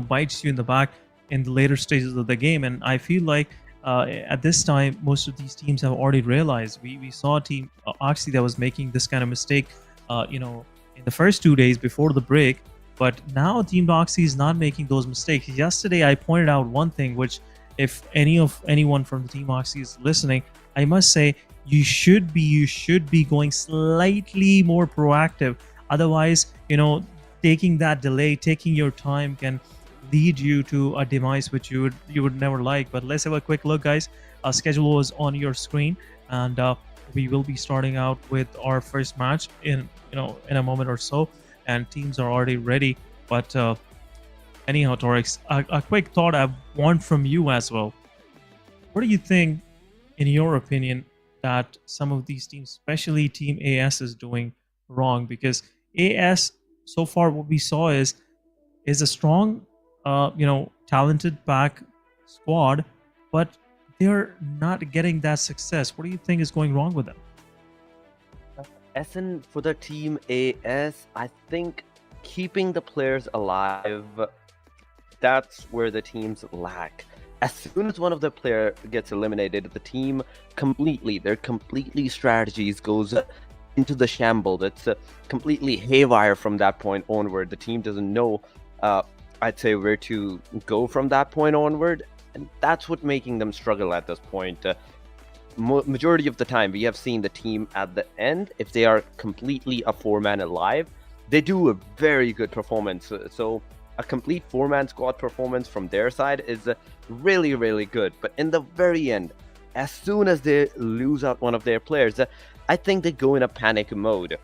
bites you in the back in the later stages of the game. And I feel like at this time, most of these teams have already realized. We saw a team Oxy that was making this kind of mistake, in the first 2 days before the break. But now Team Oxy is not making those mistakes. Yesterday, I pointed out one thing, which if anyone from the Team Oxy is listening, I must say you should be going slightly more proactive. Otherwise, taking that delay, taking your time can lead you to a demise which you would never like. But let's have a quick look, guys. Our schedule is on your screen, and we will be starting out with our first match in a moment or so, and teams are already ready. But anyhow, Torix, a quick thought I want from you as well. What do you think, in your opinion, that some of these teams, especially Team AS, is doing wrong? Because AS, so far what we saw is a strong, talented back squad, but they're not getting that success. What do you think is going wrong with them? SN for the Team AS, I think keeping the players alive, that's where the teams lack. As soon as one of the player gets eliminated, the team their strategies goes into the shambles. It's completely haywire from that point onward. The team doesn't know, I'd say, where to go from that point onward, and that's what making them struggle at this point. Majority of the time, we have seen the team at the end, if they are completely a 4-man alive, they do a very good performance. So a complete 4-man squad performance from their side is really, really good. But in the very end, as soon as they lose out one of their players, I think they go in a panic mode.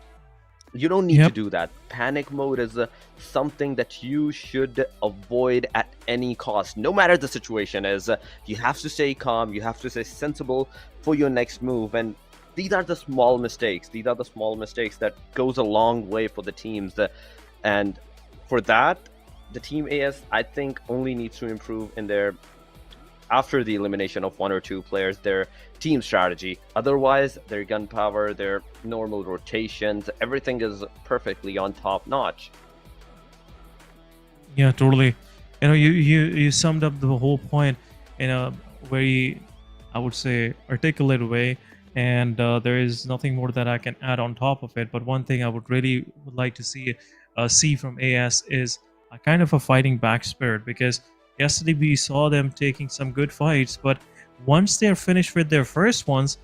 You don't need to do that. Panic mode is something that you should avoid at any cost, no matter the situation is. You have to stay calm, you have to stay sensible for your next move, and these are the small mistakes. These are the small mistakes that goes a long way for the teams. And for that, the Team AS, I think, only needs to improve in their, after the elimination of 1 or 2 players, their team strategy. Otherwise, their gunpowder, their normal rotations, everything is perfectly on top notch. Yeah, totally. You summed up the whole point in a very, I would say, articulate way, and there is nothing more that I can add on top of it. But one thing I would like to see from AS is a kind of a fighting back spirit, because yesterday we saw them taking some good fights, but once they're finished with their first ones,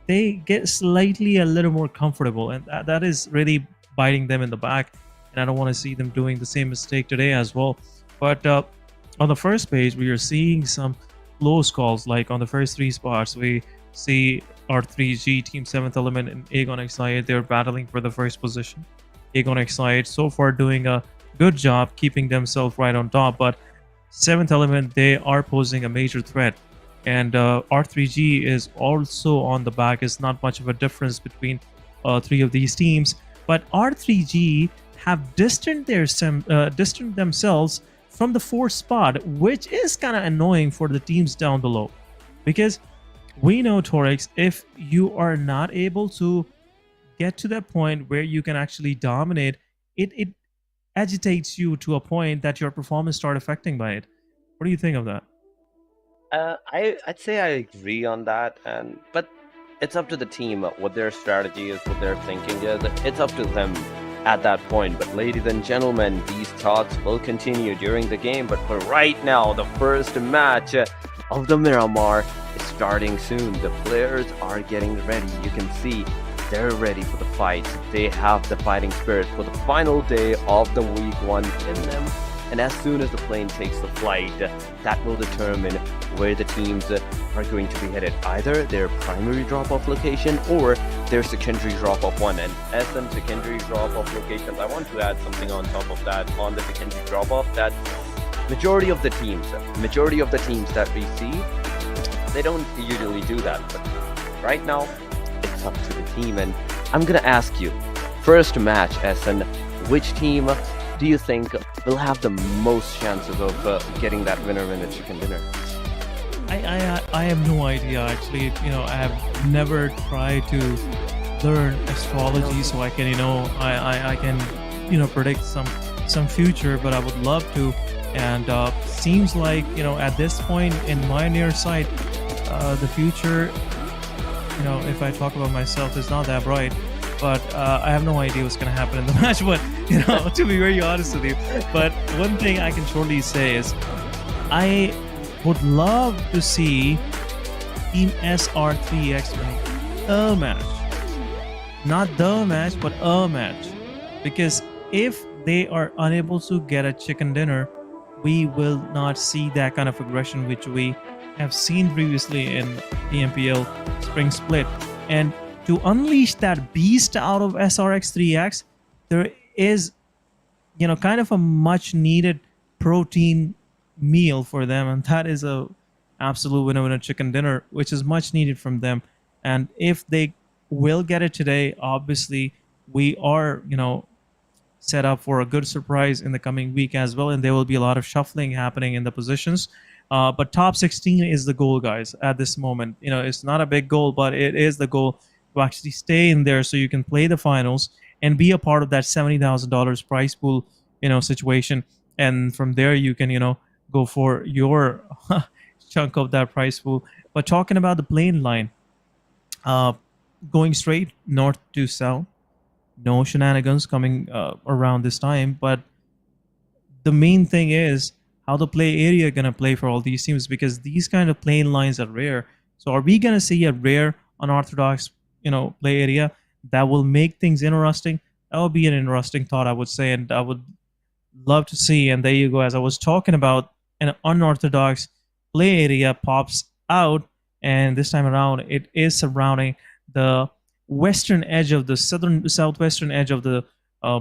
they get slightly a little more comfortable, and that is really biting them in the back. And I don't want to see them doing the same mistake today as well. But on the first page, we are seeing some close calls. Like on the first 3 spots, we see R3G, Team 7th Element, and Aegon Excited. They're battling for the first position. Aegon Excited so far doing a good job keeping themselves right on top, but 7th Element, they are posing a major threat. And R3G is also on the back. It's not much of a difference between 3 of these teams, but R3G have distanced themselves from the 4th spot, which is kind of annoying for the teams down below, because we know, Torix, if you are not able to get to that point where you can actually dominate, it agitates you to a point that your performance start affecting by it. What do you think of that? I'd say I agree on that, but it's up to the team what their strategy is, what their thinking is. It's up to them at that point. But ladies and gentlemen, these talks will continue during the game. But for right now, the first match of the Miramar is starting soon. The players are getting ready. You can see they're ready for the fight. They have the fighting spirit for the final day of the week 1 in them. And as soon as the plane takes the flight, that will determine where the teams are going to be headed. Either their primary drop-off location or their secondary drop-off one. And as in secondary drop-off locations, I want to add something on top of that, on the secondary drop-off, that majority of the teams that we see, they don't usually do that. But right now, it's up to the team. And I'm going to ask you, first match, Essen, which team do you think will have the most chances of getting that winner chicken dinner? I have no idea, actually. I have never tried to learn astrology, so I can I can predict some some future, but I would love to. And seems like, at this point in my near sight, the future, if I talk about myself, is not that bright. But I have no idea what's going to happen in the match. But to be very honest with you, but one thing I can surely say is I would love to see Team SR3X winning a match. Not the match, but a match. Because if they are unable to get a chicken dinner, we will not see that kind of aggression which we have seen previously in PMPL Spring Split. And to unleash that beast out of SRX3X, there is, kind of a much needed protein meal for them, and that is a absolute winner chicken dinner, which is much needed from them. And if they will get it today, obviously we are, set up for a good surprise in the coming week as well, and there will be a lot of shuffling happening in the positions. But top 16 is the goal, guys, at this moment. It's not a big goal, but it is the goal to actually stay in there so you can play the finals and be a part of that $70,000 prize pool, situation. And from there, you can, go for your chunk of that prize pool. But talking about the plane line, uh, going straight north to south, no shenanigans coming around this time. But the main thing is how the play area gonna play for all these teams, because these kind of plane lines are rare. So are we gonna see a rare unorthodox, play area that will make things interesting? That would be an interesting thought, I would say, and I would love to see. And there you go. As I was talking about, an unorthodox play area pops out, and this time around, it is surrounding the western edge of the southwestern edge of the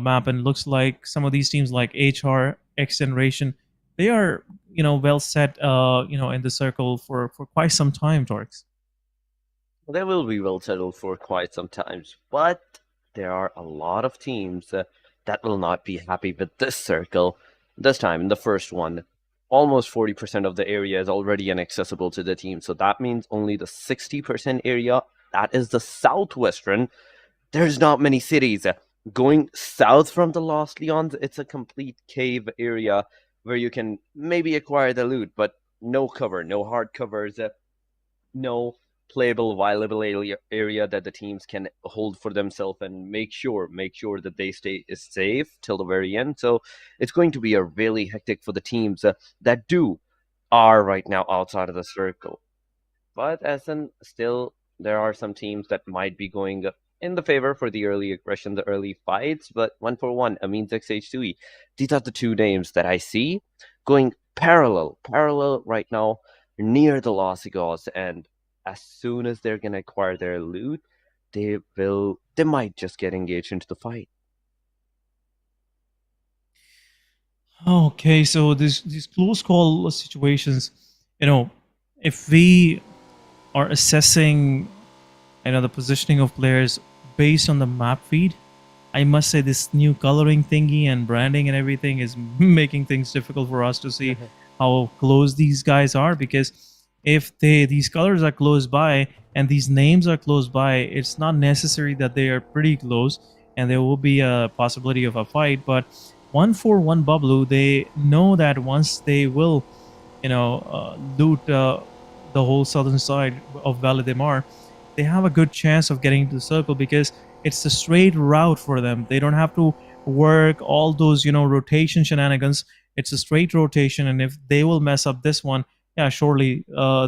map, and looks like some of these teams like HR, XGeneration, they are well set in the circle for quite some time, Torx. They will be well settled for quite some times, but there are a lot of teams that will not be happy with this circle. This time, in the first one, almost 40% of the area is already inaccessible to the team. So that means only the 60% area, that is the southwestern. There's not many cities. Going south from the Lost Leons, it's a complete cave area where you can maybe acquire the loot, but no cover, no hard covers, no playable, viable area that the teams can hold for themselves and make sure that they stay safe till the very end. So it's going to be a really hectic for the teams that are right now outside of the circle. But as in, still there are some teams that might be going in the favor for the early aggression, the early fights. But 141, Amin's XH2E, these are the two names that I see going parallel right now near the Lost Eagles. And as soon as they're gonna acquire their loot, they might just get engaged into the fight. Okay, so these close call situations, if we are assessing, the positioning of players based on the map feed, I must say this new coloring thingy and branding and everything is making things difficult for us to see how close these guys are. Because if these colors are close by and these names are close by, it's not necessary that they are pretty close, and there will be a possibility of a fight. But 141 Bablu, they know that once they will, loot the whole southern side of Valle de Mar, they have a good chance of getting to the circle, because it's a straight route for them. They don't have to work all those, rotation shenanigans. It's a straight rotation, and if they will mess up this one, yeah, surely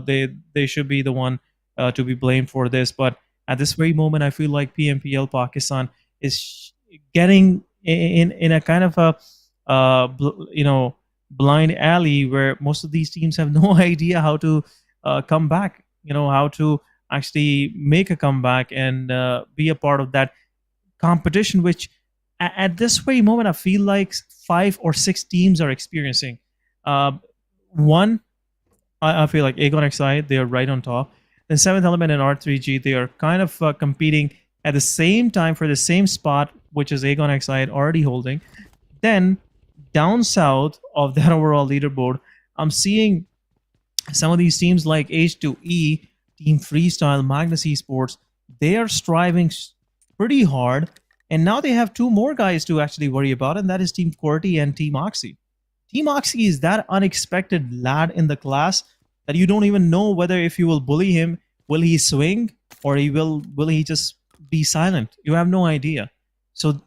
they should be the one to be blamed for this. But at this very moment, I feel like PMPL Pakistan is getting in a kind of a blind alley, where most of these teams have no idea how to come back. How to actually make a comeback and be a part of that competition, which at this very moment I feel like 5 or 6 teams are experiencing. One, I feel like Aegon XI, they are right on top. Then Seventh Element and R3G, they are kind of competing at the same time for the same spot, which is Aegon XI already holding. Then down south of that overall leaderboard, I'm seeing some of these teams like H2E, Team Freestyle, Magnus Esports. They are striving pretty hard And now they have two more guys to actually worry about, and that is Team QWERTY and Team Oxy. Team Oxy is that unexpected lad in the class that you don't even know whether if you will bully him, will he swing or will he just be silent? You have no idea. So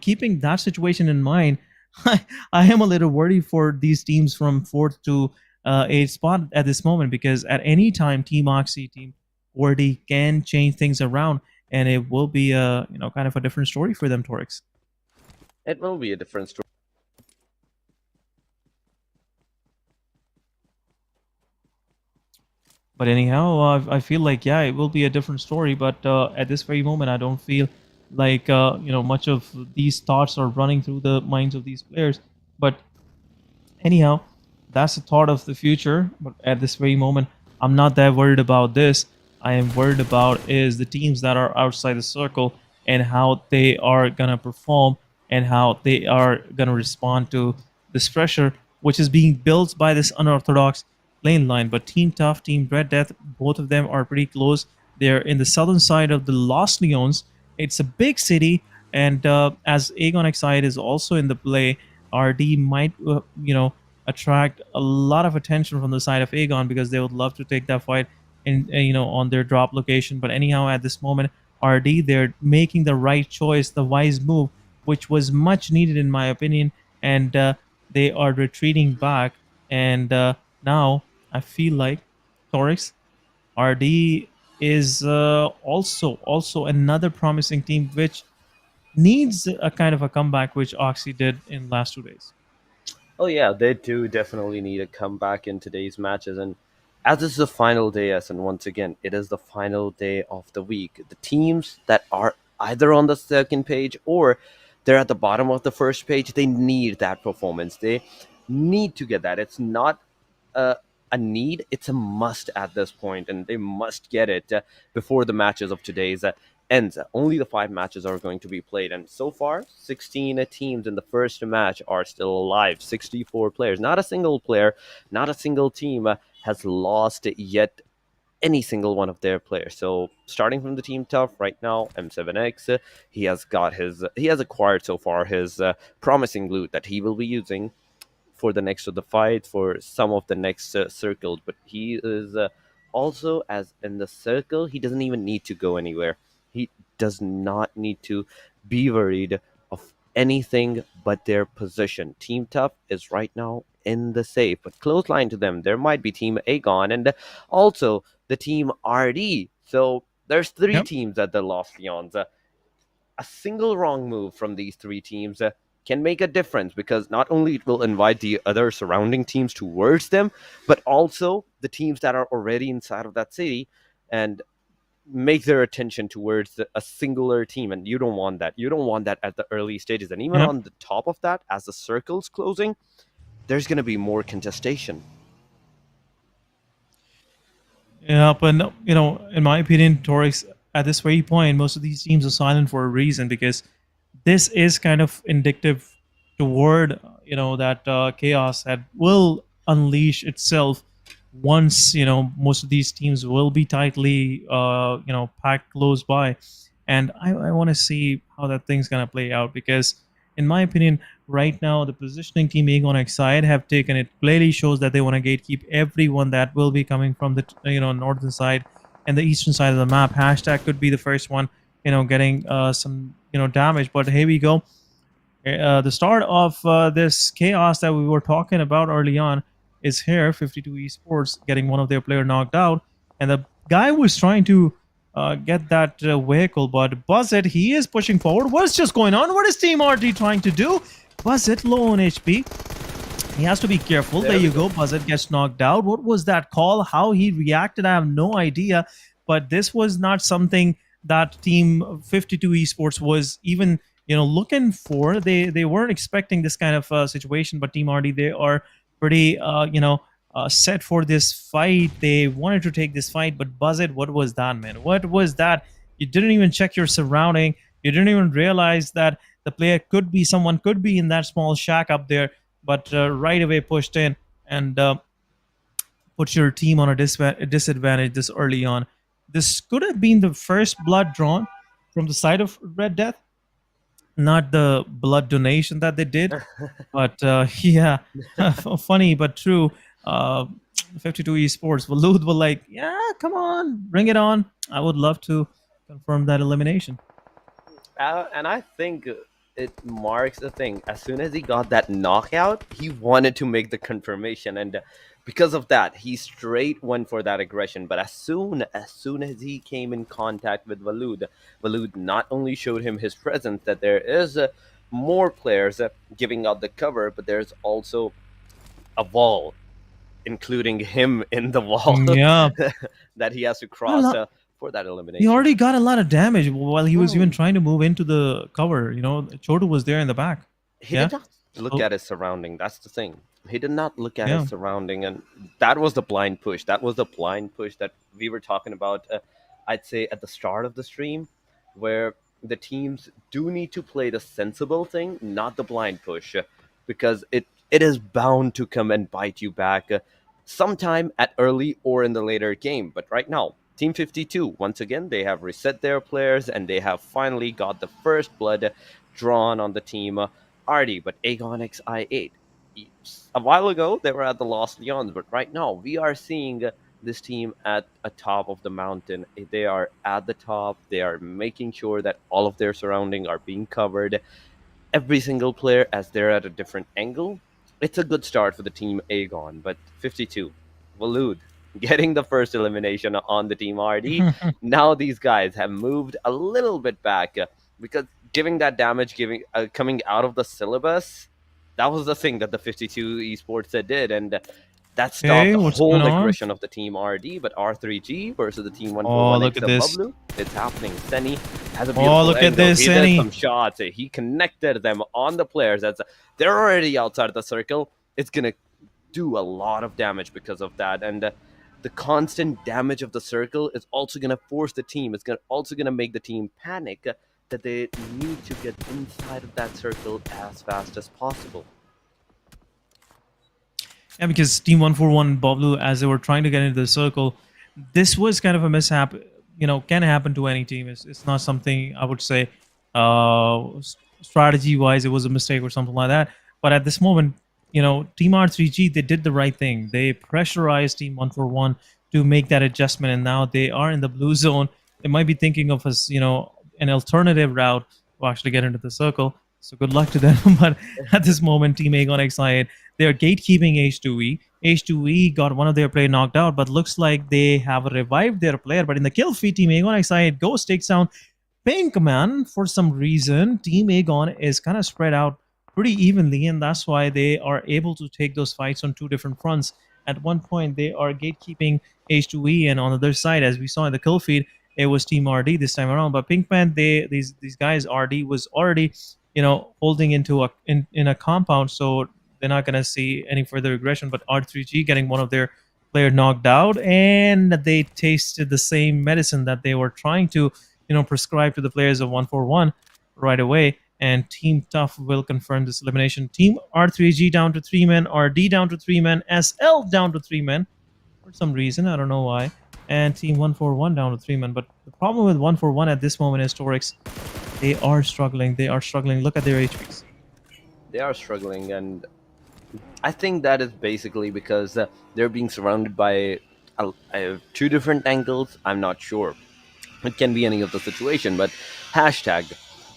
keeping that situation in mind, I am a little worried for these teams from fourth to eighth spot at this moment, because at any time Team Oxy, Team QWERTY can change things around, and it will be a kind of a different story for them, Torix. It will be a different story. But anyhow, I feel like, yeah, it will be a different story. But at this very moment, I don't feel like much of these thoughts are running through the minds of these players. But anyhow, that's the thought of the future. But at this very moment, I'm not that worried about this. I am worried about is the teams that are outside the circle and how they are gonna perform and how they are gonna respond to this pressure, which is being built by this unorthodox lane line. But Team Tough, Team Red Death, both of them are pretty close. They're in the southern side of the Lost Leons. It's a big city, and as Aegon Exide is also in the play, RD might attract a lot of attention from the side of Aegon, because they would love to take that fight in on their drop location. But anyhow, at this moment, RD, they're making the right choice, the wise move, which was much needed in my opinion, and they are retreating back. And now I feel like Torix, RD is also another promising team which needs a kind of a comeback, which Oxy did in last 2 days. Oh yeah, they do definitely need a comeback in today's matches, and as this is the final day, yes, and once again, it is the final day of the week. The teams that are either on the second page or they're at the bottom of the first page, they need that performance. They need to get that. It's not a, a need, it's a must at this point, and they must get it before the matches of today's ends. Only the 5 matches are going to be played, and so far, 16 teams in the first match are still alive. 64 players, not a single player, not a single team has lost yet any single one of their players. So starting from the team tough right now, M7X, he has acquired so far his promising loot that he will be using for the next of the fight, for some of the next circles. But he is also, as in the circle, he doesn't even need to go anywhere. He does not need to be worried of anything but their position. Team Tough is right now in the safe, but close line to them, there might be Team Aegon and also the Team RD. So there's three Yep. teams at the Lost Leons. A single wrong move from these three teams can make a difference, because not only it will invite the other surrounding teams towards them, but also the teams that are already inside of that city and make their attention towards a singular team. And you don't want that. You don't want that at the early stages. And even Yep. on the top of that, as the circle's closing, there's going to be more contestation. Yeah, but no, in my opinion, Torix, at this very point, most of these teams are silent for a reason, because this is kind of indicative toward that chaos that will unleash itself once most of these teams will be tightly packed close by. And I want to see how that thing's gonna play out, because in my opinion, right now the positioning team Aegon Exide have taken it clearly shows that they want to gatekeep everyone that will be coming from the northern side and the eastern side of the map. Hashtag could be the first one getting some damage. But here we go. The start of this chaos that we were talking about early on is here. 52 Esports getting one of their player knocked out, and the guy was trying to get that vehicle, but Buzzet, he is pushing forward. What's just going on? What is Team RT trying to do? Buzzet low on HP. He has to be careful. There you go. Buzzet gets knocked out. What was that call? How he reacted, I have no idea. But this was not something that Team 52 Esports was even looking for. They weren't expecting this kind of situation. But Team RD, they are pretty set for this fight. They wanted to take this fight. But Buzzet, what was that, man? What was that? You didn't even check your surrounding. You didn't even realize that the player could be someone could be in that small shack up there, but right away pushed in and put your team on a disadvantage this early on. This could have been the first blood drawn from the side of Red Death. not the blood donation that they did, but yeah, funny but true. Uh, 52 Esports, Walud were like, yeah, come on, bring it on. I would love to confirm that elimination. And I think it marks the thing. As soon as he got that knockout, he wanted to make the confirmation, and because of that, he straight went for that aggression. But as soon as he came in contact with Walud not only showed him his presence, that there is more players giving out the cover, but there's also a wall, including him in the wall Yeah, that he has to a cross lot. for that He elimination. already got a lot of damage while he was even Hmm. trying to move into the cover. Chotu was there in the back. He Yeah. did not look So at his surrounding. That's the thing. He did not look at his yeah. surrounding, and that was the blind push. That was the blind push that we were talking about. I'd say at the start of the stream, where the teams do need to play the sensible thing, not the blind push, because it is bound to come and bite you back sometime at early or in the later game. But right now, Team 52, once again, they have reset their players and they have finally got the first blood drawn on the team. Artie, but Aegon XI8. A while ago, they were at the Lost Leons, but right now, we are seeing this team at a top of the mountain. They are at the top. They are making sure that all of their surrounding are being covered. Every single player, as they're at a different angle. It's a good start for the team Aegon, but 52, Walud, getting the first elimination on the team RD. Now these guys have moved a little bit back because giving that damage, giving coming out of the syllabus, that was the thing that the 52 esports did, and that stopped Okay, the what's going whole on? aggression of the team RD. But R3G versus the team Oh, look 141X at of this. Bublu, it's happening. Seni has a Oh, beautiful look at angle. this, He did Annie. some shots. He connected them on the players. They're already outside the circle. It's gonna do a lot of damage because of that, and the constant damage of the circle is also gonna force the team. It's also gonna make the team panic that they need to get inside of that circle as fast as possible. Yeah, because Team 141 Boblu, as they were trying to get into the circle, this was kind of a mishap. Can happen to any team. It's not something I would say strategy wise, it was a mistake or something like that. But at this moment, Team R3G, they did the right thing. They pressurized Team 141 to make that adjustment, and now they are in the blue zone. They might be thinking of us, an alternative route to actually get into the circle. So good luck to them. But at this moment, Team Aegon Excited, they are gatekeeping H2E. H2E got one of their player knocked out, but looks like they have revived their player. But in the kill feed, Team Aegon Excited, Ghost takes down Pinkman. For some reason, Team Aegon is kind of spread out pretty evenly, and that's why they are able to take those fights on two different fronts. At one point, they are gatekeeping H2E, and on the other side, as we saw in the kill feed, it was Team RD this time around. But Pinkman, these guys, RD was already holding into in a compound, so they're not gonna see any further aggression. But R3G getting one of their player knocked out, and they tasted the same medicine that they were trying to prescribe to the players of 141 right away. And Team Tough will confirm this elimination. Team R3G down to 3 men, RD down to 3 men, SL down to 3 men for some reason. I don't know why. And Team 141 down to 3 men. But the problem with 141 at this moment is Torix. They are struggling. They are struggling. Look at their HPs. They are struggling, and I think that is basically because they're being surrounded by two different angles. I'm not sure. It can be any of the situation, but hashtag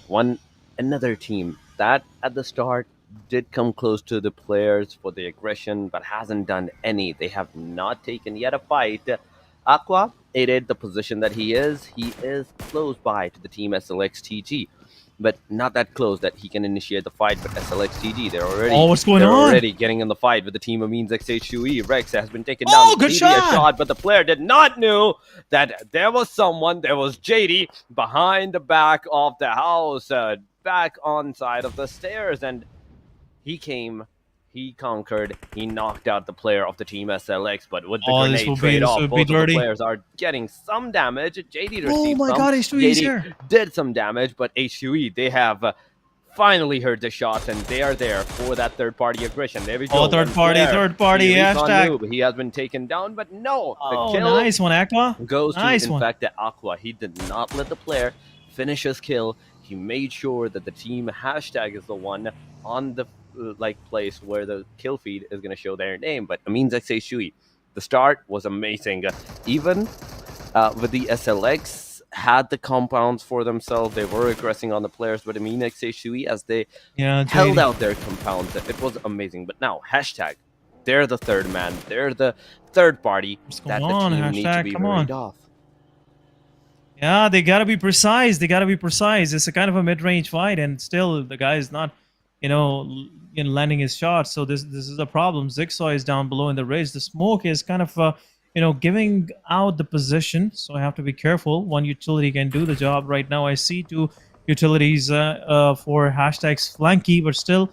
one another team that at the start did come close to the players for the aggression, but hasn't done any. They have not taken yet a fight. Aqua aided the position that he is. He is close by to the team SLXTG, but not that close that he can initiate the fight. But SLXTG, Oh, what's going they're on? already getting in the fight with the team Amines XH2E. Rex has been taken down. Oh, good JD a shot! shot, but the player did not know that there was someone. There was JD behind the back of the house, back on side of the stairs, and he came. He conquered. He knocked out the player of the team SLX, but with the Oh, grenade trade this off, would be both of the dirty. players are getting some damage. JD Oh received my some. God, H2E is JD here. did some damage, but H2E, they have finally heard the shots, and they are there for that third-party aggression. There we go. Oh, third party, hashtag. Noob. He has been taken down, but no, the Oh, kill nice one, Aqua. goes Nice to, in one. fact, the Aqua. He did not let the player finish his kill. he made sure that the team hashtag is the one on the place where the kill feed is going to show their name. But Amin Zexay Shui, the start was amazing. Even with the SLX had the compounds for themselves. They were aggressing on the players, but Amin Zexay Shui, as they held out their compounds, it was amazing. But now hashtag, they're the third man. They're the third party that the team need to be worried off. Yeah, they gotta be precise. They gotta be precise. It's a kind of a mid-range fight, and still the guy is not, landing his shots. So this is a problem. Zigsaw is down below in the ridge. The smoke is kind of, giving out the position. So I have to be careful. One utility can do the job right now. I see two utilities for hashtags flanky, but still,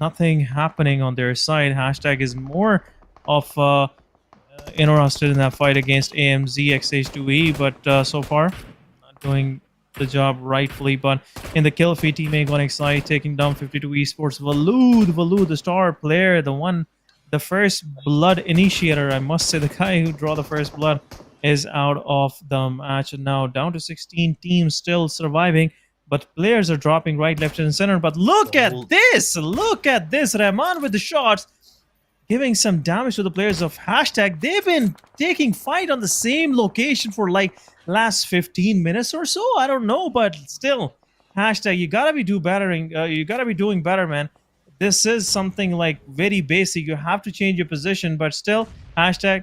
nothing happening on their side. Hashtag is more of interested in that fight against AMZ XH2E, but so far not doing the job rightfully. But in the kill feed, Team A1XI taking down 52 Esports. Valu, the star player, the first blood initiator, I must say, the guy who draw the first blood, is out of the match. And now down to 16 teams still surviving, but players are dropping right, left, and center. But look at this! Look at this! Rahman with the shots, giving some damage to the players of hashtag. They've been taking fight on the same location for like last 15 minutes or so. I don't know, but still, hashtag, you gotta be doing better, man. This is something like very basic. You have to change your position, but still, hashtag,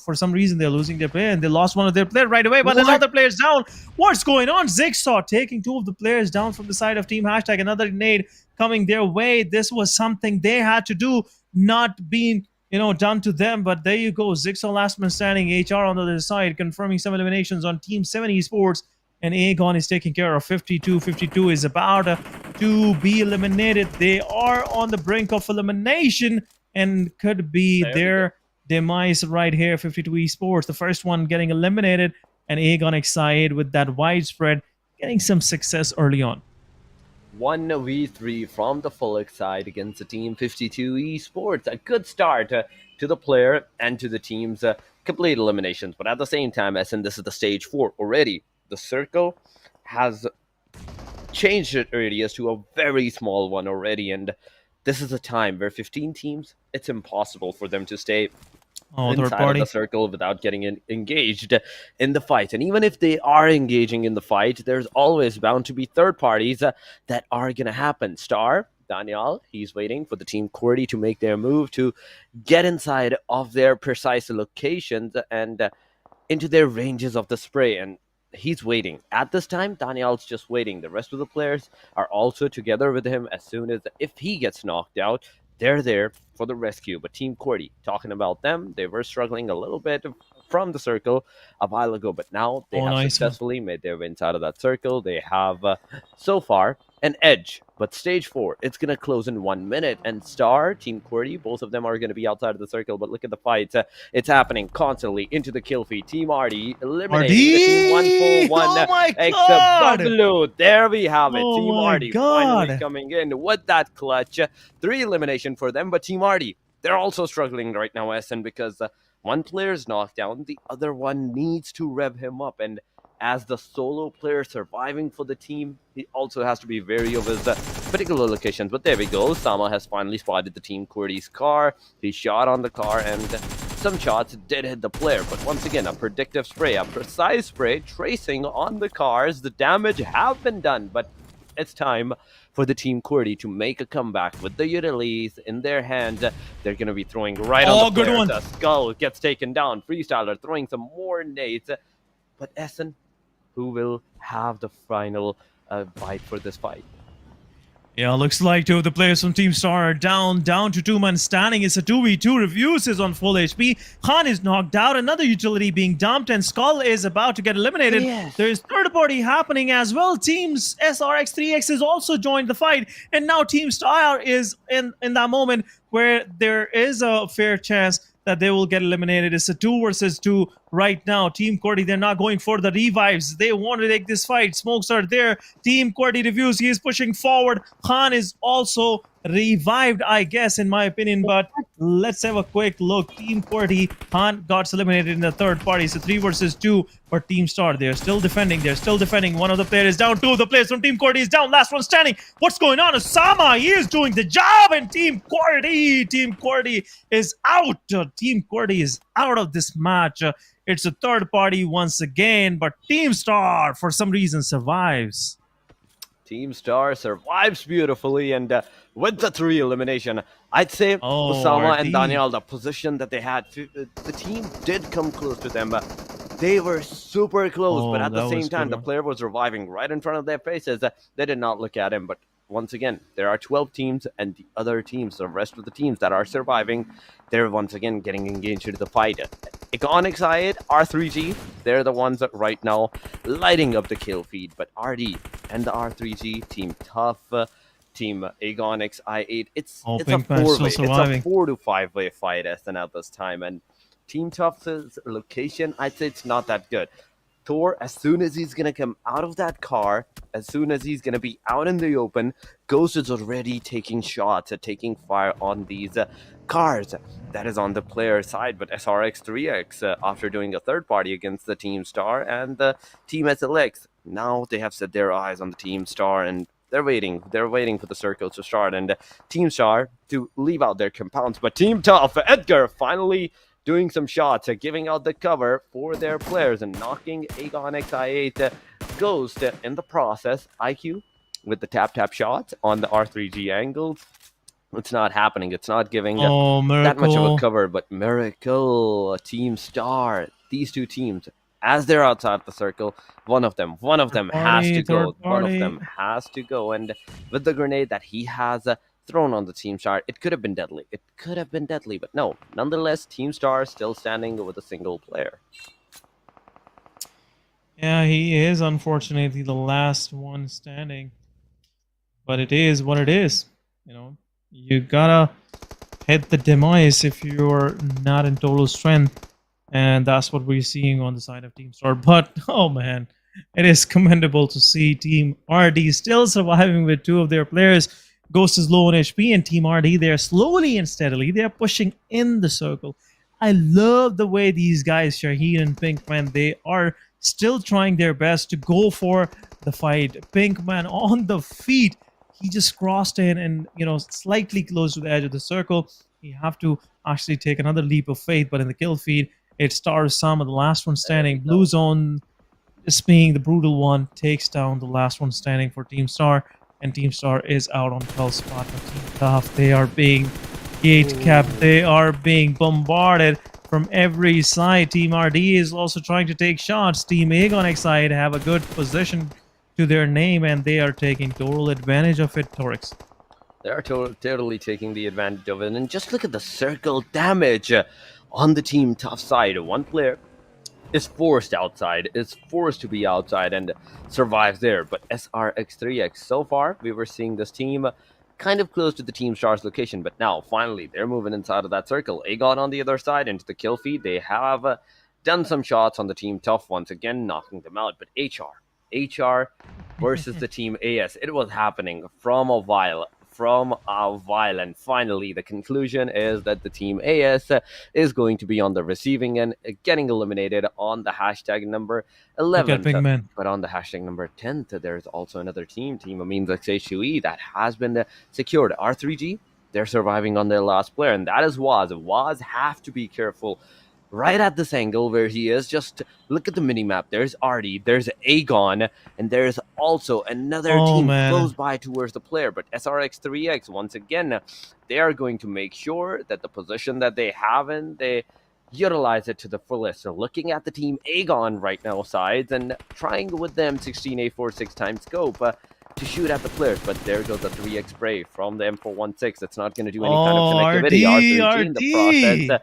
for some reason they're losing their player, and they lost one of their players right away, but another player's down. What's going on? Zigsaw taking two of the players down from the side of Team Hashtag. Another grenade coming their way. This was something they had to do, not being done to them. But there you go, Zigsaw last man standing. HR on the other side confirming some eliminations on Team Se7en Esports, and Aegon is taking care of 52. 52 is about to be eliminated. They are on the brink of elimination and could be their demise right here. 52 Esports, the first one getting eliminated, and Aegon excited with that widespread getting some success early on. 1v3 from the Fullix side against the Team 52 Esports. A good start to the player and to the team's complete eliminations. But at the same time, SN, this is the stage 4 already. The circle has changed its radius to a very small one already. And this is a time where 15 teams, it's impossible for them to stay inside of the circle without getting engaged in the fight. And even if they are engaging in the fight, there's always bound to be third parties that are going to happen. Star, Daniel, he's waiting for the Team QWERTY to make their move to get inside of their precise locations and into their ranges of the spray. And he's waiting. At this time, Daniel's just waiting. The rest of the players are also together with him. As soon as, if he gets knocked out, they're there for the rescue. But Team QWERTY, talking about them, they were struggling a little bit from the circle a while ago, but now they have successfully made their wins out of that circle. They have, so far, an edge. But stage 4, it's going to close in 1 minute. And Star, Team QWERTY, both of them are going to be outside of the circle. But look at the fights. It's happening constantly into the kill feed. Team RD eliminating the Team 141 XW. There we have it. Team RD finally coming in with that clutch. 3 elimination for them. But Team RD, they're also struggling right now, SN, because one player's knocked down. The other one needs to rev him up. And as the solo player surviving for the team, he also has to be wary of his particular locations. But there we go. Sama has finally spotted the Team QWERTY's car. He shot on the car, and some shots did hit the player. But once again, a predictive spray, a precise spray tracing on the cars. The damage have been done, but it's time for the Team QWERTY to make a comeback with the utilities in their hand. They're going to be throwing right on the player. The skull gets taken down. Freestyler throwing some more nades. But Essen, who will have the final fight for this fight? Yeah, looks like 2 of the players from Team Star are down to 2-man standing. It's a 2v2. Reviews is on full HP. Khan is knocked out. Another utility being dumped, and Skull is about to get eliminated. Yes. There is third party happening as well. Teams SRX3X has also joined the fight, and now Team Star is in that moment where there is a fair chance that they will get eliminated. It's a 2 versus 2 right now. Team QWERTY, they're not going for the revives. They want to take this fight. Smokes are there. Team QWERTY reviews. He is pushing forward. Khan is also revived, I guess, in my opinion. But let's have a quick look. Team QWERTY, Khan got eliminated in the third party. So 3 versus 2 for Team Star. They're still defending. They're still defending. One of the players is down. 2 of the players from Team QWERTY is down. Last one standing. What's going on? Osama, he is doing the job. And Team QWERTY is out. Team QWERTY is out of this match. It's a third party once again. But Team Star, for some reason, survives. Team Star survives beautifully, and with the 3 elimination, I'd say Osama and Daniel, the position that they had, the team did come close to them. They were super close, but at the same time, the player was reviving right in front of their faces. They did not look at him, but once again, there are 12 teams, and the other teams, the rest of the teams that are surviving, they're once again getting engaged into the fight. XGeneration, R3G, they're the ones that right now lighting up the kill feed, but RD and the R3G, Team Tough, Team XGeneration, it's a 4-way, it's a 4 to 5-way fight SN at this time, and Team Tough's location, I'd say it's not that good. Thor, as soon as he's going to come out of that car, as soon as he's going to be out in the open, Ghost is already taking shots, taking fire on these cars. That is on the player side, but SRX3X, after doing a third party against the Team Star and the Team SLX, now they have set their eyes on the Team Star, and they're waiting for the circle to start, and Team Star to leave out their compounds, but Team Tough, Edgar, finally doing some shots, giving out the cover for their players and knocking XGeneration Ghost in the process. IQ with the tap shot on the R3G angles. It's not happening. It's not giving that much of a cover, but Miracle, Team Star, these 2 teams, as they're outside the circle, one of them has to go. One of them has to go, and with the grenade that he has thrown on the Team Star, it could have been deadly. It could have been deadly, but no. Nonetheless, Team Star still standing with a single player. Yeah, he is unfortunately the last one standing. But it is what it is. You know, you gotta hit the demise if you're not in total strength. And that's what we're seeing on the side of Team Star. But, oh man, it is commendable to see Team RD still surviving with 2 of their players. Ghost is low on HP, and Team RD, they're slowly and steadily, they're pushing in the circle. I love the way these guys, Shaheen and Pinkman, they are still trying their best to go for the fight. Pinkman on the feet, he just crossed in and, you know, slightly close to the edge of the circle. You have to actually take another leap of faith, but in the kill feed, it's Star Osama, the last one standing. Blue Zone, just being the brutal one, takes down the last one standing for Team Star. And Team Star is out on 12th spot. But Team Tough, they are being gate capped. They are being bombarded from every side. Team RD is also trying to take shots. Team XGeneration have a good position to their name, and they are taking total advantage of it, Torix. They are totally taking the advantage of it. And just look at the circle damage on the Team Tough side. One player is forced outside, is forced to be outside and survives there. But SRX3X, so far, we were seeing this team kind of close to the Team Star's location, but now, finally, they're moving inside of that circle. Aegon on the other side into the kill feed. They have done some shots on the Team Tough once again, knocking them out. But HR versus the Team AS, it was happening from a while. And finally the conclusion is that the Team AS is going to be on the receiving end, getting eliminated on the hashtag number 11. But on the hashtag number 10, there's also another team Amines XHUE, that has been secured. R3G, they're surviving on their last player, and that is Waz. Waz have to be careful right at this angle where he is. Just look at the mini-map. There's Artie, there's Aegon, and there's also another team close by towards the player. But SRX3X, once again, they are going to make sure that the position that they have in, they utilize it to the fullest. So looking at the Team Aegon right now sides and trying with them 16A46 times scope to shoot at the players, but there goes the 3x spray from the M416. It's not going to do any kind of connectivity. R3G in the process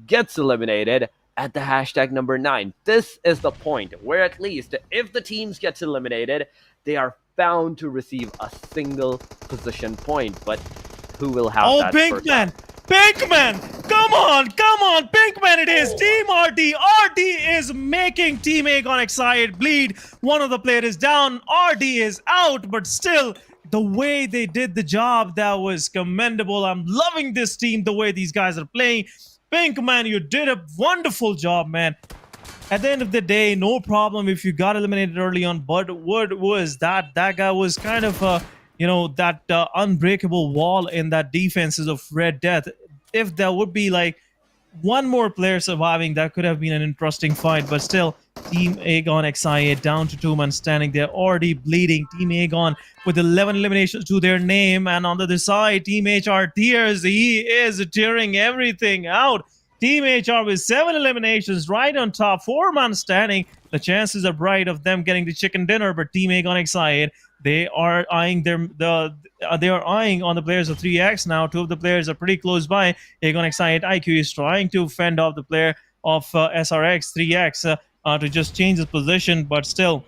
gets eliminated at the hashtag number 9. This is the point where, at least if the teams gets eliminated, they are bound to receive a single position point. But who will have that? Pinkman! Come on, Pinkman it is. Team RD. RD is making Team Aegon excited bleed. One of the players is down. RD is out, but still, the way they did the job, that was commendable. I'm loving this team, the way these guys are playing. Pinkman, you did a wonderful job, man. At the end of the day, no problem if you got eliminated early on, but what was that? That guy was kind of, that unbreakable wall in that defenses of Red Death. If there would be like one more player surviving, that could have been an interesting fight, but still, Team Aegon XIA down to 2 men standing. They're already bleeding. Team Aegon with 11 eliminations to their name, and on the other side, Team HR tears. He is tearing everything out. Team HR with 7 eliminations, right on top, 4 men standing. The chances are bright of them getting the chicken dinner, but Team Aegon XIA, they are eyeing they are eyeing on the players of 3X now. 2 of the players are pretty close by. Aegon XIA IQ is trying to fend off the player of SRX 3X to just change his position, but still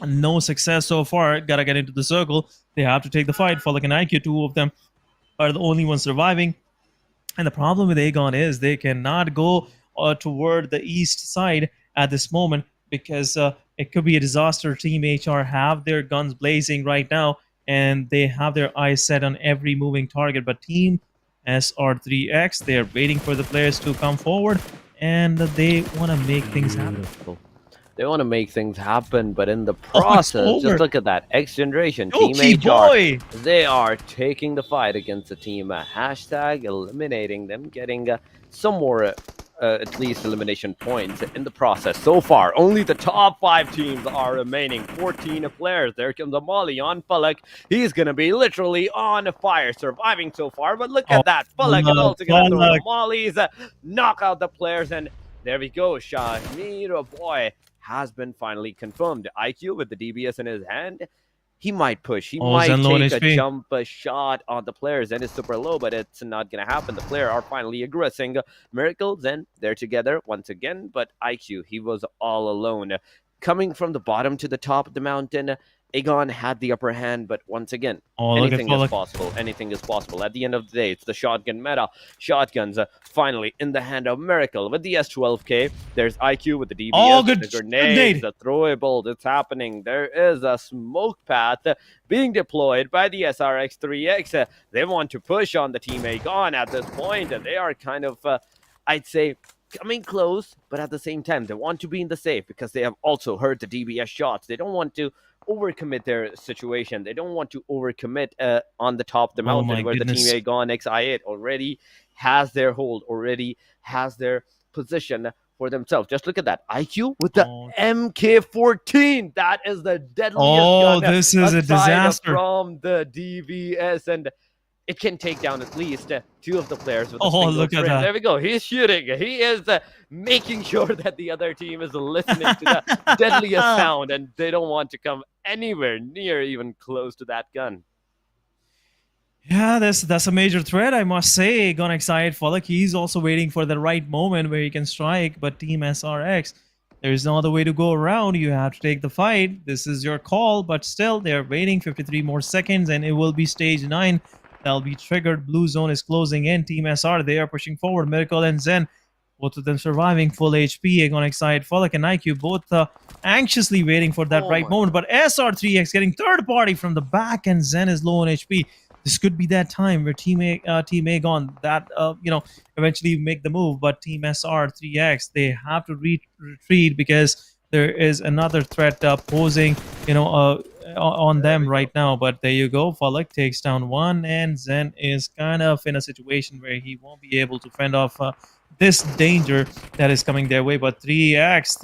no success so far. Gotta get into the circle. They have to take the fight. Falk and IQ, 2 of them are the only ones surviving. And the problem with Aegon is they cannot go toward the east side at this moment because it could be a disaster. Team HR have their guns blazing right now, and they have their eyes set on every moving target. But Team SR3X, they are waiting for the players to come forward, and they want to make things happen. They want to make things happen, but in the process, just look at that. XGeneration, Team HR, they are taking the fight against the team. Hashtag eliminating them, getting some more, at least, elimination points in the process. So far, only the top 5 teams are remaining. 14 players. There comes a Molly on Falk. He's going to be literally on fire, surviving so far. But look at that. Falk is also going to throw the Mollies, knock out the players, and there we go. Shamira boy has been finally confirmed. IQ with the DBS in his hand. He might push. He might take a jump shot on the player. Zen is super low, but it's not going to happen. The player are finally aggressing. Miracle, Zen, they're together once again, but IQ, he was all alone. Coming from the bottom to the top of the mountain, Aegon had the upper hand, but once again, anything is possible. Anything is possible. At the end of the day, it's the shotgun meta. Shotguns finally in the hand of Miracle with the S12K. There's IQ with the DBS, the grenades, the throwable. It's happening. There is a smoke path being deployed by the SRX3X. They want to push on the Team Aegon at this point, and they are kind of, I'd say, coming close, but at the same time, they want to be in the safe because they have also heard the DBS shots. They don't want to overcommit their situation. They don't want to overcommit on the top of the mountain where the Team Aegon XI8 already has their hold, already has their position for themselves. Just look at that. IQ with the MK14. That is the deadliest gun. This is a disaster. From the DBS, and it can take down at least 2 of the players with a single look at that. There we go. He's shooting. He is making sure that the other team is listening to the deadliest sound, and they don't want to come anywhere near even close to that gun. Yeah, that's a major threat, I must say. Gonna excite Falk. He's also waiting for the right moment where he can strike, but Team SRX, there's no other way to go around. You have to take the fight. This is your call, but still, they're waiting 53 more seconds, and it will be stage 9. That'll be triggered. Blue zone is closing in. Team SR, they are pushing forward. Miracle and Zen, both of them surviving full HP. Aegon XI, Falk and IQ, both anxiously waiting for that right moment. But SR3X getting third party from the back, and Zen is low on HP. This could be that time where Team Aegon that eventually make the move. But Team SR3X, they have to retreat because there is another threat posing, on them right now. But there you go. Falk takes down 1, and Zen is kind of in a situation where he won't be able to fend off this danger that is coming their way. But 3X,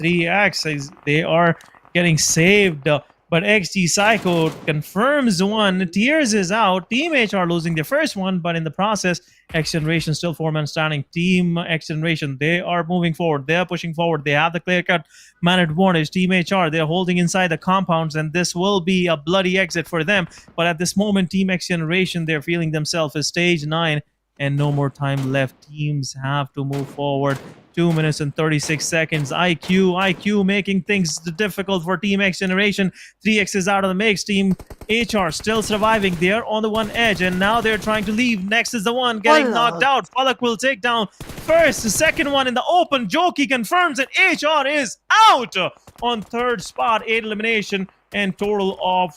they are getting saved. But XG Psycho confirms 1. Tears is out. Team HR losing their first one, but in the process, XGeneration still 4 men standing. Team XGeneration, they are moving forward. They are pushing forward. They have the clear-cut man advantage. Team HR, they're holding inside the compounds, and this will be a bloody exit for them. But at this moment, Team XGeneration, they're feeling themselves as stage 9 and no more time left. Teams have to move forward. 2 minutes and 36 seconds. IQ making things difficult for Team XGeneration. 3X is out of the mix. Team HR still surviving. They're on the one edge, and now they're trying to leave. Next is the one getting knocked out. Falak will take down first. The second one in the open. Joki confirms that HR is out on third spot. 8 elimination and total of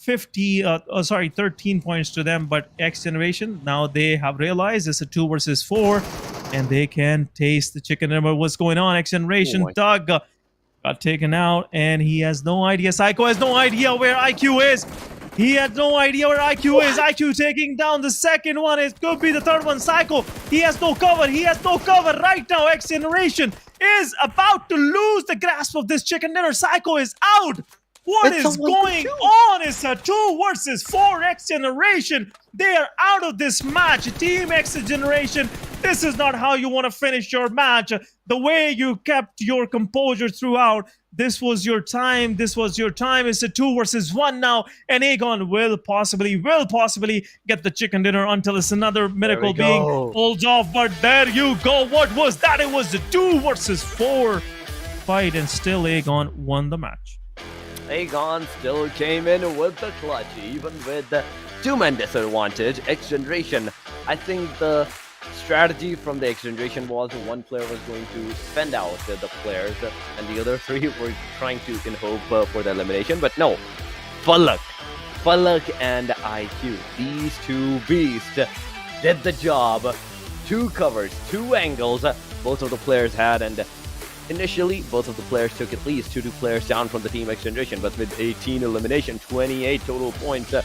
13 points to them. But XGeneration, now they have realized it's a 2 versus 4, and they can taste the chicken dinner. What's going on? XGeneration, Doug got taken out, and he has no idea. Psycho has no idea where IQ is. He had no idea where IQ is. IQ taking down the second one. It could be the third one. Psycho, he has no cover. He has no cover right now. XGeneration is about to lose the grasp of this chicken dinner. Psycho is out. What is going on? It's a 2 versus 4 XGeneration. They are out of this match. Team XGeneration, this is not how you want to finish your match. The way you kept your composure throughout, this was your time. This was your time. It's a 2 versus 1 now, and Aegon will possibly get the chicken dinner until it's another miracle being pulled off. But there you go. What was that? It was a 2 versus 4 fight, and still Aegon won the match. Aegon still came in with the clutch, even with the 2-man disadvantage. XGeneration, I think the strategy from the XGeneration was one player was going to fend out the players, and the other 3 were trying to hope for the elimination. But no, Falak and IQ, these 2 beasts did the job. 2 covers, 2 angles both of the players had, and initially, both of the players took at least 2 players down from the Team XGeneration, but with 18 elimination, 28 total points,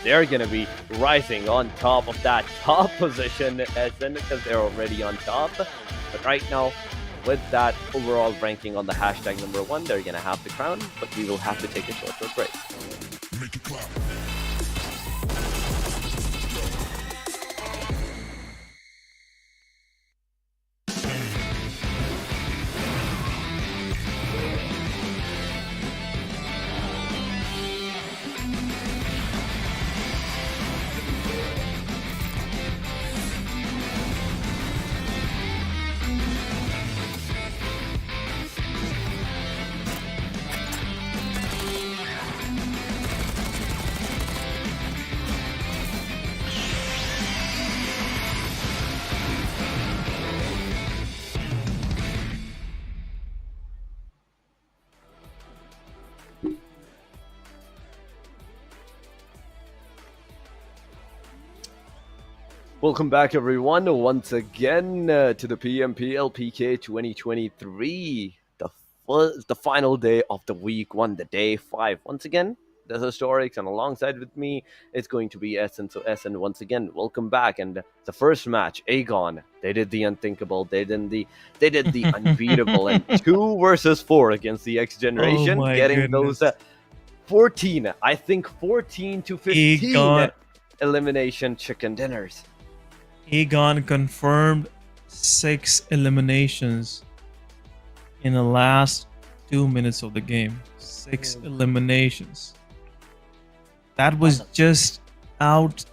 they're going to be rising on top of that top position, because they're already on top. But right now, with that overall ranking on the hashtag #1, they're going to have the crown, but we will have to take a short break. Make it clap. Welcome back, everyone, once again to the PMPL PK 2023, the final day of the week 1, the day 5. Once again, the Historics, and alongside with me, it's going to be Se7en. So Se7en, once again, welcome back. And the first match, Aegon, they did the unthinkable, they did the unbeatable, and 2 versus 4 against the XGeneration, getting those 14 to 15 elimination chicken dinners. Aegon confirmed 6 eliminations in the last 2 minutes of the game. 6 eliminations. That was just out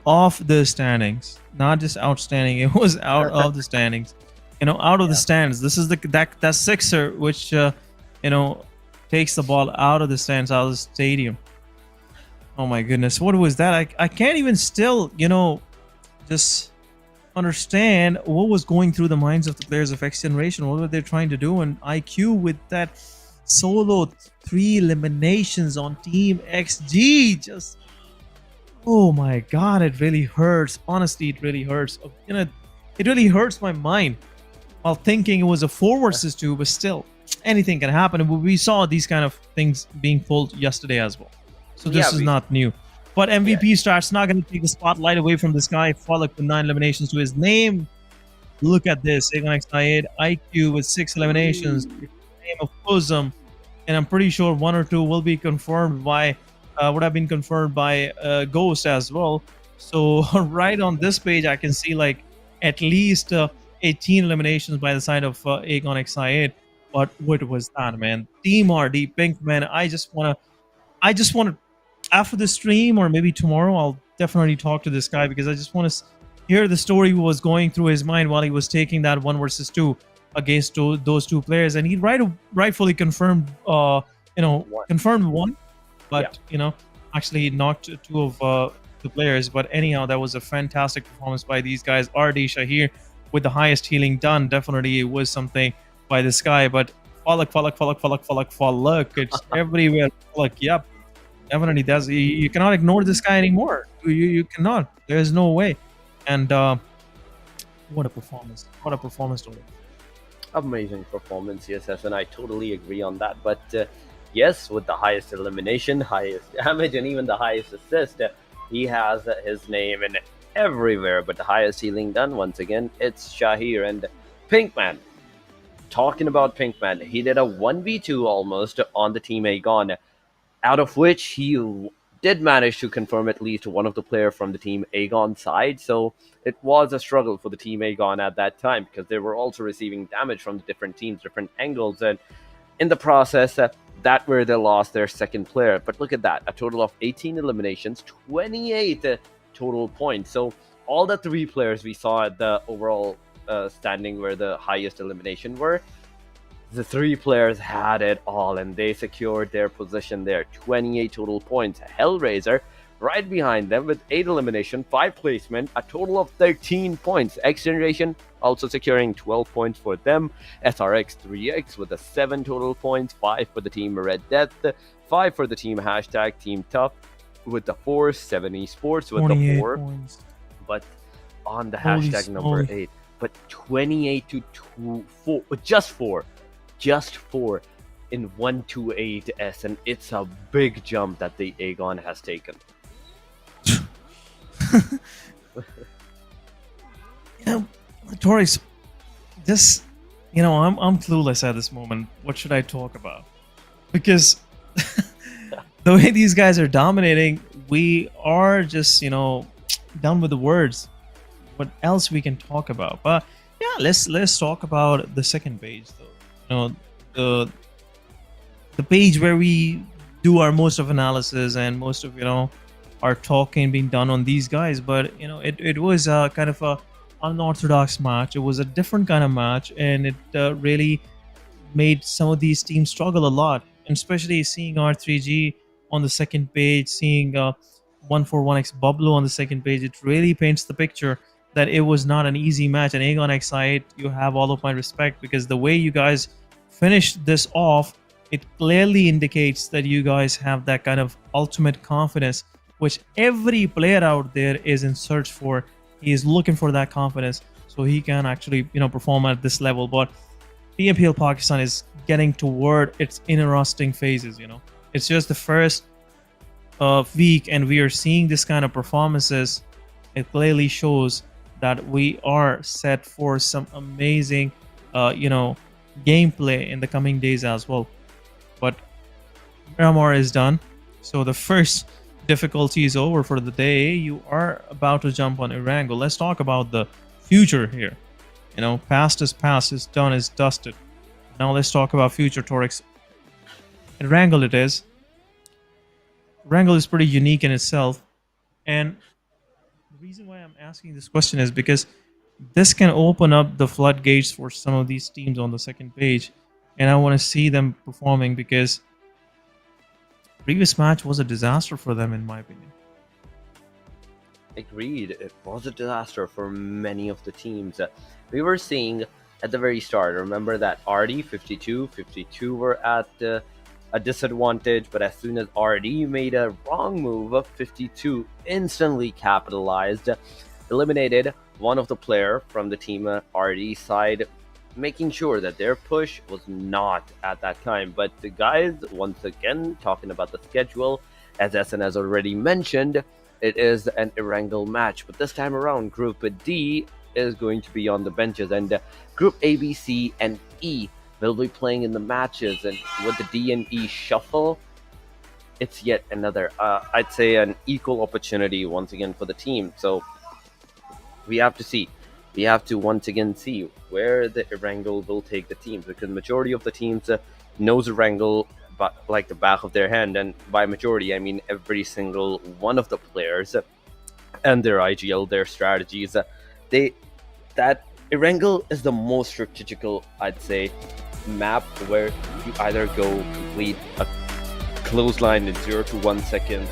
of the standings. Not just outstanding, it was out of the standings. Out of the stands. This is that sixer which takes the ball out of the stands, out of the stadium. Oh my goodness, what was that? I can't even still, just understand what was going through the minds of the players of XGeneration. What were they trying to do? And IQ with that solo 3 eliminations on Team XG, just, oh my god, it really hurts. Honestly, it really hurts. It really hurts my mind while thinking it was a 4 versus 2, but still, anything can happen. And we saw these kind of things being pulled yesterday as well. So this is not new. But MVP starts not going to take the spotlight away from this guy. Falak with 9 eliminations to his name. Look at this. Aegon XI8, IQ with 6 eliminations. Name of Pubgm. And I'm pretty sure 1 or 2 will be confirmed by, would have been confirmed by Ghost as well. So right on this page, I can see like at least 18 eliminations by the side of Aegon XI8. But what was that, man? Team RD, Pinkman. I just want to, after the stream or maybe tomorrow, I'll definitely talk to this guy because I just want to Here the story was going through his mind while he was taking that 1 versus 2 against those two players, and he rightfully confirmed, One. confirmed one, Yeah. but actually knocked two of the players. But anyhow, that was a fantastic performance by these guys. RD Shahir with the highest healing done. Definitely, it was something by this guy. But Falak, it's everywhere. Falak, yep, definitely. You cannot ignore this guy anymore. You cannot. There's no way. And what a performance! What a performance, Tony. Amazing performance, yes, and I totally agree on that. But yes, with the highest elimination, highest damage, and even the highest assist, he has his name in everywhere. But the highest healing done, once again, it's Shahir. And Pinkman, talking about Pinkman, he did a 1v2 almost on the team Aegon, out of which he did manage to confirm at least one of the player from the team Aegon side. So it was a struggle for the team Aegon at that time, because they were also receiving damage from the different teams, different angles, and in the process, that where they lost their second player. But look at that, a total of 18 eliminations, 28 total points. So all the three players we saw at the overall standing where the highest elimination were, the three players had it all, and they secured their position there. 28 total points. HellRaiser right behind them with 8 elimination, 5 placement, a total of 13 points. XGeneration also securing 12 points for them. SRX 3X with a 7 total points, 5 for the team Red Death, 5 for the team hashtag Team Tough with the 4, Se7en Esports with the 28 4. points. But on the Holy hashtag number smoly. 8, but 28 to 4, just 4 in 128S, and it's a big jump that the Aegon has taken. Torres, this, I'm clueless at this moment. What should I talk about? Because the way these guys are dominating, we are just, done with the words. What else we can talk about? But yeah, let's talk about the second page, though. The page where we do our most of analysis and most of our talking being done on these guys. But it was kind of a unorthodox match. It was a different kind of match, and it really made some of these teams struggle a lot. And especially seeing R3G on the second page, seeing 141X Bublo on the second page, it really paints the picture that it was not an easy match. And Aegon X8, you have all of my respect, because the way you guys finished this off, it clearly indicates that you guys have that kind of ultimate confidence, which every player out there is in search for. He is looking for that confidence so he can actually perform at this level. But PMPL Pakistan is getting toward its interesting phases. It's just the first week, and we are seeing this kind of performances. It clearly shows that we are set for some amazing gameplay in the coming days as well. But Miramar is done, so the first difficulty is over for the day. You are about to jump on Erangel. Let's talk about the future here. Past is past, is done, is dusted. Now let's talk about future, Torix. Erangel it is. Erangel is pretty unique in itself, and the reason why I'm asking this question is because this can open up the floodgates for some of these teams on the second page, and I want to see them performing, because previous match was a disaster for them, in my opinion. Agreed, it was a disaster for many of the teams. We were seeing at the very start, remember that RD 52 were at a disadvantage, but as soon as RD made a wrong move, 52 instantly capitalized, eliminated one of the player from the team RD side, making sure that their push was not at that time. But the guys, once again, talking about the schedule, as SN has already mentioned, it is an Erangel match, but this time around, Group D is going to be on the benches, and Group A, B, C, and E will be playing in the matches. And with the D and E shuffle, it's yet another, I'd say, an equal opportunity once again for the team. So we have to see. We have to once again see where the Erangel will take the teams, because the majority of the teams knows Erangel like the back of their hand, and by majority I mean every single one of the players and their IGL, their strategies. they that Erangel is the most strategical, I'd say, map where you either go complete a clothesline in 0 to 1 seconds,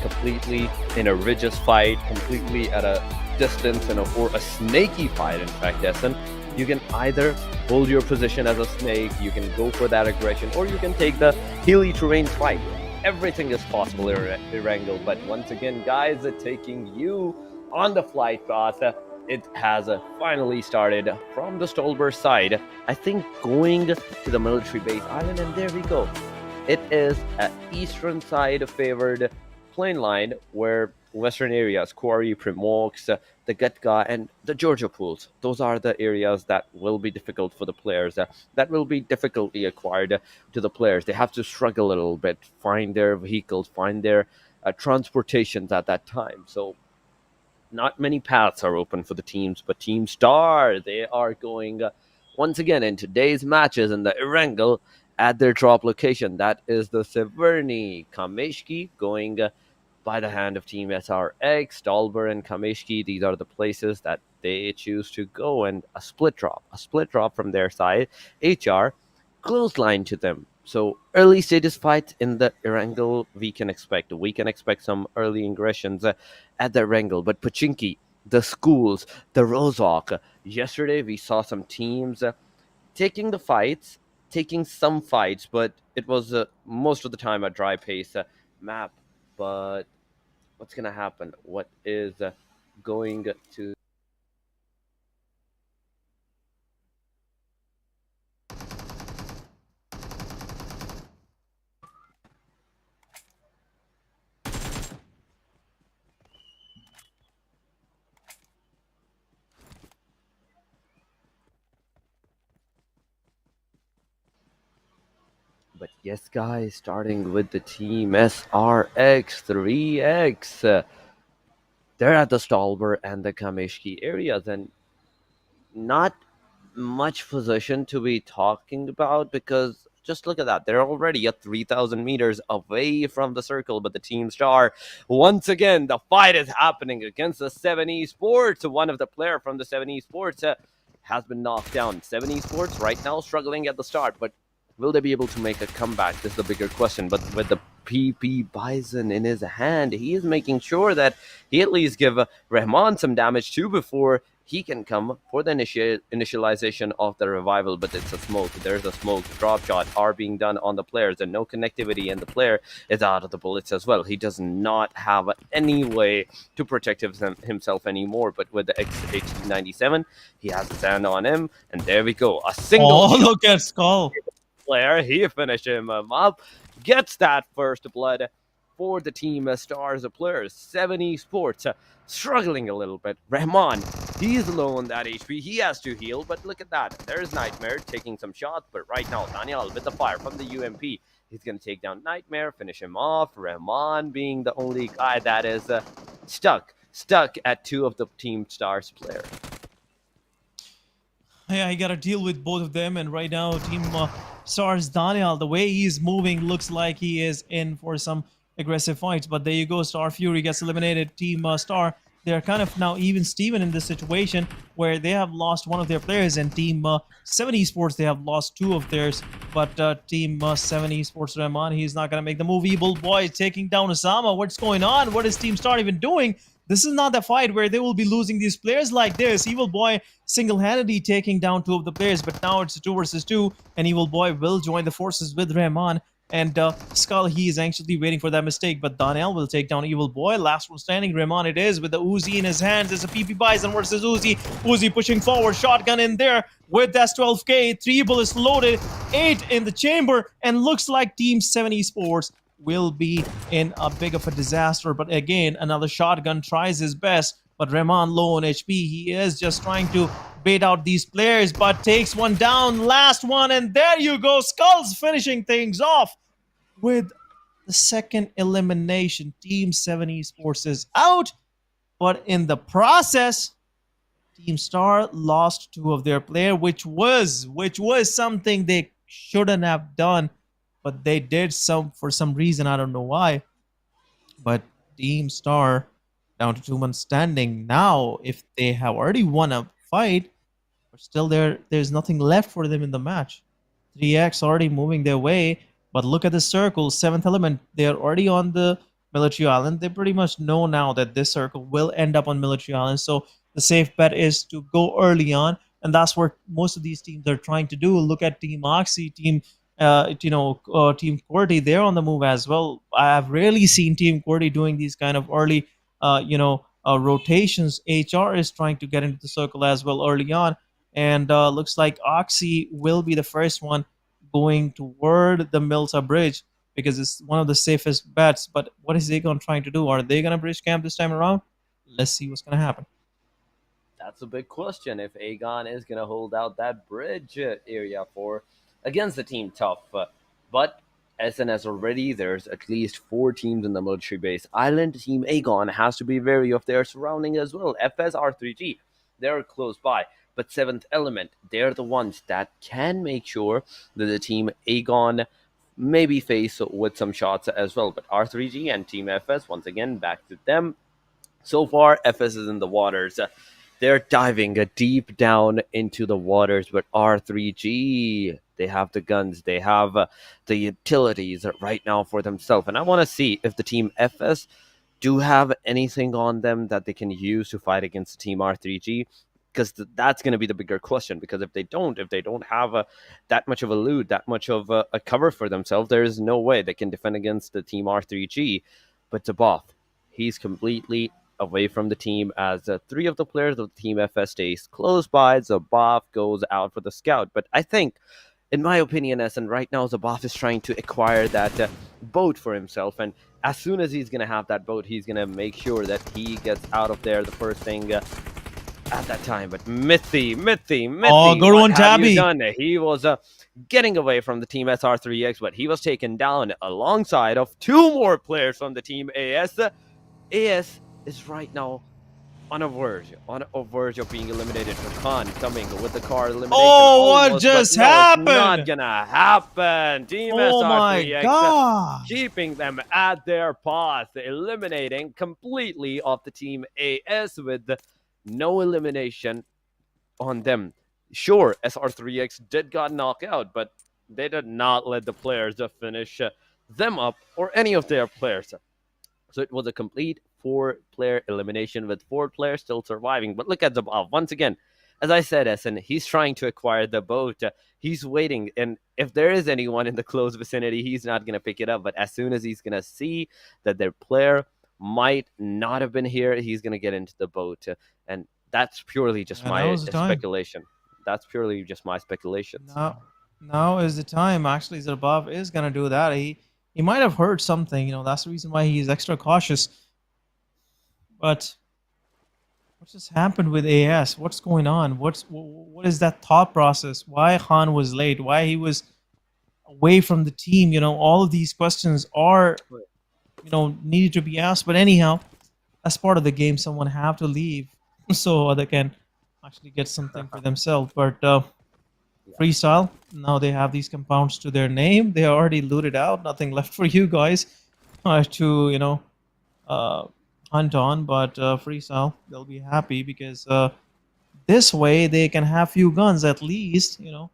completely in a ridges fight, completely at a distance, or a snaky fight. In fact, Essen, you can either hold your position as a snake, you can go for that aggression, or you can take the hilly terrain fight. Everything is possible, Erangel. But once again, guys, taking you on the flight path. It has finally started from the Stolber side. I think going to the military base island, and there we go. It is an eastern side favored plain line where western areas, Quarry, Primox, the Gutka, and the Georgia pools, those are the areas that will be difficult for the players, that will be difficultly acquired to the players. They have to struggle a little bit, find their vehicles, find their transportations at that time. So not many paths are open for the teams, but Team Star, they are going once again in today's matches in the Erangel at their drop location. That is the Severny Kameshki going by the hand of Team SRX, Dalber and Kameshki. These are the places that they choose to go, and a split drop from their side. HR clothesline to them. So early stages fight in the Erangel, we can expect some early ingressions at the Erangel. But Pachinki, the schools, the Rozok. Yesterday we saw some teams taking some fights, but it was most of the time a dry pace map. But what's gonna happen? What is going to But yes, guys, starting with the team SRX 3X. They're at the Stolber and the Kameshki areas, and not much position to be talking about because just look at that. They're already at 3,000 meters away from the circle, but the Team Star, once again, the fight is happening against the Se7en Esports. One of the player from the Se7en Esports has been knocked down. Se7en Esports right now struggling at the start, but will they be able to make a comeback? This is the bigger question. But with the PP Bison in his hand, he is making sure that he at least give Rahman some damage too before he can come for the initialization of the revival. But it's a smoke. There's a smoke. Drop shot are being done on the players, and no connectivity, and the player is out of the bullets as well. He does not have any way to protect himself anymore. But with the XGeneration, he has the sand on him, and there we go. A single shot. Look at Skull. Player, he finished him up, gets that first blood for the Team Stars players. Se7en Esports struggling a little bit. Rahman, he's low on that HP, he has to heal, but look at that. There's Nightmare taking some shots, but right now Daniel with the fire from the UMP, he's gonna take down Nightmare, finish him off. Rahman being the only guy that is stuck at two of the Team Stars players. Yeah, he got to deal with both of them, and right now, Team Stars Daniel, the way he's moving, looks like he is in for some aggressive fights. But there you go, Star Fury gets eliminated. Team Star, they're kind of now even Steven in this situation where they have lost one of their players, and Team Se7en Esports, they have lost two of theirs. But Team Se7en Esports Rahman, he's not going to make the move. Evil Boy taking down Osama. What's going on? What is Team Star even doing? This is not the fight where they will be losing these players like this. Evil Boy single-handedly taking down two of the players, but now it's a 2 versus 2, and Evil Boy will join the forces with Rahman. And Skull, he is anxiously waiting for that mistake, but Daniel will take down Evil Boy. Last one standing, Rahman it is, with the Uzi in his hands. It's a PP Bison versus Uzi. Uzi pushing forward, shotgun in there with that 12K. 3 bullets loaded, 8 in the chamber, and looks like Team Se7en Esports will be in a big of a disaster. But again, another shotgun tries his best, but Rahman low on HP. He is just trying to bait out these players, but takes one down. Last one, and there you go. Skulls finishing things off with the second elimination. Team Se7en Esports is out, but in the process, Team Star lost 2 of their players, which was something they shouldn't have done. But they did for some reason, I don't know why. But Team Star, down to 2 months standing. Now, if they have already won a fight, but still there's nothing left for them in the match. 3x already moving their way, but look at the circle. Seventh element, they're already on the military island. They pretty much know now that this circle will end up on military island. So the safe bet is to go early on, and that's what most of these teams are trying to do. Look at Team Oxy, Team QWERTY. They're on the move as well. I have rarely seen Team QWERTY doing these kind of early, rotations. HR is trying to get into the circle as well early on, and looks like Oxy will be the first one going toward the Milta Bridge because it's one of the safest bets. But what is Aegon trying to do? Are they going to bridge camp this time around? Let's see what's going to happen. That's a big question if Aegon is going to hold out that bridge area for against the team tough. But SNS already, there's at least 4 teams in the military base island. Team Aegon has to be wary of their surrounding as well. FSR3G, they're close by. But Seventh Element, they're the ones that can make sure that the team Aegon maybe face with some shots as well. But R3G and Team FS, once again, back to them. So far, FS is in the waters. They're diving deep down into the waters, but R3G, they have the guns, they have the utilities right now for themselves. And I want to see if the team FS do have anything on them that they can use to fight against Team R3G. Because that's going to be the bigger question. Because if they don't have that much of a loot, that much of a cover for themselves, there is no way they can defend against the Team R3G. But Zaboth, he's completely away from the team as 3 of the players of the team FS stays close by. Zaboth goes out for the scout. But I think, in my opinion, and right now Zaboth is trying to acquire that boat for himself. And as soon as he's going to have that boat, he's going to make sure that he gets out of there the first thing at that time. But Mithy, Oh, good what one, have you Tabby. done? He was getting away from the team SR3X, but he was taken down alongside of 2 more players from the team AS. AS is right now on a verge of being eliminated. For Khan coming with the car elimination Oh, what almost, but just no, it's not happened? gonna happen. Team Oh my SR3X god. keeping them at their path, eliminating completely of the team AS with no elimination on them. Sure, SR3X did got knocked out, but they did not let the players finish them up or any of their players. So it was a complete 4-player elimination with 4 players still surviving. But look at Zabav. Once again, as I said, Essen, he's trying to acquire the boat. He's waiting. And if there is anyone in the close vicinity, he's not going to pick it up. But as soon as he's going to see that their player might not have been here, he's going to get into the boat. And that's purely just Yeah, that my was the time. speculation. That's purely just my speculations. Now is the time. Actually, Zarbov is gonna do that. He might have heard something. That's the reason why he's extra cautious. But what just happened with AS? What's going on? What is that thought process? Why Han was late? Why he was away from the team? All of these questions are needed to be asked. But anyhow, as part of the game, someone have to leave so they can actually get something for themselves. But freestyle, now they have these compounds to their name. They are already looted out. Nothing left for you guys to hunt on. But freestyle, they'll be happy because this way they can have few guns at least. They're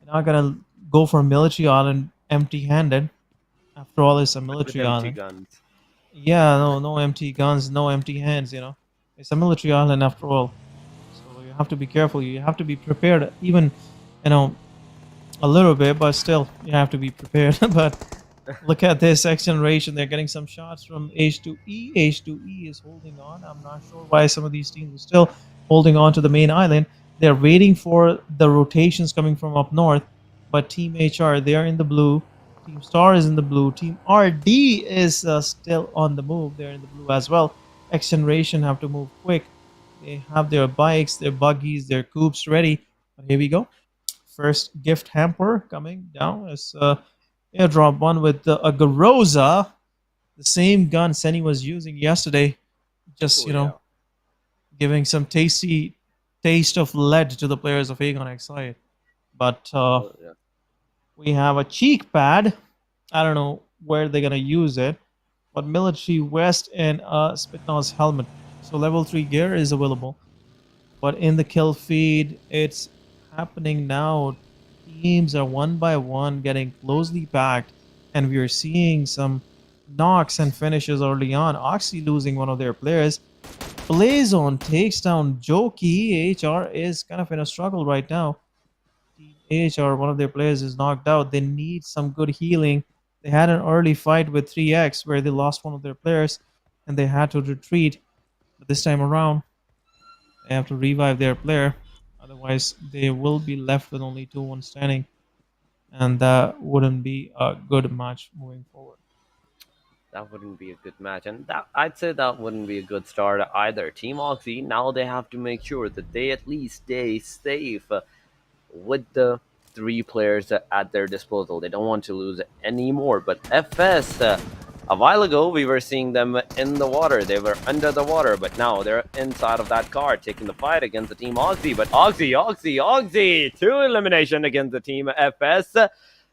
not gonna go for military island empty-handed. After all, it's a With military empty island. guns. Yeah, no empty guns, no empty hands. It's a military island after all. So you have to be careful. You have to be prepared, even you know a little bit, but still you have to be prepared. But look at this XGeneration. They're getting some shots from H2E. H2E is holding on. I'm not sure why some of these teams are still holding on to the main island. They're waiting for the rotations coming from up north. But Team HR, they are in the blue. Team Star is in the blue. Team RD is still on the move. They're in the blue as well. XGeneration have to move quick. They have their bikes, their buggies, their coupes ready. But here we go. First gift hamper coming down as airdrop one with a Garoza, the same gun Senny was using yesterday. Just, Oh, yeah. giving some tasty taste of lead to the players of Aegon Exile. But Oh, yeah. we have a cheek pad. I don't know where they're gonna use it. but military vest and a Spitnaz helmet. So level 3 gear is available. But in the kill feed, it's happening now. Teams are one by one getting closely packed, and we are seeing some knocks and finishes early on. Oxy losing one of their players. Blazon takes down Joki. HR is kind of in a struggle right now. Team HR, one of their players, is knocked out. They need some good healing. They had an early fight with 3X where they lost one of their players and they had to retreat. But this time around, they have to revive their player. Otherwise, they will be left with only 2-1 standing. And that wouldn't be a good match moving forward. That wouldn't be a good match, and that I'd say that wouldn't be a good start either. Team Oxy now they have to make sure that they at least stay safe with the three players at their disposal. They don't want to lose any more. But FS, a while ago, we were seeing them in the water. They were under the water, but now they're inside of that car, taking the fight against the team Oxy. But Oxy, 2 elimination against the team FS.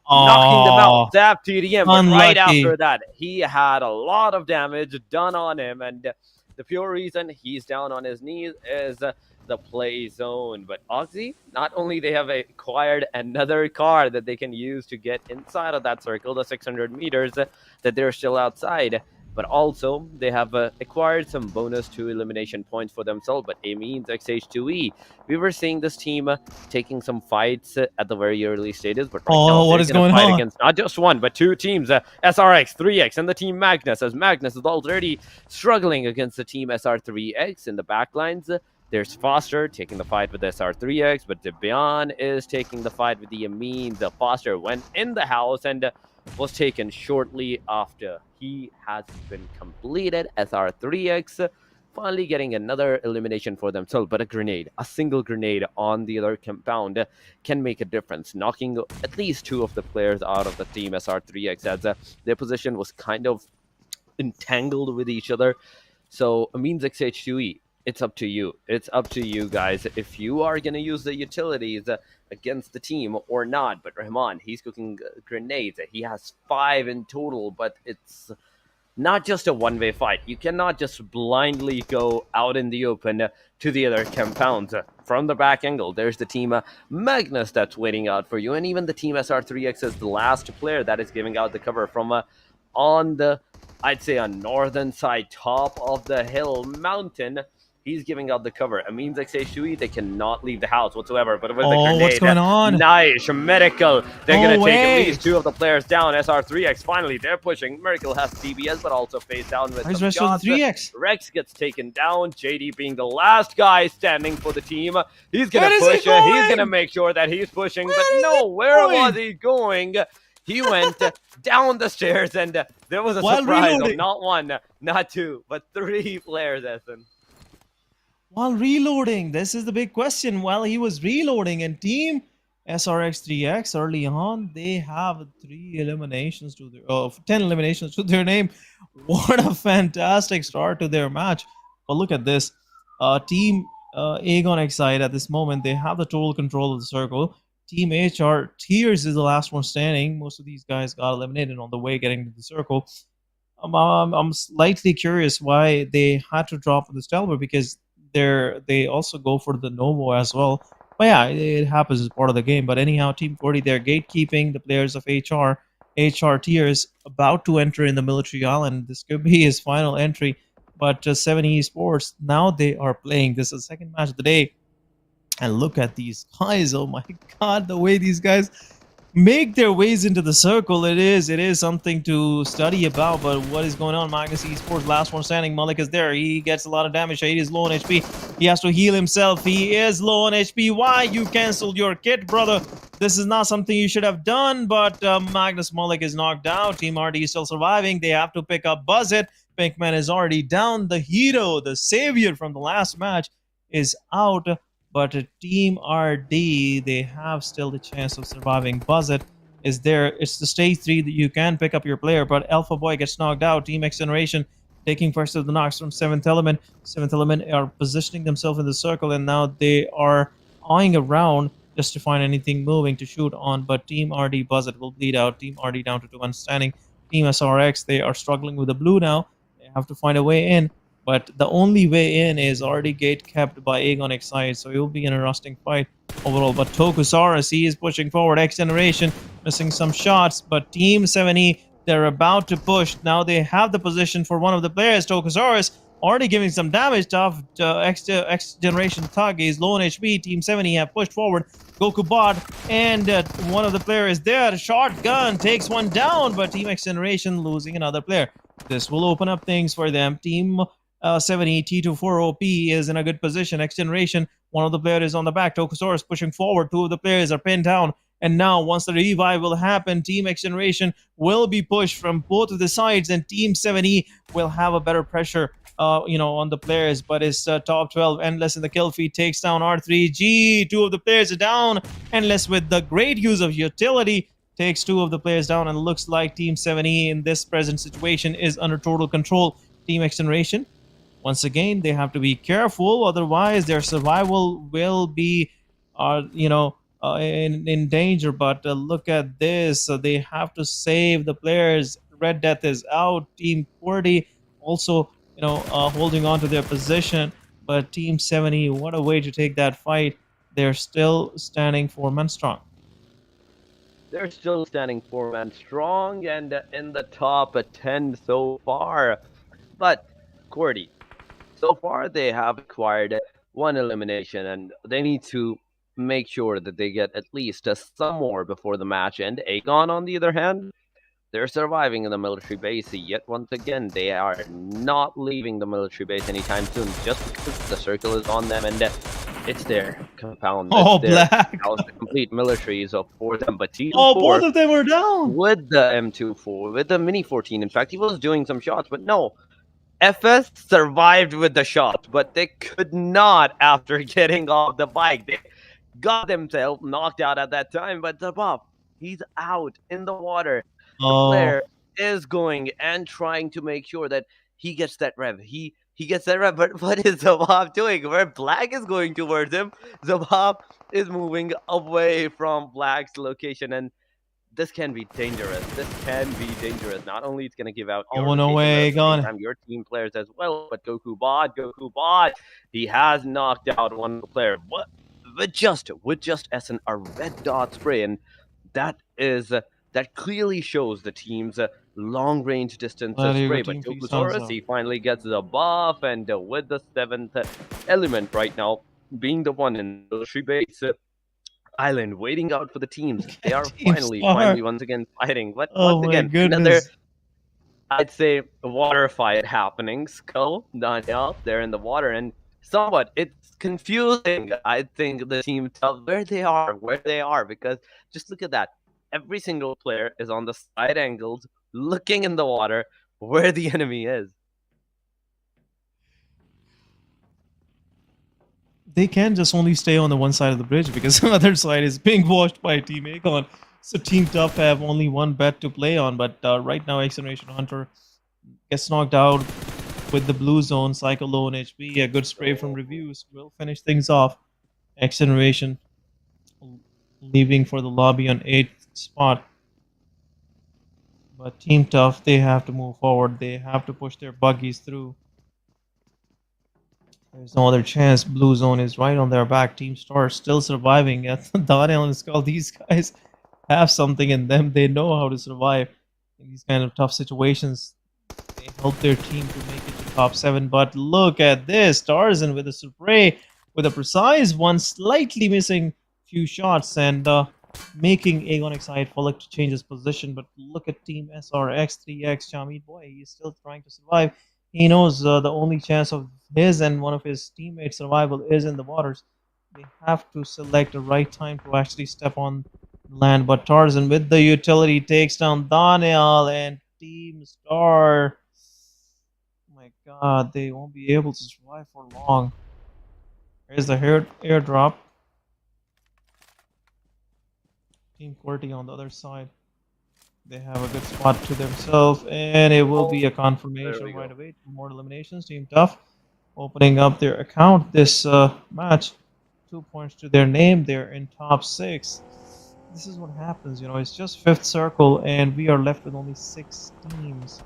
Knocking them out, Zap TDM, but right after that, he had a lot of damage done on him, and the pure reason he's down on his knees is the play zone. But Oxy, not only they have acquired another car that they can use to get inside of that circle, the 600 meters that they're still outside, but also they have acquired some bonus 2 elimination points for themselves. But it means XH2E. We were seeing this team taking some fights at the very early stages, but right now what is going fight on against not just one but 2 teams, SRX, 3X, and the team Magnus, as Magnus is already struggling against the team SR3X in the backlines. There's Foster taking the fight with SR3X, but Debian is taking the fight with the Amin. The Foster went in the house and was taken shortly after. He has been completed. SR3X finally getting another elimination for themselves, but a single grenade on the other compound can make a difference, knocking at least 2 of the players out of the team SR3X, as their position was kind of entangled with each other. So Amin's XH2E, it's up to you. It's up to you guys if you are going to use the utilities against the team or not. But Rahman, he's cooking grenades. He has 5 in total, but it's not just a one-way fight. You cannot just blindly go out in the open to the other compounds. From the back angle, there's the team Magnus that's waiting out for you, and even the team SR3X is the last player that is giving out the cover from on the, I'd say, a northern side, top of the hill mountain. He's giving out the cover. It means XH2E, they cannot leave the house whatsoever. But with the grenade, what's going on? Nice, Medical. They're going to take at least 2 of the players down. SR3X, finally, they're pushing. Miracle has DBS, but also faced down with some shots. 3X. Rex gets taken down. JD being the last guy standing for the team. He's going to push. He's going to make sure that he's pushing. But no, where was he going? He went down the stairs, and there was a surprise of not 1, not 2, but 3 players, Essen. While reloading, this is the big question. While he was reloading, and team SRX3X early on, they have 3 eliminations to their 10 eliminations to their name. What a fantastic start to their match. But look at this. Team Aegon Excite at this moment, they have the total control of the circle. Team HR Tears is the last one standing. Most of these guys got eliminated on the way getting to the circle. I'm slightly curious why they had to drop the Stelber, because they also go for the Novo as well. But yeah, it happens as part of the game. But anyhow, Team QWERTY, they're gatekeeping the players of HR Tears about to enter in the military island. This could be his final entry. But Se7en Esports, now they are playing. This is the second match of the day. And look at these guys. Oh my god, the way these guys make their ways into the circle. It is something to study about. But what is going on? Magnus Esports, last one standing. Malik is there. He gets a lot of damage. He is low on HP. He has to heal himself. He is low on HP. Why you canceled your kit, brother? This is not something you should have done. But Magnus Malik is knocked out. Team RD is still surviving. They have to pick up Buzzet. Pinkman is already down. The hero, the savior from the last match, is out. But Team RD, they have still the chance of surviving. Buzzet is there. It's the stage 3 that you can pick up your player, but Alpha Boy gets knocked out. Team XGeneration taking first of the knocks from 7th Element. 7th Element are positioning themselves in the circle, and now they are eyeing around just to find anything moving to shoot on. But Team RD Buzzet will bleed out. Team RD down to 2-1 standing. Team SRX, they are struggling with the blue now. They have to find a way in, but the only way in is already gate kept by Aegon Excite, so it will be an interesting fight overall. But Tokusaurus, he is pushing forward. XGeneration missing some shots, but Team 7E, they're about to push. Now they have the position for one of the players. Tokusaurus already giving some damage. Tough XGeneration Thug is low on HP. Team 7E have pushed forward. Goku Bot and one of the players there. Shotgun takes one down, but Team XGeneration losing another player. This will open up things for them. Team 7E T24OP is in a good position. XGeneration, one of the players is on the back. Tokusaurus pushing forward. Two of the players are pinned down. And now, once the revive will happen, Team XGeneration will be pushed from both of the sides, and Team 7E will have a better pressure, on the players. But it's top 12. Endless in the kill feed takes down R3G. Two of the players are down. Endless with the great use of utility takes two of the players down, and looks like Team 7E in this present situation is under total control. Team XGeneration, once again, they have to be careful, otherwise their survival will be, in danger. But look at this. They have to save the players. Red Death is out. Team QWERTY also, holding on to their position. But Team 7E, what a way to take that fight. They're still standing 4-man strong. They're still standing 4-man strong and in the top 10 so far. But QWERTY, so far they have acquired one elimination, and they need to make sure that they get at least some more before the match end. Aegon, on the other hand, they're surviving in the military base. Yet once again, they are not leaving the military base anytime soon, just because the circle is on them, and it's their compound. Oh, it's their Black! house, the complete military for them. But T24, Oh, both of them are down! with the M24, with the Mini 14, in fact, he was doing some shots, but no. FS survived with the shot, but they could not after getting off the bike. They got themselves knocked out at that time, but Zabab, he's out in the water. The player is going and trying to make sure that he gets that rev. He gets that rev, but what is Zabab doing? Where Black is going towards him, Zabab is moving away from Black's location, and this can be dangerous. This can be dangerous. Not only it's going to give out your no location, way, but at the same time, your team players as well. But Goku Bot, he has knocked out one player. What? With just SN a red dot spray, and that clearly shows the team's long range distance spray. But Tokusaurus, he finally gets the buff, and with the 7th element right now, being the one in the military base. Island waiting out for the teams. They are finally once again fighting. But once again, another, I'd say, water fight happening. Skull, Daniel, they're in the water, and somewhat it's confusing. I think the team tells where they are, because just look at that. Every single player is on the side angles, looking in the water where the enemy is. They can just only stay on the one side of the bridge, because the other side is being washed by Team Aegon. So Team Tough have only one bet to play on, but right now XGeneration Hunter gets knocked out with the blue zone. Psycho low on HP. A good spray from Reviews will finish things off. XGeneration leaving for the lobby on 8th spot. But Team Tough, they have to move forward. They have to push their buggies through. There's no other chance. Blue zone is right on their back. Team Star still surviving at Daniel and Skull. These guys have something in them. They know how to survive in these kind of tough situations. They help their team to make it to top 7. But look at this. Tarzan with a spray, with a precise one, slightly missing few shots, and making Aegon Excite Fullock to change his position. But look at Team SRX, 3X, Chamid Boy. He's still trying to survive. He knows the only chance of his and one of his teammates' survival is in the waters. They have to select the right time to actually step on land. But Tarzan with the utility takes down Daniel and Team Star. Oh my god, they won't be able to survive for long. Here's the airdrop. Team QWERTY on the other side. They have a good spot to themselves, and it will be a confirmation right away. 2 more eliminations. Team Tough opening up their account this match. 2 points to their name. They're in top 6. this is what happens. It's just fifth circle, and we are left with only 6 teams.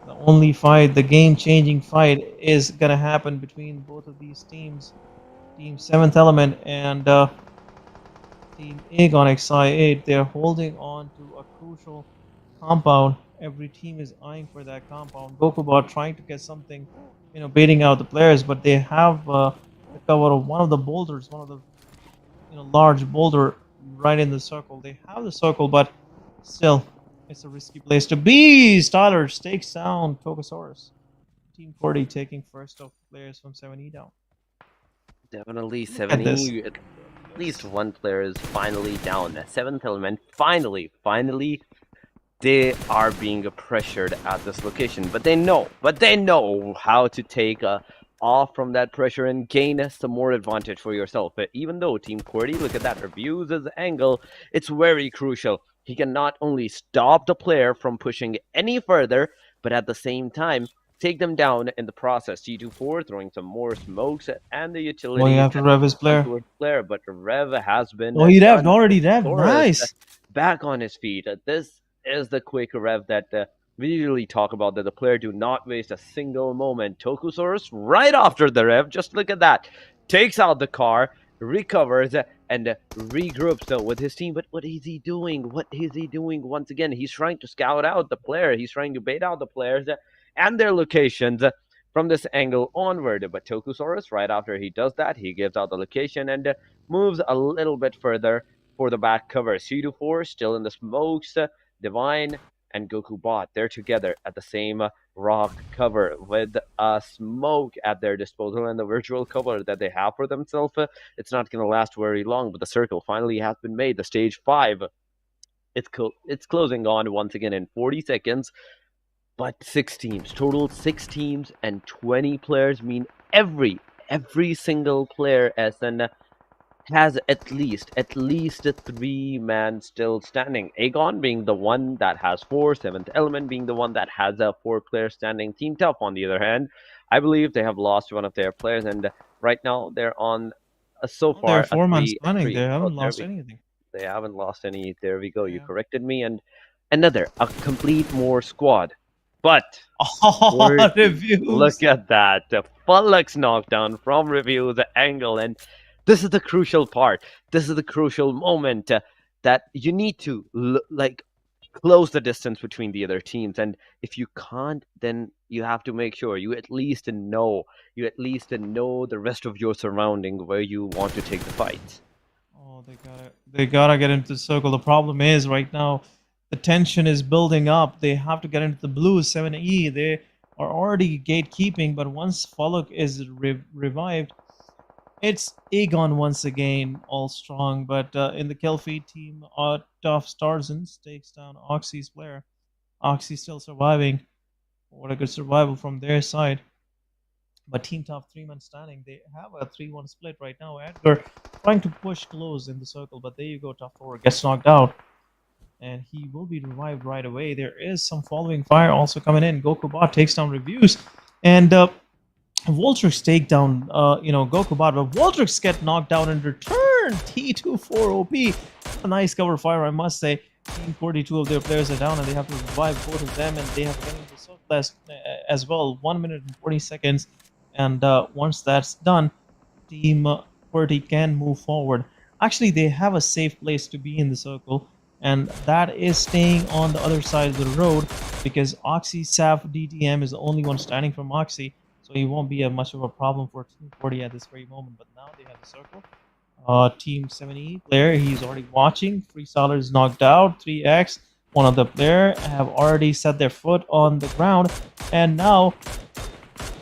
The only fight, the game-changing fight, is gonna happen between both of these teams. Team Seventh Element and Team Aegon XI8. They're holding on to a crucial compound. Every team is eyeing for that compound. Gokubot trying to get something, baiting out the players, but they have the cover of one of the boulders, one of the large boulder right in the circle. They have the circle, but still, it's a risky place to be. Stylers takes down Tokosaurus. Team 40 taking first of players from 7E down. Definitely Look at this. 7E. At least one player is finally down. Seventh Element, finally, they are being pressured at this location. But they know how to take off from that pressure and gain some more advantage for yourself. But even though Team QWERTY, look at that, reviews his angle, it's very crucial. He can not only stop the player from pushing any further, but at the same time, take them down in the process. T24 throwing some more smokes and the Going utilities after Rev his player. onto his player, but Rev has been Oh, he revved, done. already revved. Taurus Nice. back on his feet. This is the quick rev that we usually talk about, that the player do not waste a single moment. Tokusaurus, right after the rev, just look at that, takes out the car, recovers, and regroups with his team. But what is he doing? What is he doing? Once again, he's trying to scout out the player. He's trying to bait out the players and their locations from this angle onward. But Tokusaurus, right after he does that, he gives out the location and moves a little bit further for the back cover. C24 still in the smokes. Divine and Goku Bot, they're together at the same rock cover with a smoke at their disposal and the virtual cover that they have for themselves. It's not going to last very long, but the circle finally has been made. The stage 5, it's closing on once again in 40 seconds. But 6 teams, total 6 teams and 20 players mean every single player SN has at least 3 man still standing. Aegon being the one that has 4, Seventh Element being the one that has a 4 player standing. Team Tough, on the other hand, I believe they have lost one of their players, and right now they're on so far They're a 4-man 3 standing. 3. They Oh, haven't lost anything. they haven't lost any. There we go. You Yeah. corrected me, and a complete more squad. But Oh, reviews. look at that. The Fullux knockdown from Review, the angle, and this is the crucial part. This is the crucial moment that you need to close the distance between the other teams. And if you can't, then you have to make sure you at least know the rest of your surrounding where you want to take the fight. Oh, they gotta get into the circle. The problem is right now the tension is building up. They have to get into the blue 7E. They are already gatekeeping, but once Faluk is revived, it's Aegon once again, all strong. But in the kill feed team, Tough Starzens takes down Oxy's player. Oxy still surviving. What a good survival from their side. But Team Top 3-man standing, they have a 3-1 split right now. Edgar trying to push close in the circle, but there you go, Top 4 gets knocked out. And he will be revived right away. There is some following fire also coming in. Gokubot takes down Reviews. And Voltrix take down, Gokubot. But Voltrix get knocked down in return. T24 OP. A nice cover fire, I must say. Team 42 of their players are down, and they have to revive both of them. And they have to get into the circle as well. 1 minute and 40 seconds. And once that's done, Team QWERTY can move forward. Actually, they have a safe place to be in the circle, and that is staying on the other side of the road, because Oxy Saf DTM is the only one standing from Oxy, so he won't be much of a problem for Team 40 at this very moment. But now they have the circle. Team 7E player, he's already watching. Freestyler is knocked out. 3x, one of the player have already set their foot on the ground, and now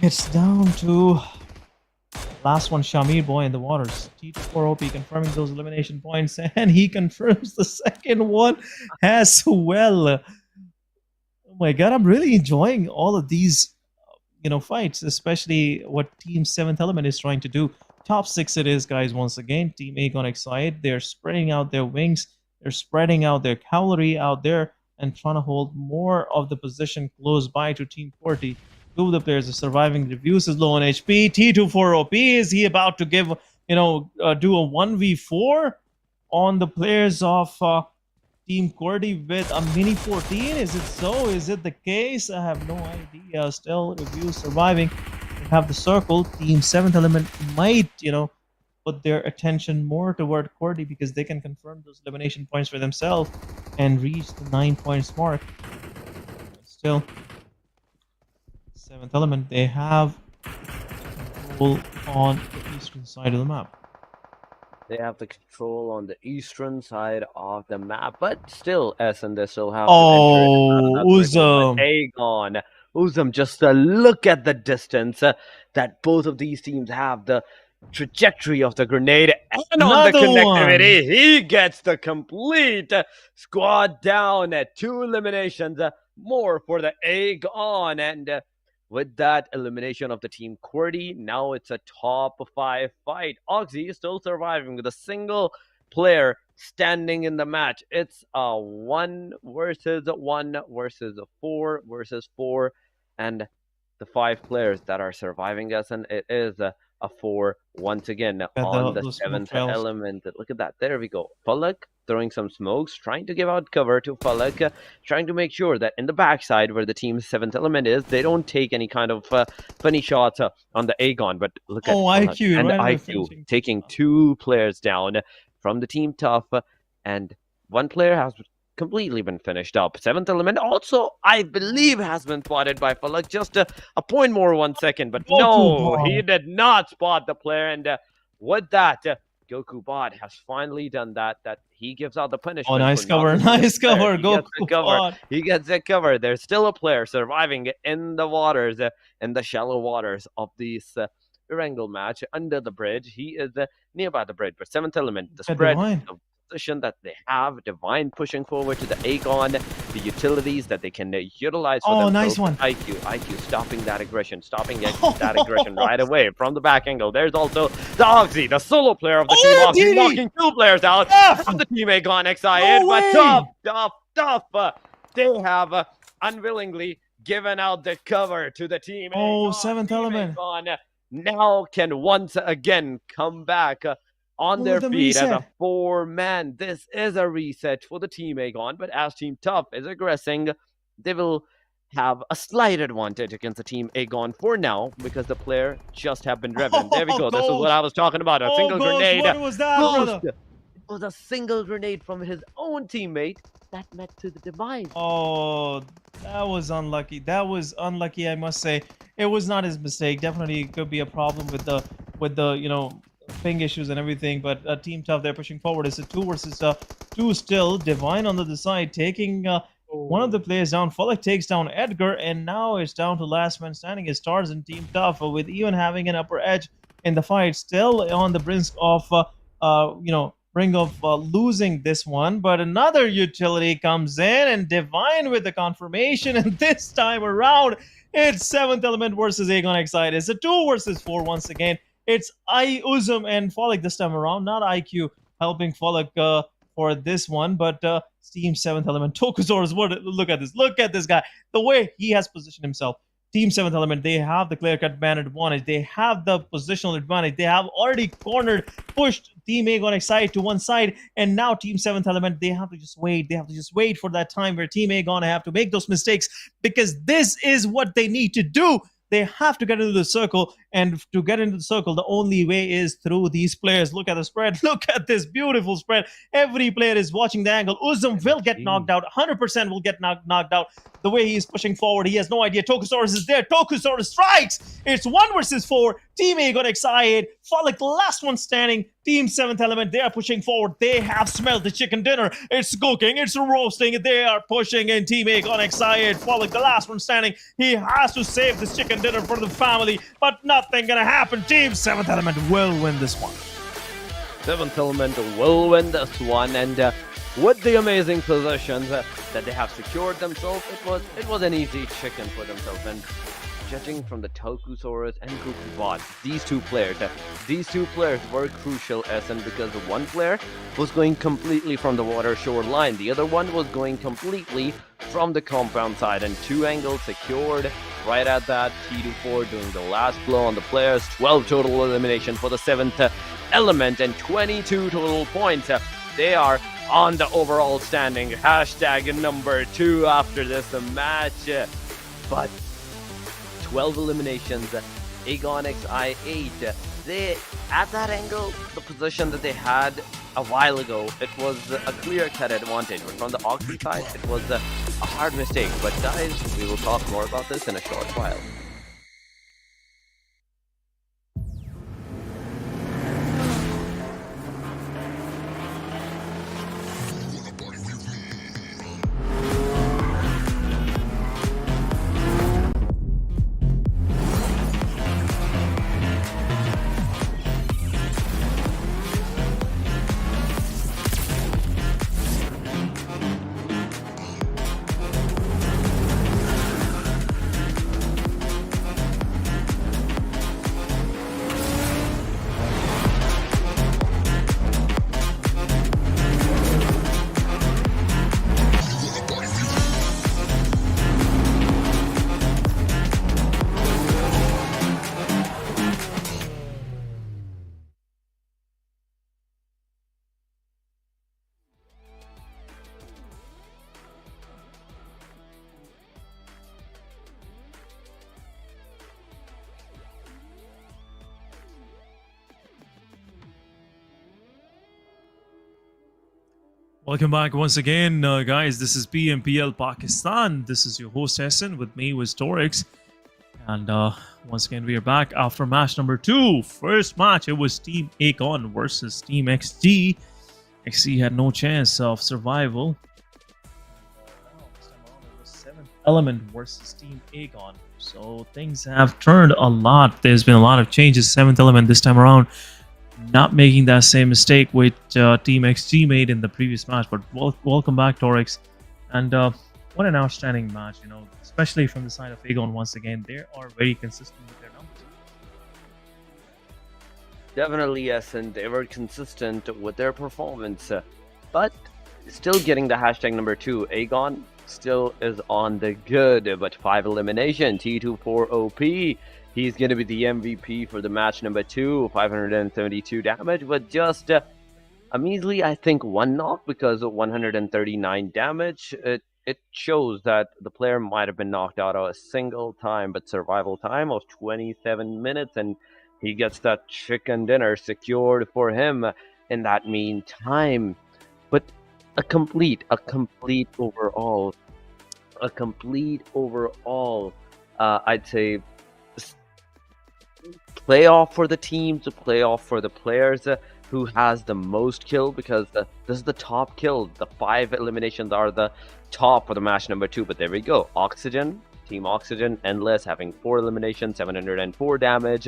it's down to last one, Shamir Boy in the waters. T24 OP confirming those elimination points, and he confirms the second one as well. Oh my god, I'm really enjoying all of these fights, especially what Team 7th Element is trying to do. Top 6 it is, guys, once again. Team Aegon Excited, they're spreading out their wings, they're spreading out their cavalry out there, and trying to hold more of the position close by to Team QWERTY. 2 of the players are surviving. Reviews is low on HP. T24 OP, is he about to give, do a 1v4? on the players of Team QWERTY with a mini 14. Is it so? Is it the case? I have no idea. Still, reviews surviving. They have the circle. Team 7th Element might, put their attention more toward QWERTY because they can confirm those elimination points for themselves and reach the 9 points mark. Still, 7th Element, they have control on the eastern side of the map. They have the control on the eastern side of the map, but still, SN, they still have to Uzum. Aegon. Uzum, just look at the distance that both of these teams have, the trajectory of the grenade, and on the connectivity, he gets the complete squad down at 2 eliminations, more for the Aegon, and with that elimination of the team QWERTY, now it's a top 5 fight. Oxy is still surviving with a single player standing in the match. It's a 1 versus 1 versus 4 versus 4, and the 5 players that are surviving us, and it is a 4 once again on the 7th element. Look at that. There we go. Falak throwing some smokes, trying to give out cover to Falak, trying to make sure that in the backside where the team's 7th element is, they don't take any kind of funny shots on the Aegon. But look at IQ, and right IQ taking 2 players down from the team Tough, and 1 player has completely been finished up. 7th element also, I believe, has been spotted by Falak. Just a point more 1 second, but no, he did not spot the player, and with that, Goku Bot has finally done that he gives out the punishment. Nice cover, Goku Bot. He gets a cover. There's still a player surviving in the waters, in the shallow waters of this Erangel match under the bridge. He is nearby the bridge, but 7th element, the spread, the position that they have, Divine pushing forward to the Aegon, the utilities that they can utilize for them. Nice one. IQ stopping that aggression, that aggression right away from the back angle. There's also the Oxy, the solo player of the team Oxy, knocking 2 players out from the team Aegon excited, but tough. They have unwillingly given out the cover to the team. 7th element Aegon now can once again come back on their feet as a 4-man. This is a reset for the team Aegon, but as Team Tough is aggressing, they will have a slight advantage against the team Aegon for now because the player just have been driven. There we go. This is what I was talking about. A single grenade. What was that, brother? It was a single grenade from his own teammate that met to the device. That was unlucky. I must say. It was not his mistake. Definitely could be a problem with the ping issues and everything, but Team Tough, they're pushing forward. It's a 2 versus 2 still. Divine on the other side taking one of the players down. Falak takes down Edgar, and now it's down to last man standing. It stars in Team Tough with even having an upper edge in the fight, still on the brink of losing this one. But another utility comes in, and Divine with the confirmation, and this time around it's 7th element versus Aegon Excited. It's a 2 versus 4 once again. It's Uzum and Falak this time around, not IQ helping Falak for this one, but Team 7th element, Tokusaurus, look at this. Look at this guy. The way he has positioned himself. Team 7th element, they have the clear-cut ban advantage. They have the positional advantage. They have already pushed Team Aegon Excited to one side, and now Team 7th element, they have to just wait. They have to just wait for that time where Team Aegon have to make those mistakes, because this is what they need to do. They have to get into the circle, and to get into the circle, the only way is through these players. Look at the spread. Look at this beautiful spread. Every player is watching the angle. Uzum will get knocked out. 100% will get knocked out. The way he is pushing forward, he has no idea. Tokusaurus is there. Tokusaurus strikes. It's 1 versus 4. Team A got excited. Falak, the last one standing. Team 7th element, they are pushing forward. They have smelled the chicken dinner. It's cooking. It's roasting. They are pushing, and Team A got excited. Falak, the last one standing. He has to save this chicken dinner for the family, but nothing gonna happen. Team 7th element will win this one. 7th element will win this one, and with the amazing positions that they have secured themselves, it was an easy chicken for themselves. And judging from the Tokusaurus and Goku these two players were crucial, SN, because the one player was going completely from the water shore line, the other one was going completely from the compound side, and 2 angles secured right at that. T24 doing the last blow on the players. 12 total elimination for the 7th element, and 22 total points They are on the overall standing. Hashtag number 2 after this match. But 12 eliminations. Aegon XI8. They, at that angle, the position that they had a while ago, it was a clear-cut advantage. But from the Oxy side, it was a hard mistake. But guys, we will talk more about this in a short while. Welcome back once again, guys. This is PMPL Pakistan. This is your host Se7en. With me was Torix, and once again we are back after match number 2. First match, it was Team Aegon versus Team XG. XG had no chance of survival. This time around it was 7th Element versus Team Aegon. So things have turned a lot. There's been a lot of changes. 7th Element this time around, not making that same mistake which Team XG made in the previous match. But welcome back, Torix. And what an outstanding match, you know, especially from the side of Aegon once again. They are very consistent with their numbers. Definitely, yes, and they were consistent with their performance. But still getting the hashtag number 2. Aegon still is on the good, but 5 elimination. T24 OP. He's going to be the MVP for the match number 2, 572 damage, but just a measly, I think, 1 knock because of 139 damage. It shows that the player might have been knocked out a single time, but survival time of 27 minutes, and he gets that chicken dinner secured for him in that meantime. But a complete overall, I'd say, playoff for the teams, a playoff for the players who has the most kill, because this is the top kill. The 5 eliminations are the top for the match number 2. But there we go. Oxygen, Team Oxygen, Endless having 4 eliminations, 704 damage.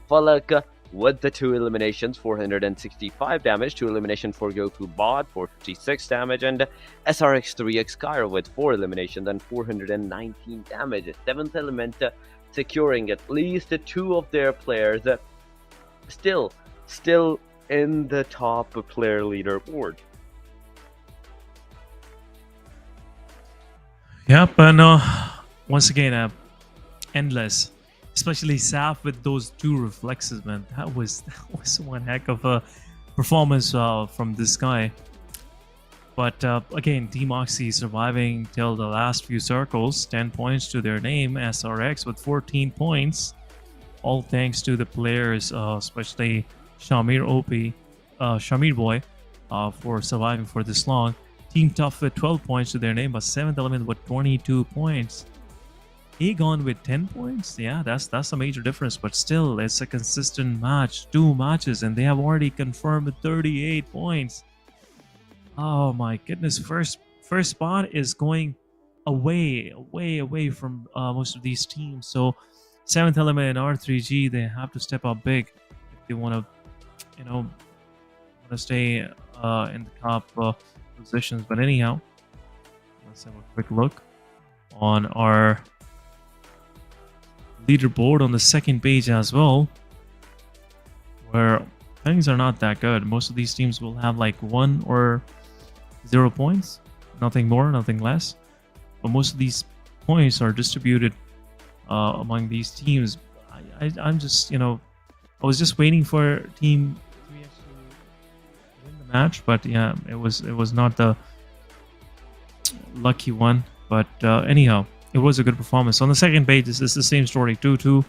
Falak with the 2 eliminations, 465 damage. 2 elimination for Goku Bot, 456 damage, and SRX3X Kyra with 4 eliminations and 419 damage. 7th Element securing at least 2 of their players, still in the top player leaderboard. Yep, and once again, Endless, especially Saf with those 2 reflexes, man. That was one heck of a performance from this guy. But again, Team Oxy surviving till the last few circles. 10 points to their name. SRX with 14 points. All thanks to the players, especially Shamir OP, Shamir Boy, for surviving for this long. Team Tough with 12 points to their name, but 7th Element with 22 points. Aegon with 10 points. Yeah, that's a major difference, but still, it's a consistent match. 2 matches, and they have already confirmed 38 points. Oh my goodness, first spot is going away from most of these teams. So 7th Element and R3G, they have to step up big if they want to stay in the top positions. But anyhow, let's have a quick look on our leaderboard on the second page as well, where things are not that good. Most of these teams will have like 1 or 0 points, nothing more, nothing less. But most of these points are distributed among these teams. I'm just, I was just waiting for Team 3X to win the match, but yeah, it was not the lucky one. But anyhow, it was a good performance. On the second page, this is the same story: 2-2,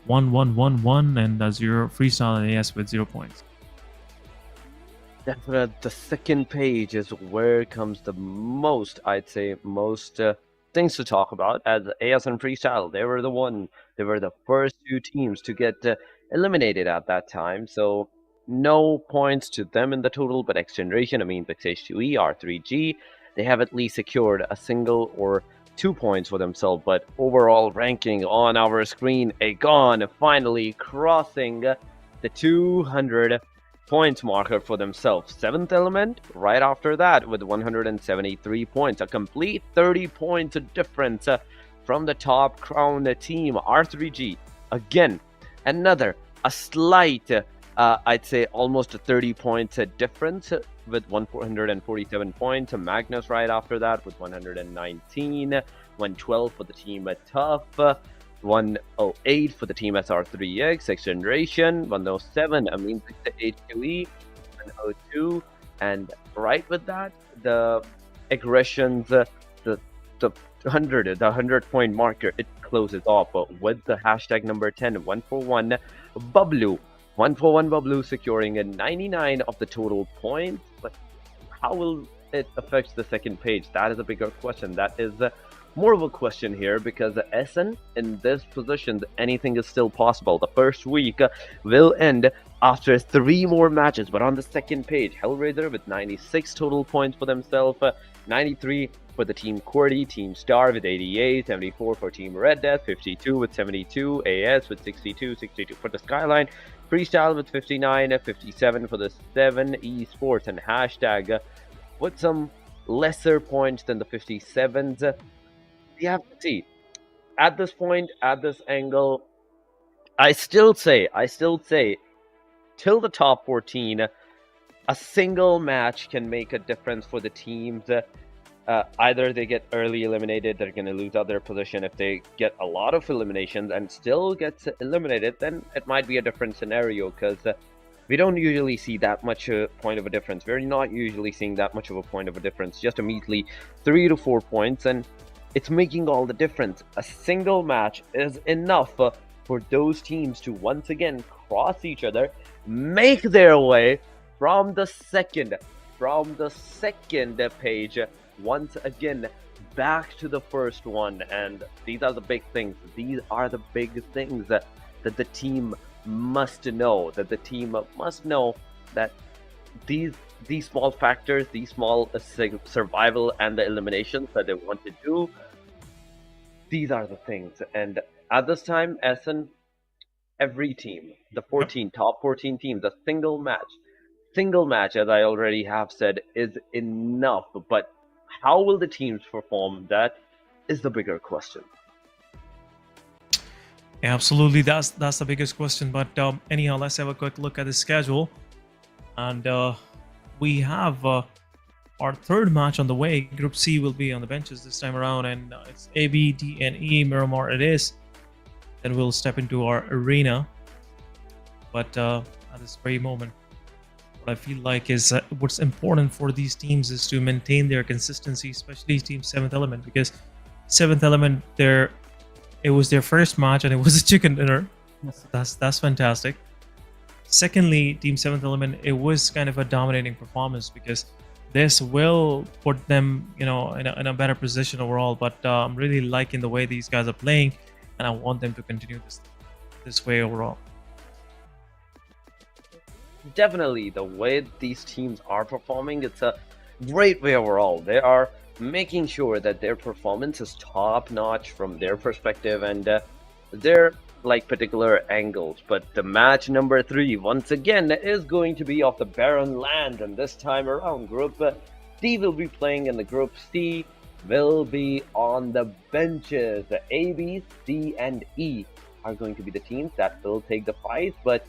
1-1-1-1, and 0 freestyle and AS with 0 points. Definitely, the second page is where comes the most, I'd say, most things to talk about. As AS and Freestyle, they were the first two teams to get eliminated at that time. So no points to them in the total, but XGeneration, I mean, the H2E, R3G, they have at least secured a single or 2 points for themselves. But overall ranking on our screen, Aegon finally crossing the 200 points marker for themselves. 7th Element right after that with 173 points, a complete 30 points difference from the top crowned team R3G. Again, a slight I'd say almost a 30 points difference with 147 points. Magnus right after that with 119, 112 for the team at Tough, 108 for the team SR3X, XGeneration, 107, I mean, the H2E, 102, and right with that, the aggressions, the 100 point marker, it closes off with the hashtag number 10, 141 Bublu. 141 Bublu securing a 99 of the total points, but how will it affect the second page? That is a bigger question. That is more of a question here, because SN in this position, anything is still possible. The first week will end after 3 more matches, but on the second page, HellRaiser with 96 total points for themselves, 93 for the team QWERTY, Team Star with 88, 74 for Team Red Death, 52 with 72, AS with 62, 62 for the Skyline, Freestyle with 59, 57 for the Se7en Esports, and hashtag with some lesser points than the 57s. You have to see. At this point, at this angle, I still say, till the top 14, a single match can make a difference for the teams. Either they get early eliminated, they're going to lose out their position. If they get a lot of eliminations and still get eliminated, then it might be a different scenario, because we don't usually see that much point of a difference. We're not usually seeing that much of a point of a difference, just a measly 3 to 4 points, and it's making all the difference. A single match is enough for those teams to once again cross each other, make their way from the second page once again back to the first one. And these are the big things. These are the big things that the team must know. That the team must know that these small factors, these small survival and the eliminations that they want to do, these are the things. And at this time, SN, every team, the 14 top 14 teams, a single match, as I already have said, is enough. But how will the teams perform? That is the bigger question. Absolutely, that's the biggest question. But anyhow, let's have a quick look at the schedule, and we have our third match on the way. Group C will be on the benches this time around, and it's A, B, D, and E. Miramar it is. Then we'll step into our arena. But at this very moment, what I feel like is what's important for these teams is to maintain their consistency, especially Team 7th Element, because 7th Element, it was their first match and it was a chicken dinner. That's fantastic. Secondly, Team 7th Element, it was kind of a dominating performance, because this will put them, in a better position overall. But I'm really liking the way these guys are playing, and I want them to continue this way overall. Definitely, the way these teams are performing, it's a great way overall. They are making sure that their performance is top notch from their perspective and their particular angles. But the match number 3 once again is going to be off the barren land, and this time around Group D will be playing, and the Group C will be on the benches. The A, B, C, and E are going to be the teams that will take the fight. But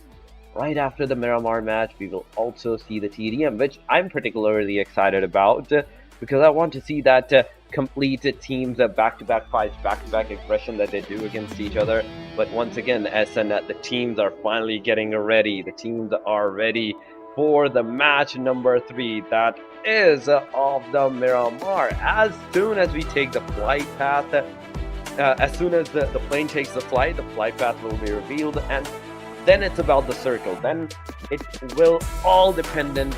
right after the Miramar match, we will also see the TDM, which I'm particularly excited about, because I want to see that complete teams back-to-back fights, back-to-back aggression that they do against each other. But once again, SN, the teams are finally getting ready. The teams are ready for the match number 3, that is of the Miramar. As soon as we take the flight path, as soon as the plane takes the flight path will be revealed, and then it's about the circle. Then it will all be dependent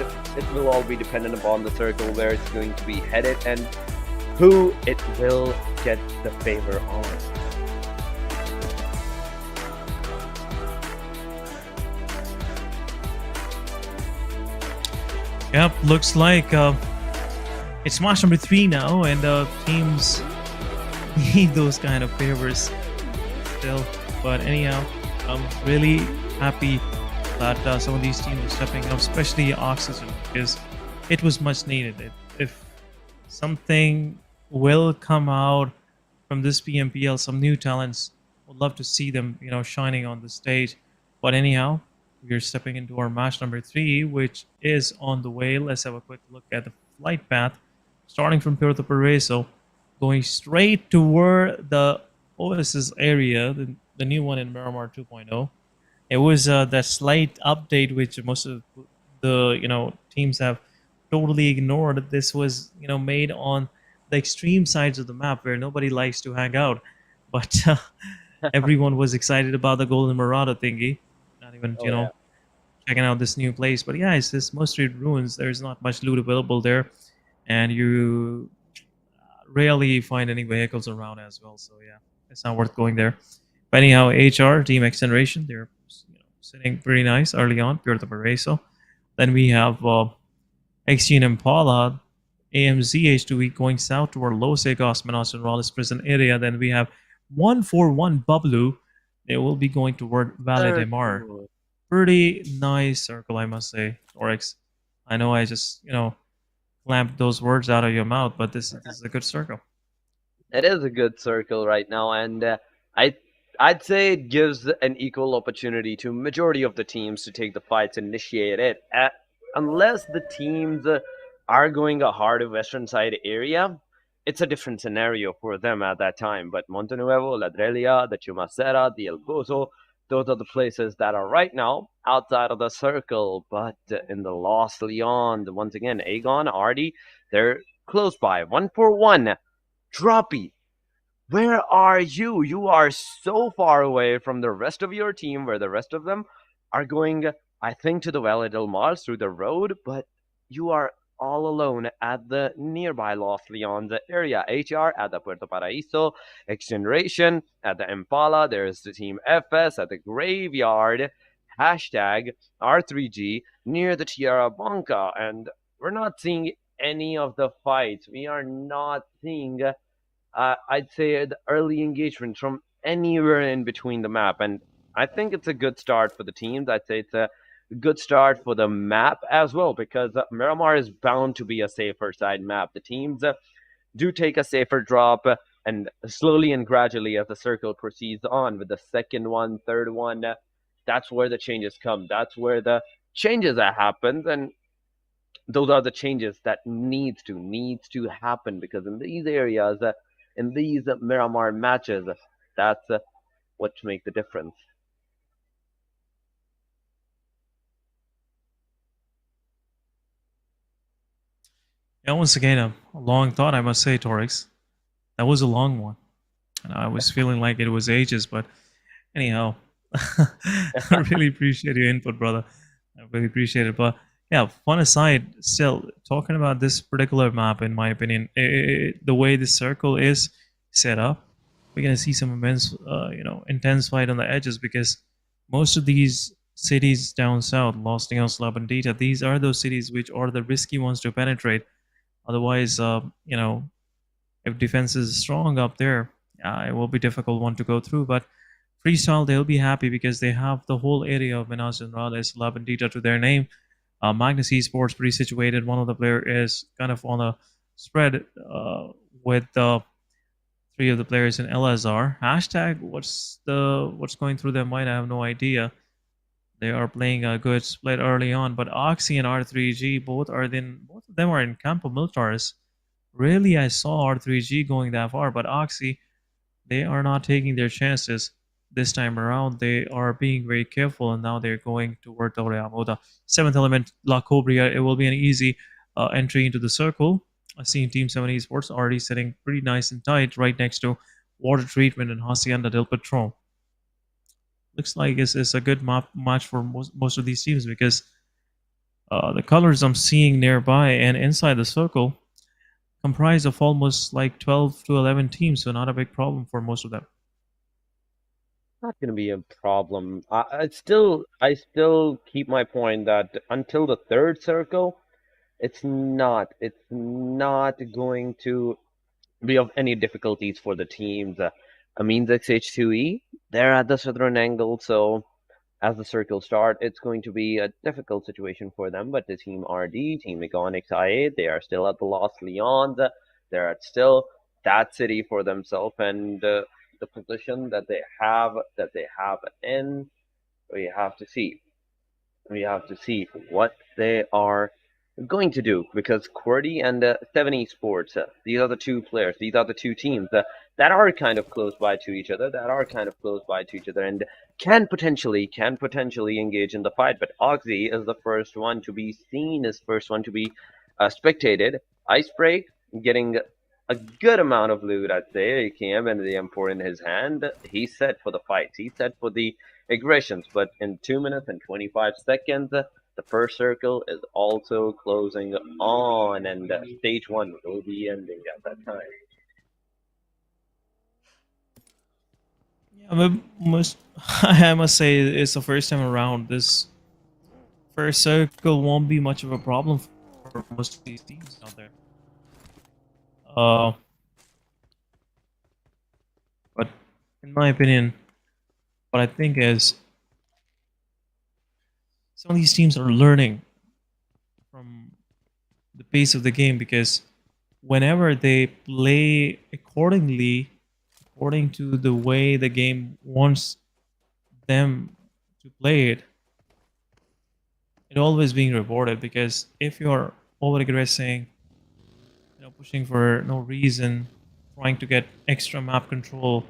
upon the circle where it's going to be headed and who it will get the favor on. Yep, looks like it's match number 3 now, and teams need those kind of favors still. But anyhow, I'm really happy that some of these teams are stepping up, especially Oxygen, because it was much needed. If something will come out from this PMPL, some new talents, would love to see them, shining on the stage. But anyhow, we are stepping into our match number 3, which is on the way. Let's have a quick look at the flight path, starting from Puerto Pareso, going straight toward the Oasis area, the new one in Miramar 2.0. It was that slight update which most of the teams have totally ignored. This was made on the extreme sides of the map where nobody likes to hang out, but everyone was excited about the Golden Marauder thingy. Not even checking out this new place, but yeah, it's this Most Street Ruins. There's not much loot available there, and you rarely find any vehicles around as well. So yeah, it's not worth going there. But anyhow, HR Team XGeneration, they're sitting pretty nice early on. Puerto Pareso. Then we have XG Impala, AMZ H2E going south toward Los Egos, Manos and Raleigh prison area. Then we have 141 Bablu. They will be going toward Valle de Mar. Pretty nice circle, I must say, Oryx. I know I just, clamped those words out of your mouth, but this is a good circle. It is a good circle right now, and I'd say it gives an equal opportunity to majority of the teams to take the fights, initiate it. Unless the teams are going a hard western side area, it's a different scenario for them at that time. But Montenuevo, La Drelia, the Chumacera, the El Pozo, those are the places that are right now outside of the circle. But in the Los Leon, once again, Aegon, Artie, they're close by. 141. Droppy, where are you? You are so far away from the rest of your team, where the rest of them are going, I think, to the Valle del Mar through the road, but you are all alone at the nearby Los Leons area. HR at the Puerto Paraíso, XGeneration at the Impala, there's the team FS at the Graveyard, hashtag R3G near the Tierra Blanca, and we're not seeing any of the fights. We are not seeing, I'd say, the early engagement from anywhere in between the map, and I think it's a good start for the teams. I'd say it's a good start for the map as well, because Miramar is bound to be a safer side map. The teams do take a safer drop, and slowly and gradually as the circle proceeds on with the second one, third one, that's where the changes come. That's where the changes that happen, and those are the changes that needs to happen, because in these areas, in these Miramar matches, that's what makes the difference. Yeah, once again, a long thought, I must say, Torix. That was a long one. And I was feeling like it was ages, but anyhow, I really appreciate your input, brother. I really appreciate it. But yeah, fun aside, still, talking about this particular map, in my opinion, the way the circle is set up, we're going to see some immense, intense fight on the edges, because most of these cities down south, Los Niños, La Bandita, these are those cities which are the risky ones to penetrate. Otherwise, if defense is strong up there, it will be difficult one to go through. But freestyle, they'll be happy because they have the whole area of Minas Generales, La Bandita to their name. Magnus Esports, pretty situated. One of the player is kind of on a spread with 3 of the players in LSR. Hashtag, what's going through their mind? I have no idea. They are playing a good split early on, but Oxy and R3G both of them are in Campo Militares. Really, I saw R3G going that far, but Oxy, they are not taking their chances. this time around they are being very careful, and now they're going toward the Reamoda. Seventh element, La Cobria. It will be an easy entry into the circle. I see Team 7 Esports already sitting pretty nice and tight right next to Water Treatment and Hacienda del Patron. Looks like it's a good match for most of these teams, because the colors I'm seeing nearby and inside the circle comprise of almost like 12 to 11 teams, so not a big problem for most of them. Not going to be a problem. I still keep my point that until the third circle, it's not going to be of any difficulties for the teams. Amines XH2E, they're at the southern angle, so as the circle start, it's going to be a difficult situation for them. But the Team RD, Team Megonics IA, they are still at the Los Leons. They're at still that city for themselves, and the position that they have in, we have to see. We have to see what they are going to do, because QWERTY and Se7en Esports, these are the two players, these are the two teams that are kind of close by to each other, and can potentially engage in the fight. But Oxy is the first one to be seen, is first one to be spectated. Icebreak getting a good amount of loot, I'd say. He came and the M4 in his hand. He's set for the fights. He's set for the aggressions. But in 2 minutes and 25 seconds, the first circle is also closing on, and stage 1 will be ending at that time. Yeah, but I must say it's the first time around. This first circle won't be much of a problem for most of these teams out there. Uh, but in my opinion, what I think is some of these teams are learning from the pace of the game, because whenever they play accordingly, according to the way the game wants them to play it, it always being rewarded. Because if you're over aggressing, pushing for no reason, trying to get extra map control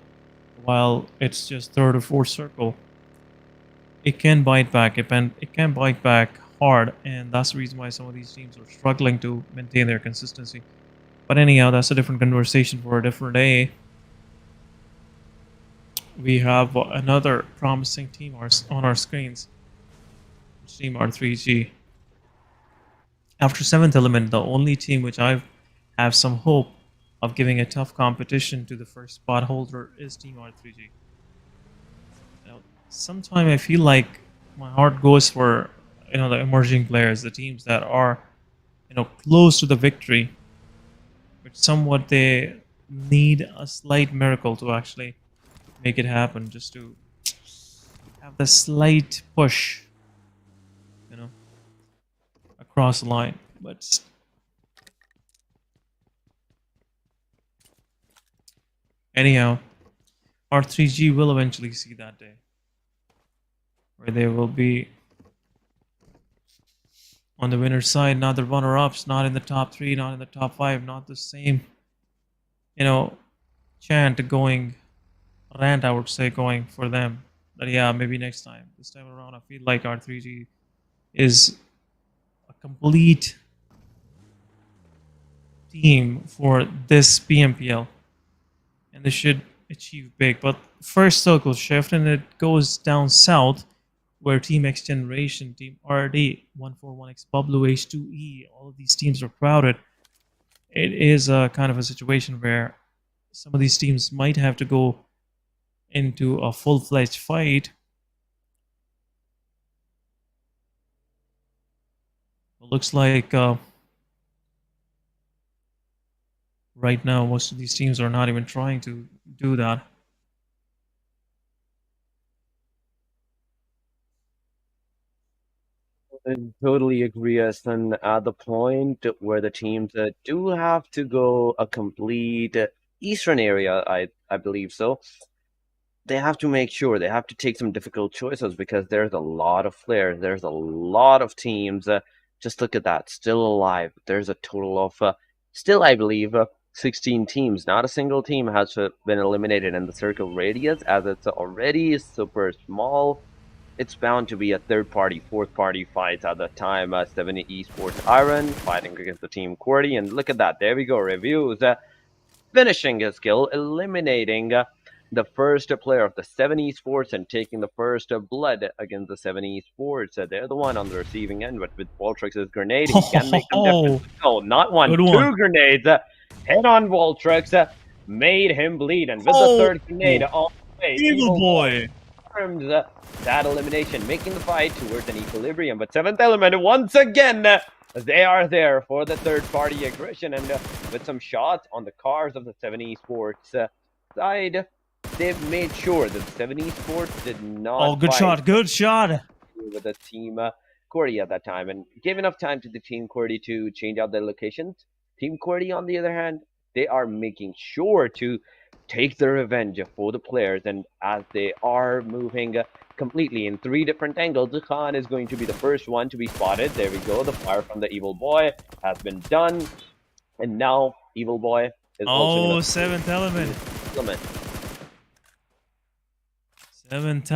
while it's just third or fourth circle, it can bite back. It can bite back hard, and that's the reason why some of these teams are struggling to maintain their consistency. But anyhow, that's a different conversation for a different day. We have another promising team on our screens. Team R3G. After seventh element, the only team which I have some hope of giving a tough competition to the first spot holder is Team R3G. Sometimes I feel like my heart goes for the emerging players, the teams that are close to the victory, but somewhat they need a slight miracle to actually make it happen, just to have the slight push, across the line. But anyhow, R3G will eventually see that day where they will be on the winner's side, not the runner-ups, not in the top 3, not in the top 5, not the same, chant going, rant, I would say, going for them. But yeah, maybe next time. This time around, I feel like R3G is a complete team for this PMPL, and they should achieve big. But first circle shift, and it goes down south, where Team XGeneration, Team RD, 141X, Pablo H2E, all of these teams are crowded. It is a kind of a situation where some of these teams might have to go into a full-fledged fight. It looks like right now most of these teams are not even trying to do that. I totally agree, Aston. At the point where the teams do have to go a complete eastern area, I believe so. They have to make sure they have to take some difficult choices, because there's a lot of players, there's a lot of teams. Just look at that, still alive. There's a total of still, I believe, 16 teams. Not a single team has been eliminated in the circle radius, as it's already super small. It's bound to be a third party, fourth party fight at the time. Se7en Esports Iron fighting against the team QWERTY, and look at that. There we go. Reviews finishing his kill, eliminating the first player of the Se7en Esports and taking the first blood against the Se7en Esports. They're the one on the receiving end, but with Voltrix's grenade, he can make them definitely go. Not one, Good one. two grenades. Hit on Voltrix, made him bleed, and with the third grenade on the way, Evil boy. confirms that elimination, making the fight towards an equilibrium. But Seventh Element, once again, they are there for the third-party aggression, and with some shots on the cars of the Se7en Esports side, they've made sure that the Se7en Esports did not. Oh, good shot, good shot. With the team QWERTY at that time, and gave enough time to the team QWERTY to change out their locations. Team QWERTY, on the other hand, they are making sure to take their revenge for the players, and as they are moving completely in 3 different angles, Khan is going to be the first one to be spotted. There we go. The fire from the Evil Boy has been done, and now Evil Boy is also Seventh Element. Seventh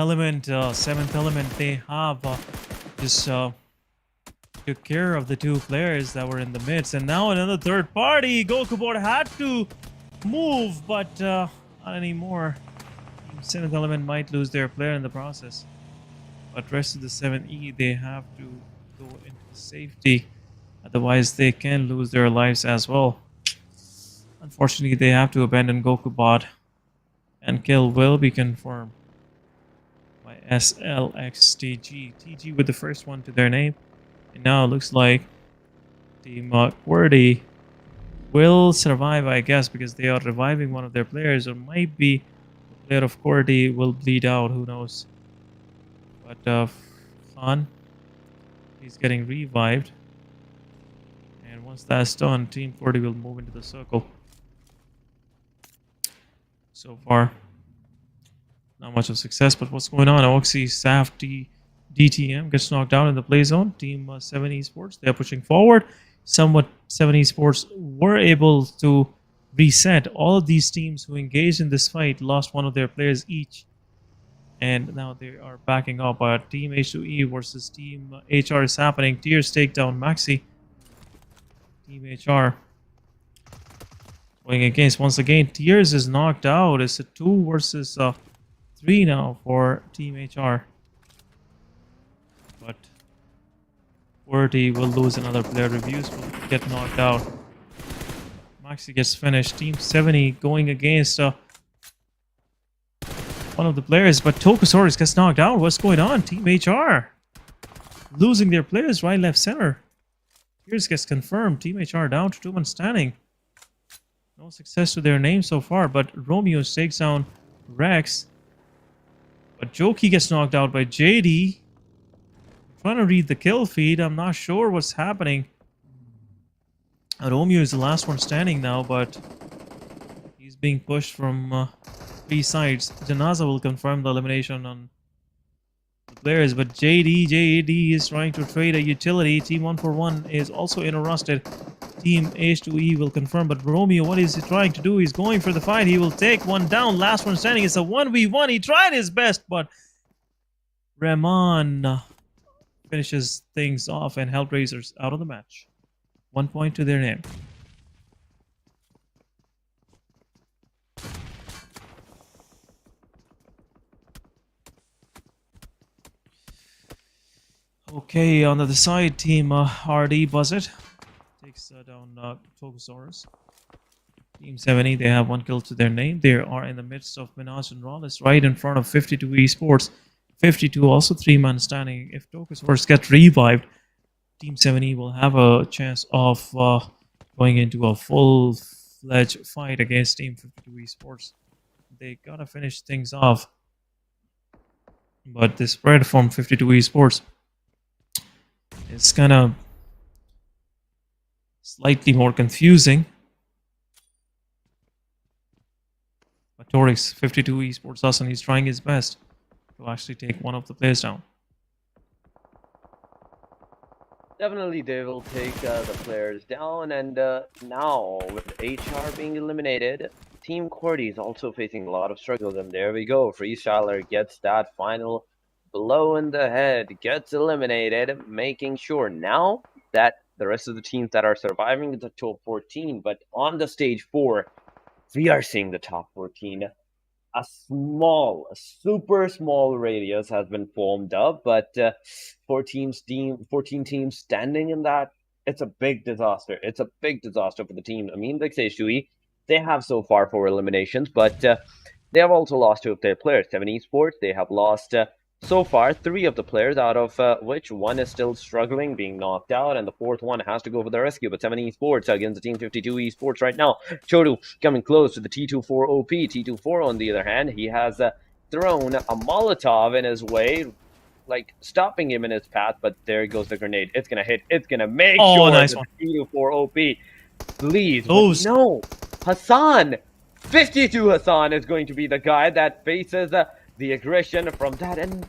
Element. They have just took care of the 2 players that were in the midst, and now another third party. Gokubot had to move, but not anymore. Seventh Element might lose their player in the process, but rest of the 7E, they have to go into safety, otherwise they can lose their lives as well. Unfortunately, they have to abandon Gokubot, and kill will be confirmed by SLXTG. TG with the first one to their name, and now it looks like Team QWERTY will survive, I guess, because they are reviving one of their players, or might be the player of QWERTY will bleed out, who knows. But Khan, he's getting revived, and once that's done, Team QWERTY will move into the circle. So far, not much of success, but what's going on? Oxy, Saf, DTM gets knocked out in the play zone. Team Se7en Esports, they're pushing forward. Somewhat Se7en Esports were able to reset. All of these teams who engaged in this fight lost one of their players each, and now they are backing up. Team H2E versus Team HR is happening. Tears takedown Maxi. Team HR going against, once again, Tears is knocked out. It's a 2 versus 3 now for Team HR. But QWERTY will lose another player. Reviews will get knocked out. Maxi gets finished. Team 70 going against one of the players, but Tokusaurus gets knocked out. What's going on? Team HR losing their players right, left, center. Here's gets confirmed. Team HR down to 2-1 standing. No success to their name so far, but Romeo takes down Rex. But Joki gets knocked out by JD. Trying to read the kill feed. I'm not sure what's happening. Romeo is the last one standing now, but he's being pushed from 3 sides. Janaza will confirm the elimination on the players, but JD is trying to trade a utility. Team 141 is also interested. Team H2E will confirm, but Romeo, what is he trying to do? He's going for the fight. He will take one down. Last one standing. It's a 1v1. He tried his best, but Rahman finishes things off, and HellRaisers out of the match. 1 point to their name. Okay, on the other side, Team RD Buzzet takes down Tokusaurus. Team 70, they have 1 kill to their name. They are in the midst of Minaj and Rawless, right in front of 52 Esports. 52 also 3-man standing. If Tokusaurus gets revived, Team 70 will have a chance of going into a full-fledged fight against Team 52 Esports. They gotta finish things off. But the spread from 52 Esports is kind of slightly more confusing. But Torix, 52 Esports Hassan, he's trying his best to actually take one of the players down. Definitely, they will take the players down, and now with HR being eliminated, Team QWERTY is also facing a lot of struggles. And there we go, Freestyler gets that final blow in the head, gets eliminated, making sure now that the rest of the teams that are surviving the top 14, but on the stage 4, we are seeing the top 14. A super small radius has been formed up, but 14 teams standing in that, it's a big disaster. It's a big disaster for the team. I mean, like Shui, they have so far 4 eliminations, but they have also lost 2 of their players. Se7en Esports, they have lost so far 3 of the players, out of which 1 is still struggling, being knocked out, and the 4th one has to go for the rescue. But Se7en Esports against the Team 52 Esports right now. Chodu coming close to the T24 OP. T24, on the other hand, he has thrown a Molotov in his way, like stopping him in his path, but there goes the grenade. It's gonna hit. It's gonna make Oh, sure nice that one. the T24 OP leads. But Those. no, Hassan, 52 Hassan is going to be the guy that faces the aggression from that, and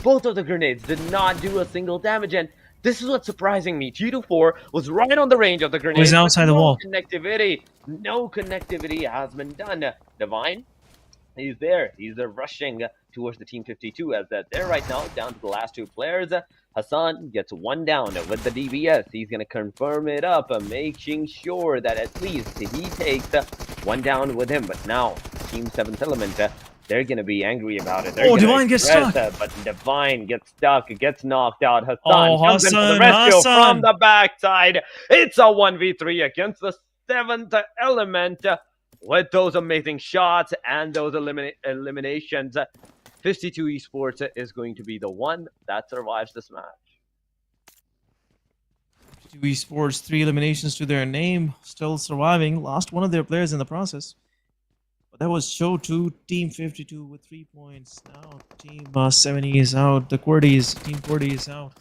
both of the grenades did not do a single damage. And this is what's surprising me. T24 was right on the range of the He was grenades, but outside the no wall. connectivity. No connectivity has been done. Divine, he's there. He's rushing towards the Team 52 as they're right now down to the last 2 players. Hassan gets 1 down with the DBS. He's going to confirm it up, making sure that at least he takes 1 down with him. But now, Team 7th Element, they're going to be angry about it. They're Oh, going to Divine gets express stuck. but Divine gets stuck, gets knocked out. Hassan Oh, comes in for the rescue from Hassan. the backside. It's a 1v3 against the 7th Element. With those amazing shots and those eliminations, 52 Esports is going to be the one that survives this match. Esports, 3 eliminations to their name, still surviving. Lost one of their players in the process. But that was show 2, Team 52 with 3 points. Now Team 70 is out. The Team QWERTY is out.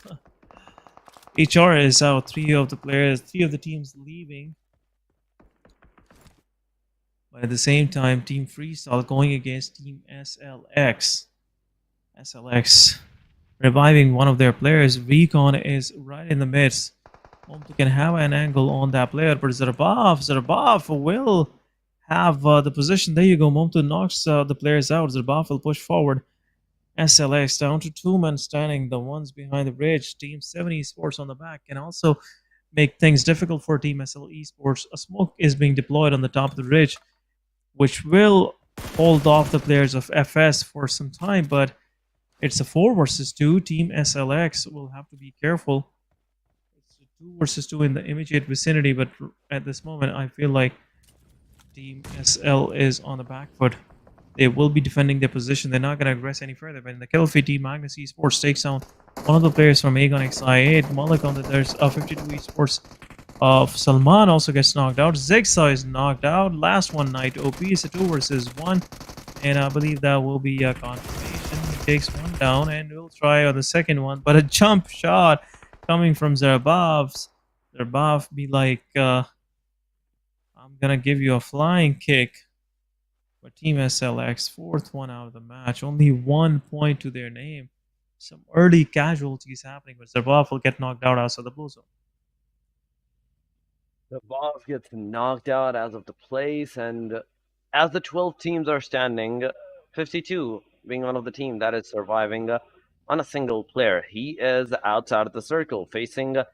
HR is out. 3 of the players, 3 of the teams leaving. But at the same time, Team Freestyle going against Team SLX. SLX reviving one of their players. Recon is right in the midst. Momto can have an angle on that player, but Zerbov will have the position. There you go. Momto knocks the players out. Zerbov will push forward. SLX down to 2 men standing. The ones behind the bridge. Team 7 Esports on the back can also make things difficult for Team SL Esports. A smoke is being deployed on the top of the ridge, which will hold off the players of FS for some time, but it's a 4 versus 2. Team SLX will have to be careful. It's a 2 versus 2 in the immediate vicinity, but at this moment, I feel like Team SL is on the back foot. They will be defending their position. They're not going to aggress any further. But in the kill feed, Team Magnus Esports takes down one of the players from Aegon XI8. Malik on the there's 52 Esports of Salman also gets knocked out. Zigsaw is knocked out. Last one night, OP is a 2 versus 1. And I believe that will be a confirmation. He takes 1 down and we'll try on the second one. But a jump shot coming from Zerbov. Zerbov be like, I'm going to give you a flying kick. But Team SLX, 4th one out of the match. Only 1 point to their name. Some early casualties happening, but Zerbov will get knocked out outside the blue zone. The boss gets knocked out as of the place, and as the 12 teams are standing, 52 being one of the team that is surviving on a single player. He is outside of the circle, facing the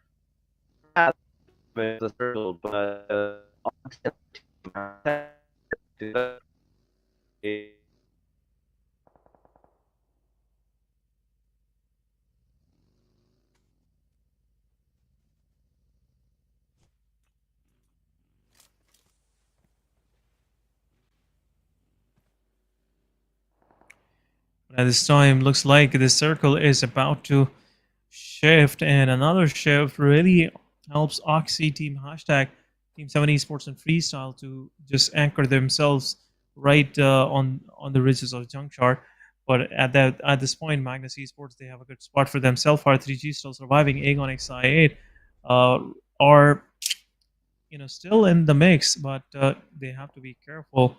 circle, but At this time, looks like the circle is about to shift, and another shift really helps Oxy Team hashtag Team 7 Esports and Freestyle to just anchor themselves right on the ridges of Junkchar. But at this point, Magnus Esports, they have a good spot for themselves. R3G still surviving. Aegon XI8 are still in the mix, but they have to be careful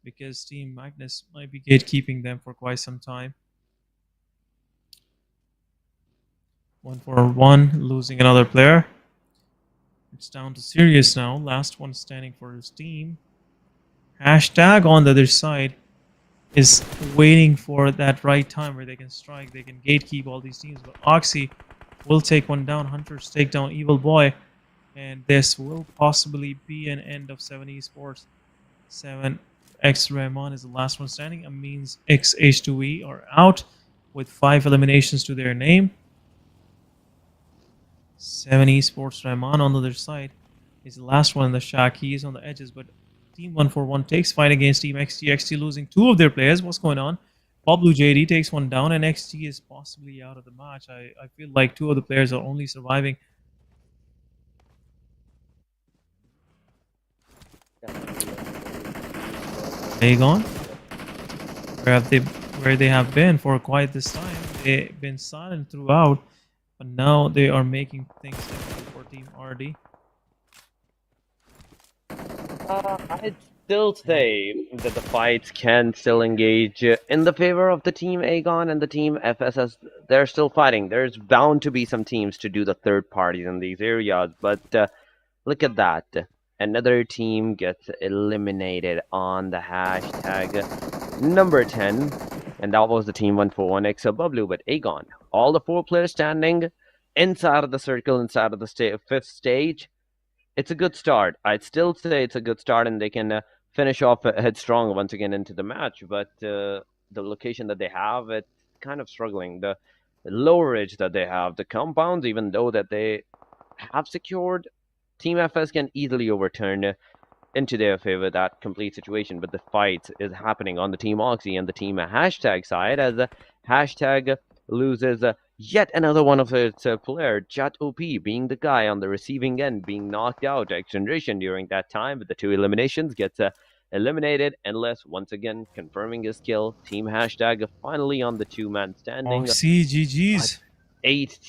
because Team Magnus might be gatekeeping them for quite some time. 1-for-1, losing another player. It's down to Sirius now. Last one standing for his team. Hashtag on the other side is waiting for that right time where they can strike. They can gatekeep all these teams. But Oxy will take one down. Hunters take down Evil Boy. And this will possibly be an end of Se7en Esports. 7 X Rahman is the last one standing. It means X H2E are out with 5 eliminations to their name. Se7en Esports Rahman on the other side is the last one in the shack. He is on the edges, but Team 141 takes fight against Team XG. XG losing 2 of their players. What's going on? Pablo JD takes one down, and XG is possibly out of the match. I feel like 2 of the players are only surviving. Aegon, where they have been for quite this time. They've been silent throughout, but now they are making things difficult for Team RD. I'd still say that the fights can still engage in the favor of the Team Aegon and the Team FSS. They're still fighting. There's bound to be some teams to do the third parties in these areas, but look at that. Another team gets eliminated on the hashtag number 10, and that was the Team 141 XW, but Aegon. All the 4 players standing inside of the circle, inside of the 5th stage. It's a good start. I'd still say it's a good start, and they can finish off headstrong once again into the match. But the location that they have, it's kind of struggling. The lowerage that they have, the compounds, even though that they have secured, Team FS can easily overturn into their favor that complete situation. But the fight is happening on the Team Oxy and the Team hashtag side, as the hashtag loses yet another one of its player, Jat OP, being the guy on the receiving end, being knocked out. XGeneration during that time with the 2 eliminations gets eliminated. Endless once again confirming his kill. Team hashtag finally on the 2-man standing. Oxy GG's. 8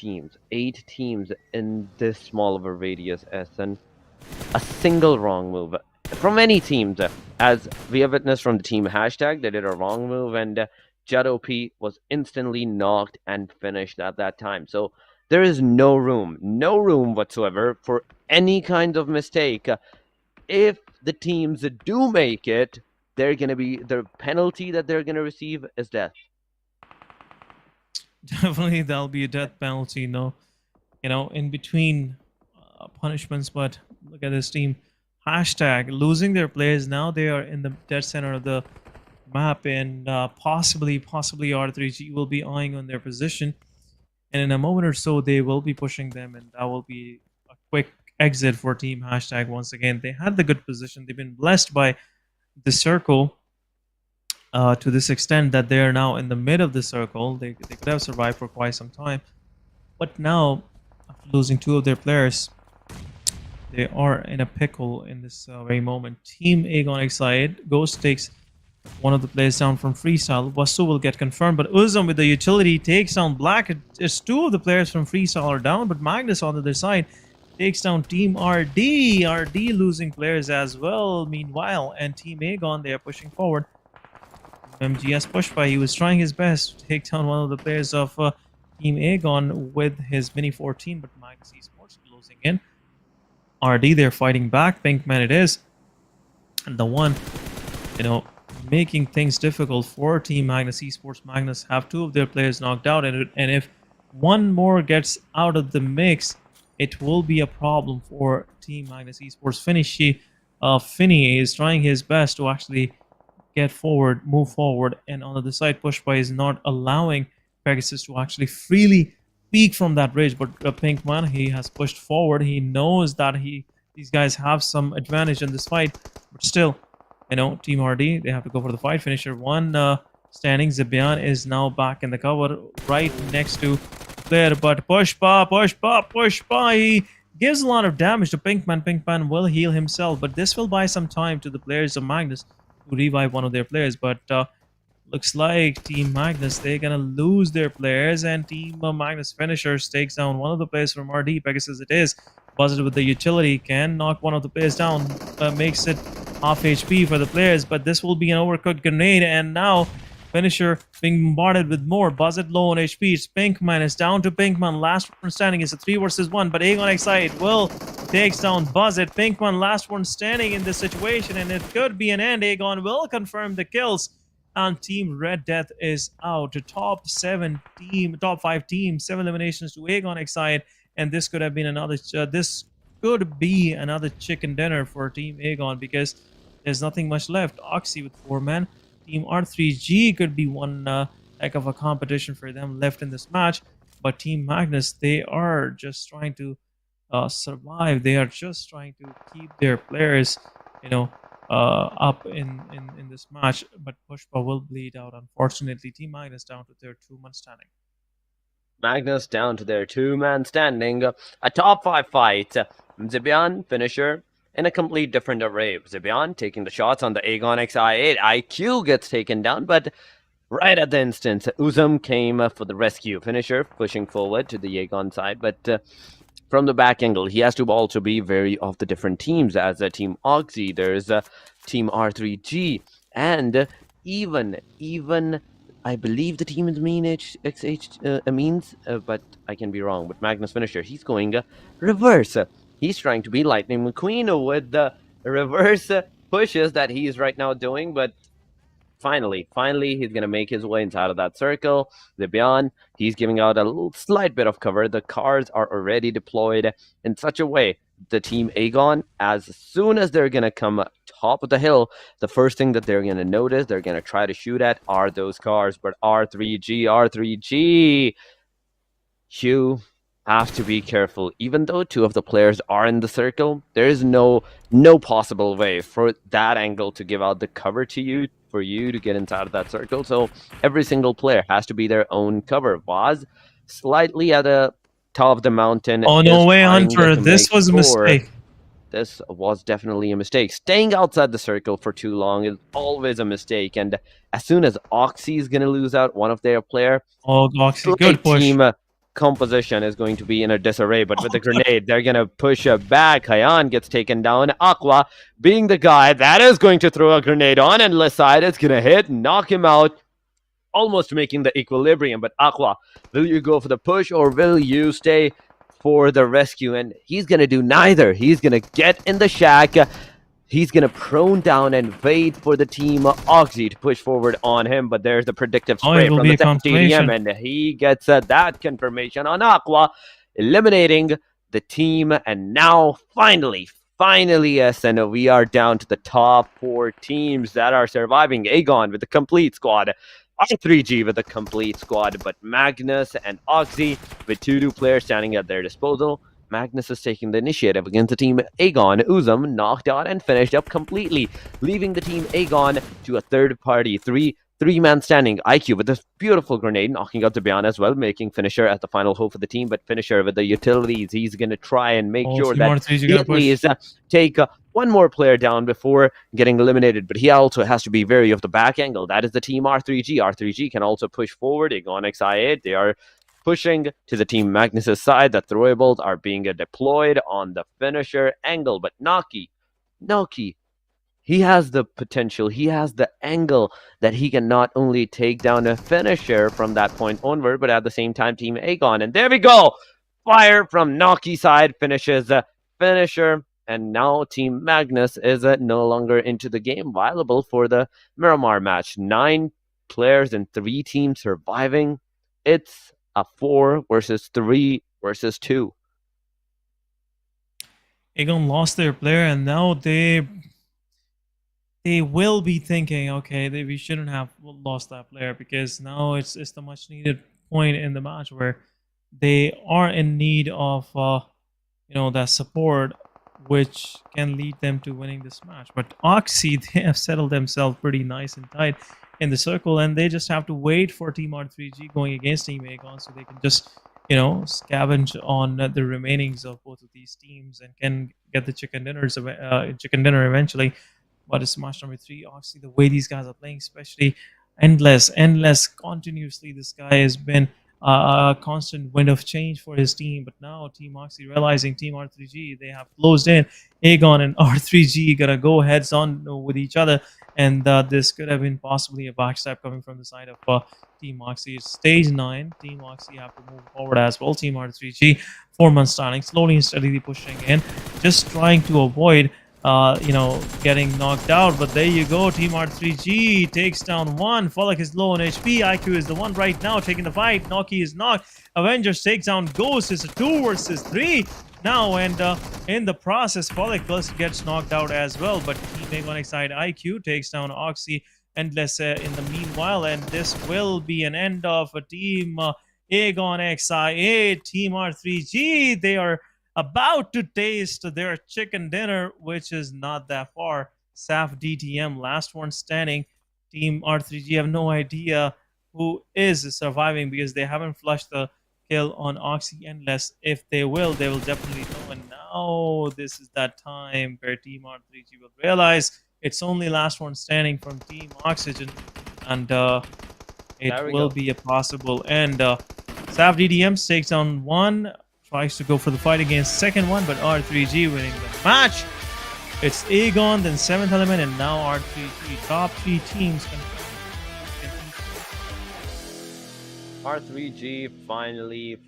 teams in this small of a radius, and a single wrong move from any teams, as we have witnessed from the Team hashtag. They did a wrong move, and Judd OP was instantly knocked and finished at that time. So there is no room whatsoever for any kind of mistake. If the teams do make it, they're gonna be, the penalty that they're gonna receive is death. Definitely, that'll be a death penalty. No, in between punishments. But look at this team. Hashtag losing their players. Now they are in the dead center of the map, and possibly R3G will be eyeing on their position, and in a moment or so they will be pushing them, and that will be a quick exit for Team hashtag. Once again, they had the good position. They've been blessed by the circle to this extent that they are now in the mid of the circle. They could have survived for quite some time, but now after losing 2 of their players, they are in a pickle in this very moment. Team Aegon excited. Ghost takes one of the players down from Freestyle. Wasu will get confirmed, but Uzum with the utility takes down Black. It's 2 of the players from Freestyle are down, but Magnus on the other side takes down Team RD. RD losing players as well, meanwhile, and Team Aegon, they are pushing forward. MGS pushed by, he was trying his best to take down one of the players of Team Aegon with his Mini 14, but Magnus Esports closing in. RD, they're fighting back. Pinkman it is. And the one, making things difficult for Team Magnus Esports. Magnus have 2 of their players knocked out, and if one more gets out of the mix, it will be a problem for Team Magnus Esports. Finny is trying his best to actually get forward, move forward, and on the other side, Pushby is not allowing Pegasus to actually freely peek from that ridge. But Pinkman, he has pushed forward. He knows that these guys have some advantage in this fight, but still, Team RD, they have to go for the fight. Finisher 1 standing. Zibian is now back in the cover right next to player, but Pushpa, he gives a lot of damage to Pinkman. Pinkman will heal himself, but this will buy some time to the players of Magnus to revive one of their players. But looks like Team Magnus, they're gonna lose their players, and Team Magnus Finishers takes down one of the players from RD. Pegasus it is. Buzzed with the utility, can knock one of the players down, makes it half HP for the players, but this will be an overcooked grenade, and now Finisher being bombarded with more. Buzzet low on HP. It's Pinkman. It's down to Pinkman. Last one standing. It's a 3 versus 1. But Aegon Excite will takes down Buzzet. Pinkman last one standing in this situation. And it could be an end. Aegon will confirm the kills. And Team Red Death is out. Top 5 teams. 7 eliminations to Aegon Excite. And this could have been another... this could be another chicken dinner for Team Aegon because there's nothing much left. Oxy with 4 men. Team R3G could be one heck of a competition for them left in this match. But Team Magnus, they are just trying to survive. They are just trying to keep their players, up in this match. But Pushpa will bleed out. Unfortunately, Team Magnus down to their 2-man standing. Magnus down to their 2-man standing. A top 5 fight. Se7en, finisher, in a complete different array. Se7en taking the shots on the Aegon XI8. IQ gets taken down, but right at the instant, Uzum came for the rescue. Finisher pushing forward to the Aegon side, but from the back angle, he has to also be wary of the different teams. As a Team Oxy, there's a Team R3G, and even I believe the team is means, but I can be wrong. But Magnus finisher, he's going reverse. He's trying to be Lightning McQueen with the reverse pushes that he's right now doing, but finally, he's going to make his way inside of that circle. Se7en, he's giving out a little slight bit of cover. The cars are already deployed in such a way. The Team Aegon, as soon as they're going to come top of the hill, the first thing that they're going to notice, they're going to try to shoot at are those cars. But R3G, you have to be careful. Even though 2 of the players are in the circle, there is no possible way for that angle to give out the cover to you, for you to get inside of that circle. So every single player has to be their own cover. Vaz slightly at the top of the mountain. Oh, no way, Hunter. This was a mistake. This was definitely a mistake. Staying outside the circle for too long is always a mistake. And as soon as Oxy is going to lose out one of their player, Oxy, good push. Team composition is going to be in a disarray. But with the grenade, they're going to push back. Hayan gets taken down. Aqua, being the guy that is going to throw a grenade on endless side, it's going to hit, knock him out, almost making the equilibrium. But Aqua, will you go for the push or will you stay for the rescue? And he's going to do neither. He's going to get in the shack. He's going to prone down and wait for the Team Oxy to push forward on him. But there's the predictive spray from the TDM, and he gets that confirmation on Aqua, eliminating the team. And now, finally, yes, and we are down to the top 4 teams that are surviving. Aegon with the complete squad. R3G with a complete squad, but Magnus and Oxy with 2 players standing at their disposal. Magnus is taking the initiative against the Team Aegon. Uzum knocked out and finished up completely, leaving the Team Aegon to a third party. Three-man standing. IQ with this beautiful grenade, knocking out Se7en as well, making Finisher as the final hope for the team. But Finisher with the utilities, he's going to try and make sure that he at least take one more player down before getting eliminated. But he also has to be wary of the back angle. That is the Team R3G. R3G can also push forward. Aegon XI8, they are pushing to the Team Magnus's side. The throwables are being deployed on the Finisher angle. But Naki, he has the potential, he has the angle that he can not only take down a Finisher from that point onward, but at the same time Team Aegon. And there we go! Fire from Naki's side finishes Finisher. And now Team Magnus is no longer into the game, viable for the Miramar match. 9 players and 3 teams surviving. It's a 4 versus 3 versus 2. Aegon lost their player, and now they will be thinking, okay, we shouldn't have lost that player, because now it's the much needed point in the match where they are in need of that support, which can lead them to winning this match. But Oxy, they have settled themselves pretty nice and tight in the circle, and they just have to wait for Team R3G going against Team Aegon, so they can just scavenge on the remainings of both of these teams and can get the chicken dinner eventually. But it's match number 3. Oxy, the way these guys are playing, especially endless continuously, this guy has been a constant wind of change for his team. But now Team Oxy realizing Team R3G, they have closed in. Aegon and R3G gotta go heads on with each other, and this could have been possibly a backstab coming from the side of Team Moxie. It's stage 9. Team Moxie have to move forward as well. Team R3G, 4-man styling, slowly and steadily pushing in, just trying to avoid getting knocked out. But there you go. Team R3G takes down one. Falak is low on HP. IQ is the one right now taking the fight. Noki is knocked. Avengers takes down Ghost. It's a 2 versus 3 now, and in the process, Falak plus gets knocked out as well. But Team Agonic side IQ takes down Oxy Endless in the meanwhile, and this will be an end of a Team Aegon XIA. Team R3G, they are about to taste their chicken dinner, which is not that far. SAF DTM, last one standing. Team R3G have no idea who is surviving because they haven't flushed the kill on Oxy Endless. If they will definitely know. And now this is that time where Team R3G will realize it's only last one standing from Team Oxygen, and it will be a possible end. SAF DDM takes down one, tries to go for the fight against second one, but R3G winning the match. It's Aegon, then 7th Element, and now R3G. Top 3 teams R3G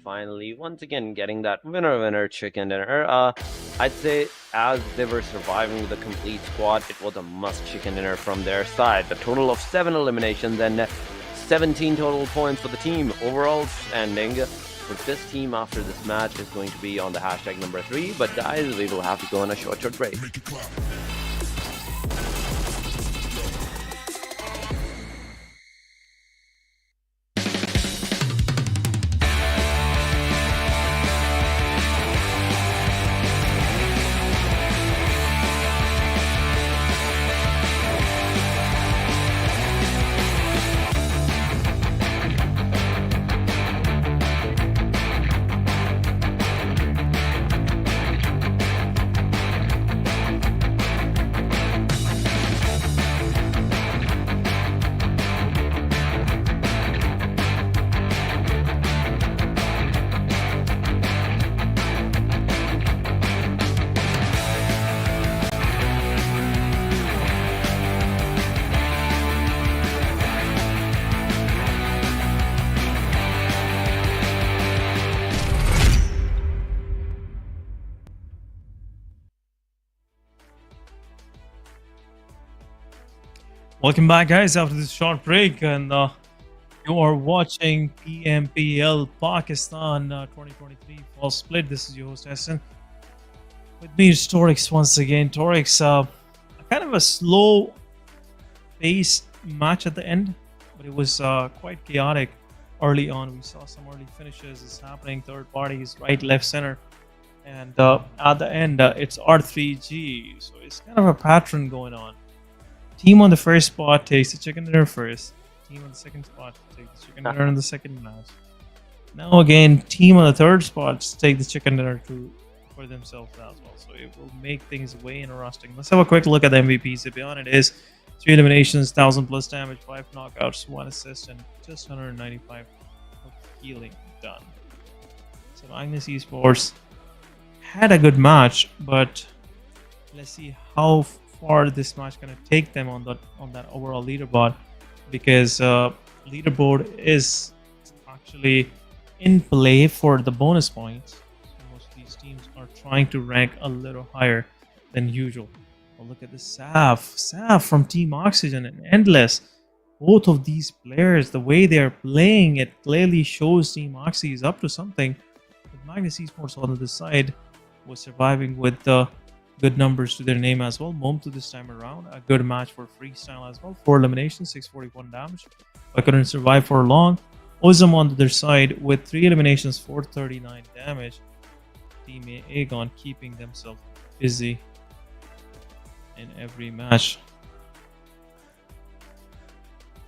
finally, once again getting that winner chicken dinner. I'd say as they were surviving with a complete squad, it was a must chicken dinner from their side. The total of 7 eliminations and 17 total points for the team. Overall standing for this team after this match is going to be on the hashtag number 3. But guys, we will have to go on a short break. Welcome back, guys, after this short break, and you are watching PMPL Pakistan 2023 Fall Split. This is your host, Se7en. With me is Torix once again. Torix, kind of a slow pace match at the end, but it was quite chaotic early on. We saw some early finishes. It's happening, third parties, right, left, center. And at the end, it's R3G. So it's kind of a pattern going on. Team on the first spot takes the chicken dinner first. Team on the second spot takes the chicken dinner in the second match. Now again, team on the third spot take the chicken dinner for themselves as well. So it will make things way interesting. Let's have a quick look at the MVPs. To be honest, it is 3 eliminations, 1000 plus damage, 5 knockouts, 1 assist, and just 195 of healing done. So Magnus Esports had a good match, but let's see how far this match gonna take them on that overall leaderboard, because leaderboard is actually in play for the bonus points. So most of these teams are trying to rank a little higher than usual. But look at the SAF from Team Oxygen and Endless. Both of these players, the way they're playing, it clearly shows Team Oxy is up to something. But Magnus Esports on the other side was surviving with good numbers to their name as well. Momtu this time around, a good match for freestyle as well. 4 eliminations, 641 damage, but couldn't survive for long. Ozam on their side with 3 eliminations, 439 damage. Team Aegon keeping themselves busy in every match.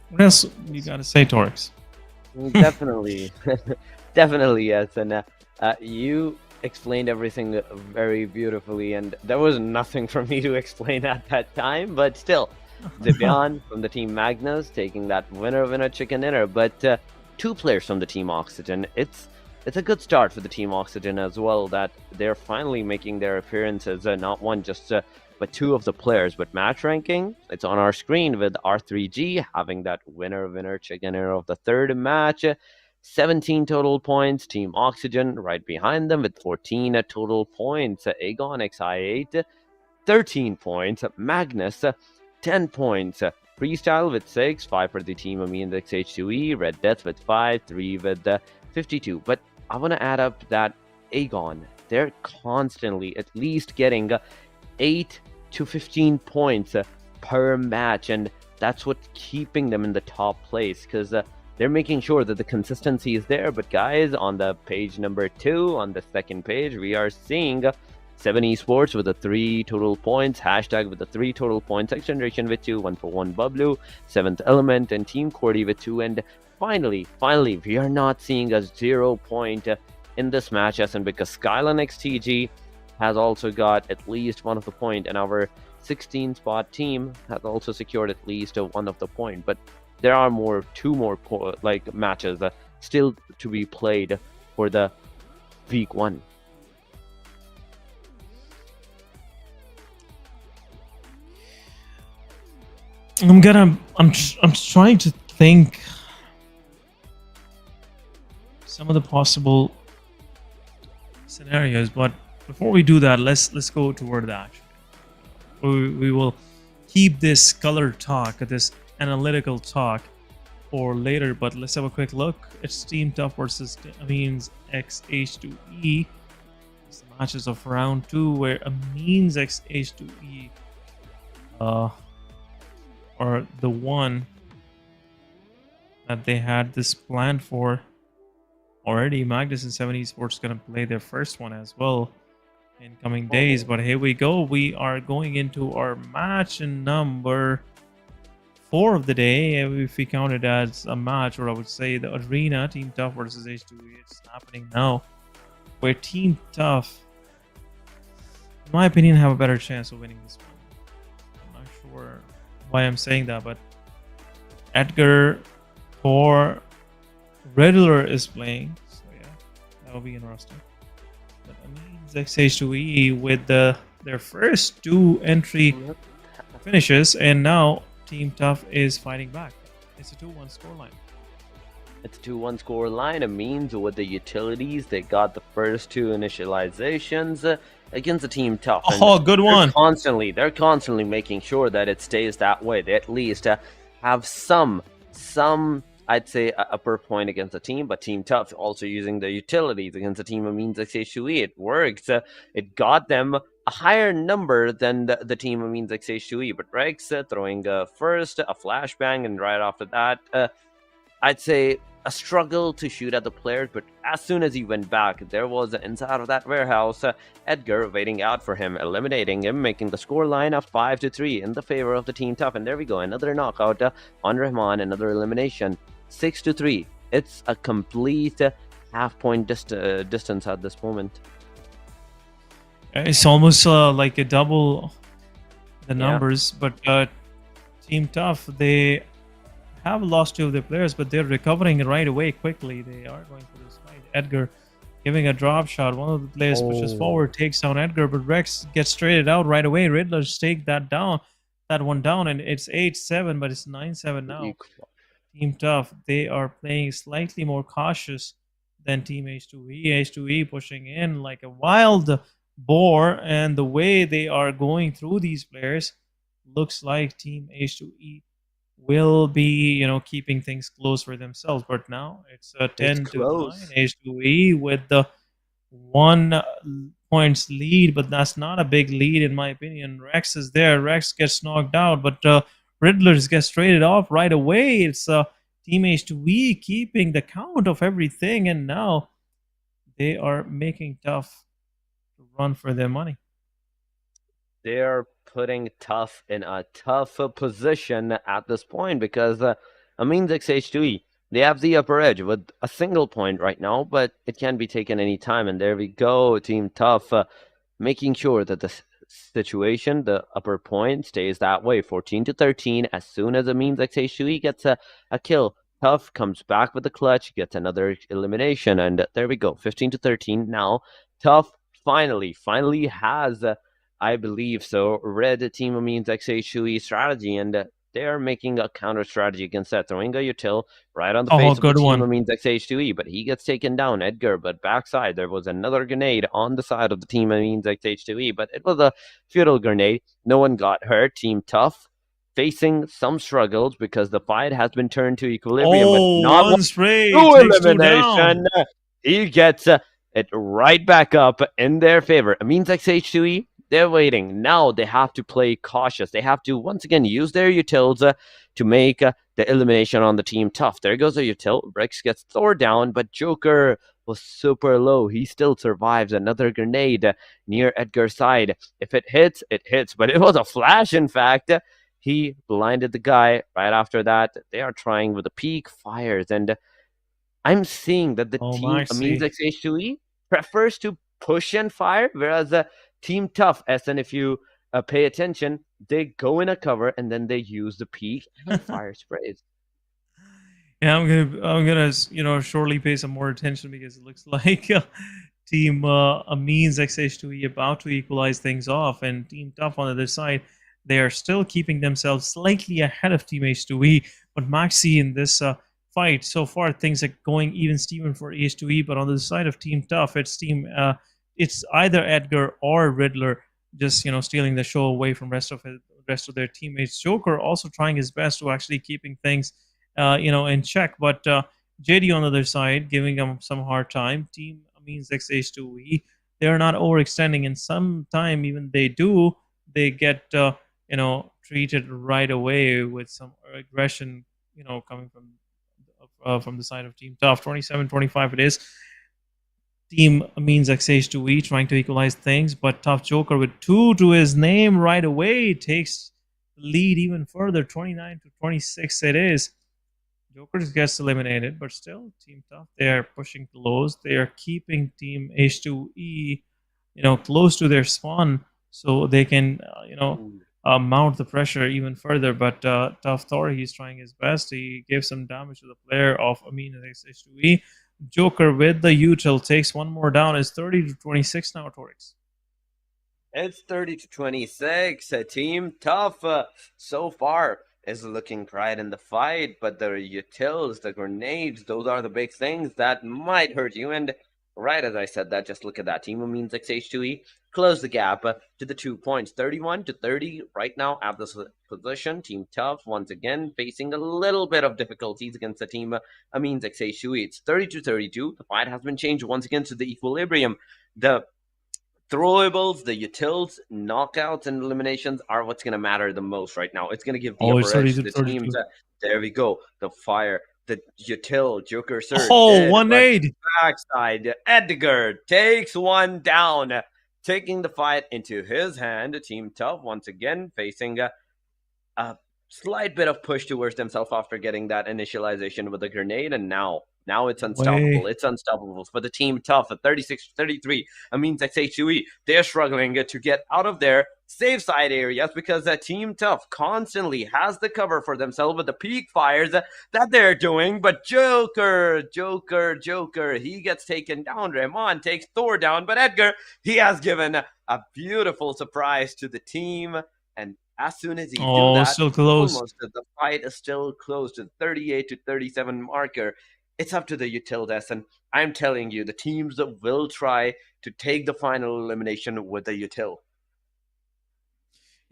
What else you gotta say, Torix? Definitely, definitely yes. And you explained everything very beautifully, and there was nothing for me to explain at that time. But still, Zibian from the team Magnus taking that winner chicken dinner. But 2 players from the team Oxygen. It's a good start for the team Oxygen as well, that they're finally making their appearances. Not one just but 2 of the players. But match ranking, it's on our screen with R3G having that winner chicken dinner of the third match. 17 total points. Team Oxygen right behind them with 14 total points. Aegon XI8, 13 points. Magnus, 10 points. Freestyle with 6, 5 for the team Amines XH2E. Red Death with 5, 3 with 52. But I want to add up that Aegon, they're constantly at least getting 8 to 15 points per match, and that's what's keeping them in the top place, because they're making sure that the consistency is there. But guys, on the page number 2, on the second page, we are seeing Se7en Esports with the 3 total points, Hashtag with the 3 total points, XGeneration with 2, 1-for-1 Bublu, 7th Element, and Team QWERTY with 2. And finally, we are not seeing a 0 point in this match, and because Skyline XTG has also got at least 1 of the point, and our 16 spot team has also secured at least 1 of the point. But there are 2 more matches still to be played for the week 1. I'm trying to think some of the possible scenarios, but before we do that, let's go toward the action. We will keep this color talk, this analytical talk, for later. But let's have a quick look. It's Team Tough versus Amines XH2E. It's the matches of round 2, where Amines XH2E are the one that they had this planned for already. Magnus and Se7en Esports gonna play their first one as well in coming days. But here we go. We are going into our match number 4 of the day, if we count it as a match, or I would say the arena. Team Tough versus H2E. It's happening now, where Team Tough, in my opinion, have a better chance of winning this one. I'm not sure why I'm saying that, but Edgar or Riddler is playing, so yeah, that will be interesting. But Amines XH2E with their first 2 entry finishes, and now Team Tough is fighting back. It's a 2-1 scoreline. It's a 2-1 score line. Amines with the utilities, they got the first 2 initializations against the Team Tough. Oh, good one. They're constantly making sure that it stays that way. They at least have some I'd say upper point against the team, but Team Tough also using the utilities against the team Amines XH2E. It works. It got them a higher number than the team Amines XH2E. But Rex throwing first a flashbang, and right after that, I'd say a struggle to shoot at the players. But as soon as he went back, there was inside of that warehouse Edgar waiting out for him, eliminating him, making the score line of 5-3 in the favor of the Team Tough. And there we go, another knockout on Rahman, another elimination, 6-3. It's a complete half-point distance at this moment. It's almost like a double the numbers, but Team Tough, they have lost 2 of their players, but they're recovering right away quickly. They are going for this fight. Edgar giving a drop shot. One of the players pushes forward, takes down Edgar, but Rex gets traded out right away. Riddlers take that one down, and it's 8-7, but it's 9-7 now. Team Tough, they are playing slightly more cautious than Team H2E. H2E pushing in like a wild boar, and the way they are going through these players, looks like Team H2E will be, keeping things close for themselves. But now it's a 10-9 H2E with the 1 points lead, but that's not a big lead in my opinion. Rex is there. Rex gets knocked out, but Riddlers gets traded off right away. It's Team H2E keeping the count of everything, and now they are making Tough to run for their money. They're putting Tough in a tough position at this point, because Amines XH2E, they have the upper edge with a single point right now, but it can be taken any time. And there we go, Team Tough making sure that the situation, the upper point, stays that way, 14-13. As soon as Amines XH2E gets a kill, Tough comes back with the clutch, gets another elimination, and there we go, 15-13. Now Tough finally has I believe so, read Team Amin's XH2E strategy, and they are making a counter strategy against that, throwing a util right on the Oh, face of the good Team one. Amin's XH2E, but he gets taken down, Edgar, but backside, there was another grenade on the side of the Team Amin's XH2E, but it was a futile grenade. No one got hurt. Team Tough facing some struggles because the fight has been turned to equilibrium, but Oh, not one one spray true takes two down. elimination. He gets it right back up in their favor. It means XH2E, they're waiting. Now they have to play cautious. They have to, once again, use their utils to make the elimination on the Team Tough. There goes a util. Rex gets Thor down, but Joker was super low. He still survives. Another grenade near Edgar's side. If it hits, it hits. But it was a flash, in fact. He blinded the guy. Right after that, they are trying with the peak fires. And I'm seeing that the Oh, team Amines Maxi. XH2E prefers to push and fire, whereas the Team Tough SN, if you pay attention, they go in a cover and then they use the peak and fire sprays. Yeah, I'm gonna shortly pay some more attention because it looks like Team Amin's XH2E about to equalize things off, and Team Tough on the other side, they are still keeping themselves slightly ahead of Team H2E. But Maxi in this fight so far, things are going even Steven for H2E. But on the side of Team Tough, it's either Edgar or Riddler just stealing the show away from rest of their teammates. Joker also trying his best to actually keeping things in check. But JD on the other side, giving them some hard time. Team means XH2E, they're not overextending, and sometime even they get treated right away with some aggression, coming from the side of Team Tough. 27-25 it is. Team means XH2E trying to equalize things, but Tough Joker with 2 to his name right away takes the lead even further. 29-26 it is. Joker just gets eliminated, but still, Team Tough, they are pushing close. They are keeping Team H2E, close to their spawn so they can, mount the pressure even further. But Tough Thor, he's trying his best. He gave some damage to the player of Amin against H2E. Joker with the util takes one more down. It's 30-26 now, Torix. It's 30-26. Team Tough so far is looking right in the fight, but the utils, the grenades, those are the big things that might hurt you. And right as I said that, just look at that. Team Means XH2E close the gap to the 2 points. 31-30 right now at this position. Team Tough once again facing a little bit of difficulties against the team Means XH2E. It's 30-32. The fight has been changed once again to the equilibrium. The throwables, the utils, knockouts, and eliminations are what's going to matter the most right now. It's going to give the Oh, it's upper edge 30 to to the 32. teams. There we go. The fire, the util, Joker surge, Oh, dead, but 1-8. backside, Edgar takes one down, taking the fight into his hand. Team Tough once again facing a slight bit of push towards themselves after getting that initialization with a grenade, and now it's unstoppable. Way. It's unstoppable for the Team Tough at 36-33. I mean, XH2E, they're struggling to get out of their safe side areas because that Team Tough constantly has the cover for themselves with the peak fires that they're doing. But Joker, he gets taken down. Rahman takes Thor down, but Edgar, he has given a beautiful surprise to the team. And as soon as he do Oh, that, still close. almost the fight is still close to the 38-37 marker. It's up to the utilities, and I'm telling you, the teams that will try to take the final elimination with the util.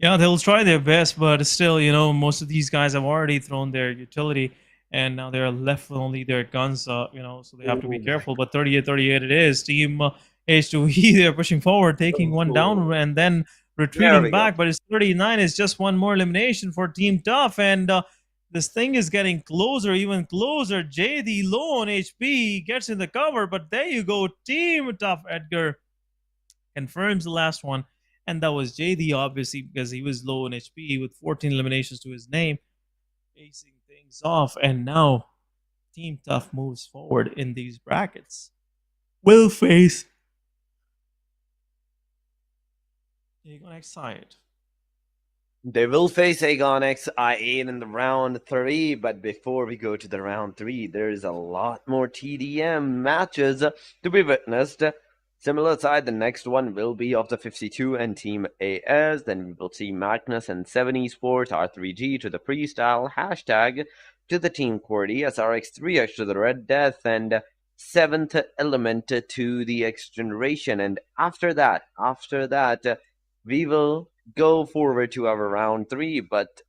Yeah, they'll try their best, but still, most of these guys have already thrown their utility, and now they're left with only their guns, so they have to be Oh my careful. But 38-38 it is. Team H2E, they're pushing forward, taking one God. down, and then There retreating we go. back. But it's 39. It's just one more elimination for Team Tough, and this thing is getting closer, even closer. JD low on HP gets in the cover, but there you go. Team Tough, Edgar confirms the last one. And that was JD, obviously, because he was low in HP with 14 eliminations to his name, facing things off. And now Team Tough moves forward in these brackets. Will face Aegon Excited. They will face Aegon XI8 in the round 3, but before we go to the round 3, there is a lot more TDM matches to be witnessed. Similar side, the next one will be of the 52 and Team AS. Then we will see Magnus and Se7en Esports, R3G to the Freestyle, hashtag to the Team QWERTY, SRX3X to the Red Death, and Seventh Element to the XGeneration. And after that, we will go forward to our round 3, but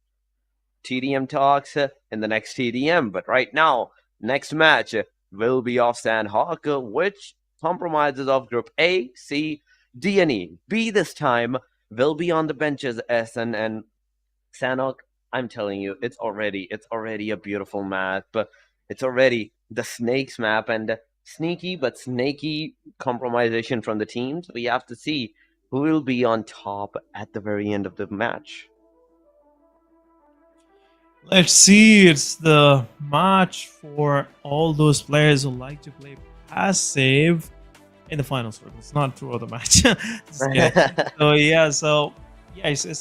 TDM talks in the next TDM. But right now, next match will be of Sanhok, which compromises of Group A, C, D, and E. B this time will be on the benches, SN and Sanhok. I'm telling you, it's already a beautiful map. It's already the snakes map, and sneaky but snaky compromisation from the teams. We have to see who will be on top at the very end of the match. Let's see. It's the match for all those players who like to play passive in the final circle. It's not throughout the match. It's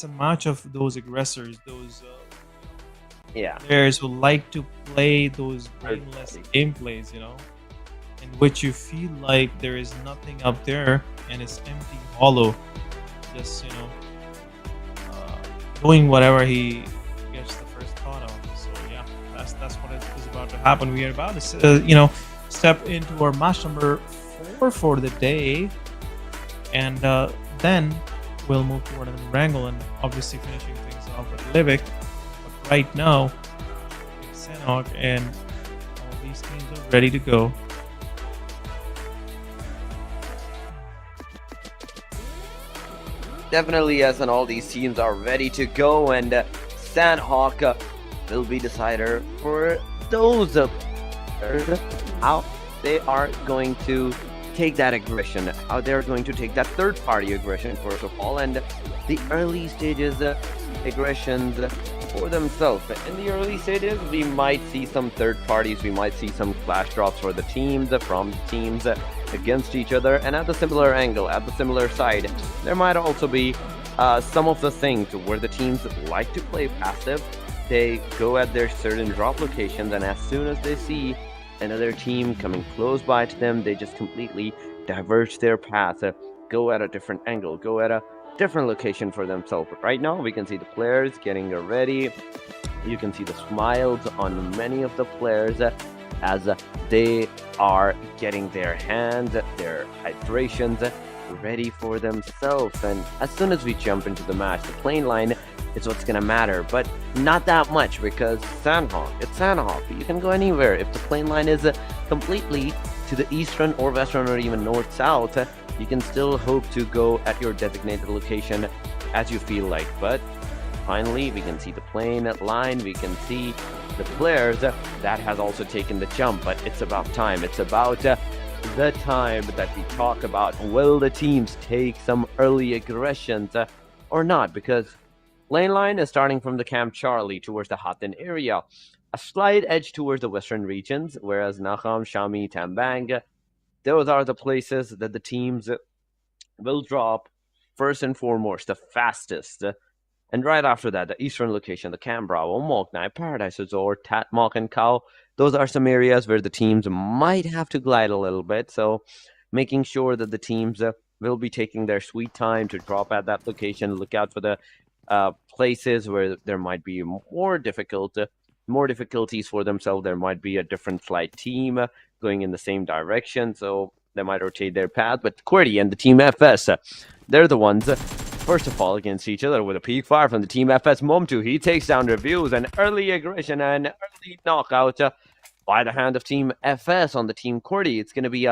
a match of those aggressors, those players who like to play those brainless gameplays, in which you feel like there is nothing up there and it's empty, hollow, just doing whatever he gets the first thought of. So yeah, that's what is about to happen. We are about to step into our match number 4 for the day, and then we'll move toward an Erangel and obviously finishing things off with Livik. But right now, it's Sanhok, and all these teams are ready to go. Definitely, yes, and all these teams are ready to go, and Sanhok will be decider for those how they are going to take that aggression, how they're going to take that third-party aggression, first of all, and the early stages aggressions for themselves. In the early stages, we might see some third parties, we might see some flash drops for the teams, from teams against each other, and at the similar angle, at the similar side, there might also be some of the things where the teams like to play passive. They go at their certain drop locations, and as soon as they see another team coming close by to them, they just completely diverge their path, go at a different angle, go at a different location for themselves. But right now, we can see the players getting ready. You can see the smiles on many of the players as they are getting their hands, their hydrations ready for themselves. And as soon as we jump into the match, the plane line is what's gonna matter, but not that much, because Sanhok, it's Sanhok. You can go anywhere. If the plane line is completely to the eastern or western or even north-south, you can still hope to go at your designated location as you feel like. But finally, we can see the plane line, we can see the players that has also taken the jump. But it's about time. It's about the time that we talk about, will the teams take some early aggressions or not? Because lane line is starting from the Camp Charlie towards the Hatin area, a slight edge towards the western regions, whereas Naham, Shami, Tambang, those are the places that the teams will drop first and foremost, the fastest. And right after that, the eastern location, the Camp Bravo, Moknai, Paradise Resort, Tatmok, and Cow, those are some areas where the teams might have to glide a little bit. So making sure that the teams will be taking their sweet time to drop at that location. Look out for the places where there might be more difficulties for themselves. There might be a different flight team going in the same direction, so they might rotate their path. But QWERTY and the Team FS, they're the ones first of all against each other with a peak fire from the Team FS. Momtu, he takes down Reviews, and early aggression and early knockout by the hand of Team FS on the Team QWERTY. It's going to be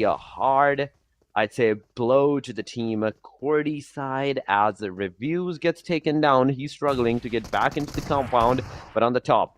a hard, I'd say, blow to the Team QWERTY side as the Reviews gets taken down. He's struggling to get back into the compound, but on the top,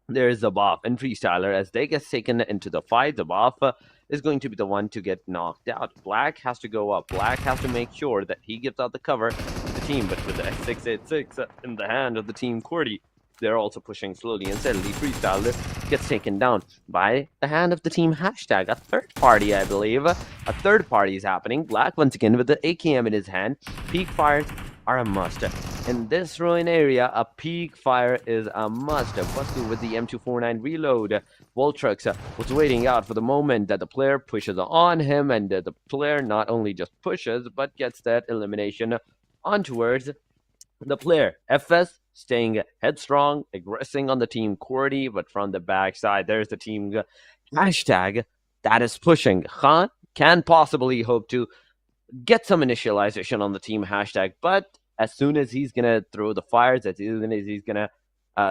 there's Zabaf and Freestyler. As they get taken into the fight, Zabaf is going to be the one to get knocked out. Black has to go up. Black has to make sure that he gives out the cover to the team, but with the X686 in the hand of the Team QWERTY, they're also pushing slowly and steadily. Freestyler gets taken down by the hand of the team hashtag. A third party, I believe. A third party is happening. Black once again with the AKM in his hand. Peak fires are a must. in this ruin area, a peak fire is a must. Vasu with the M249 reload. Voltrux was waiting out for the moment that the player pushes on him, and the player not only just pushes, but gets that elimination on towards the player. FS staying headstrong, aggressing on the team QWERTY, but from the backside, there's the team hashtag that is pushing. Khan can possibly hope to get some initialization on the team hashtag, but as soon as he's gonna throw the fires, as soon as he's gonna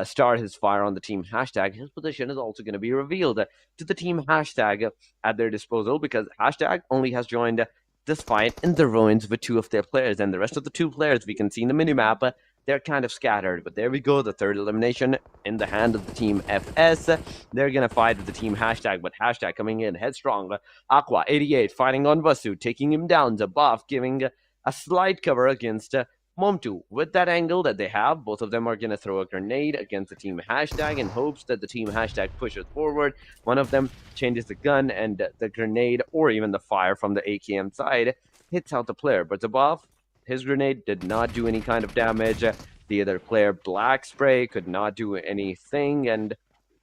start his fire on the team hashtag, his position is also going to be revealed to the team hashtag at their disposal, because hashtag only has joined this fight in the ruins with 2 of their players, and the rest of the 2 players we can see in the minimap, they're kind of scattered. But there we go, the 3rd elimination in the hand of the team FS. They're going to fight with the team hashtag, but hashtag coming in headstrong. Aqua 88 fighting on Vasu, taking him down. Zabuff giving a slight cover against Momtu. With that angle that they have, both of them are going to throw a grenade against the team hashtag in hopes that the team hashtag pushes forward. One of them changes the gun, and the grenade or even the fire from the AKM side hits out the player. But Zabuff, his grenade did not do any kind of damage. The other player, Black Spray, could not do anything, and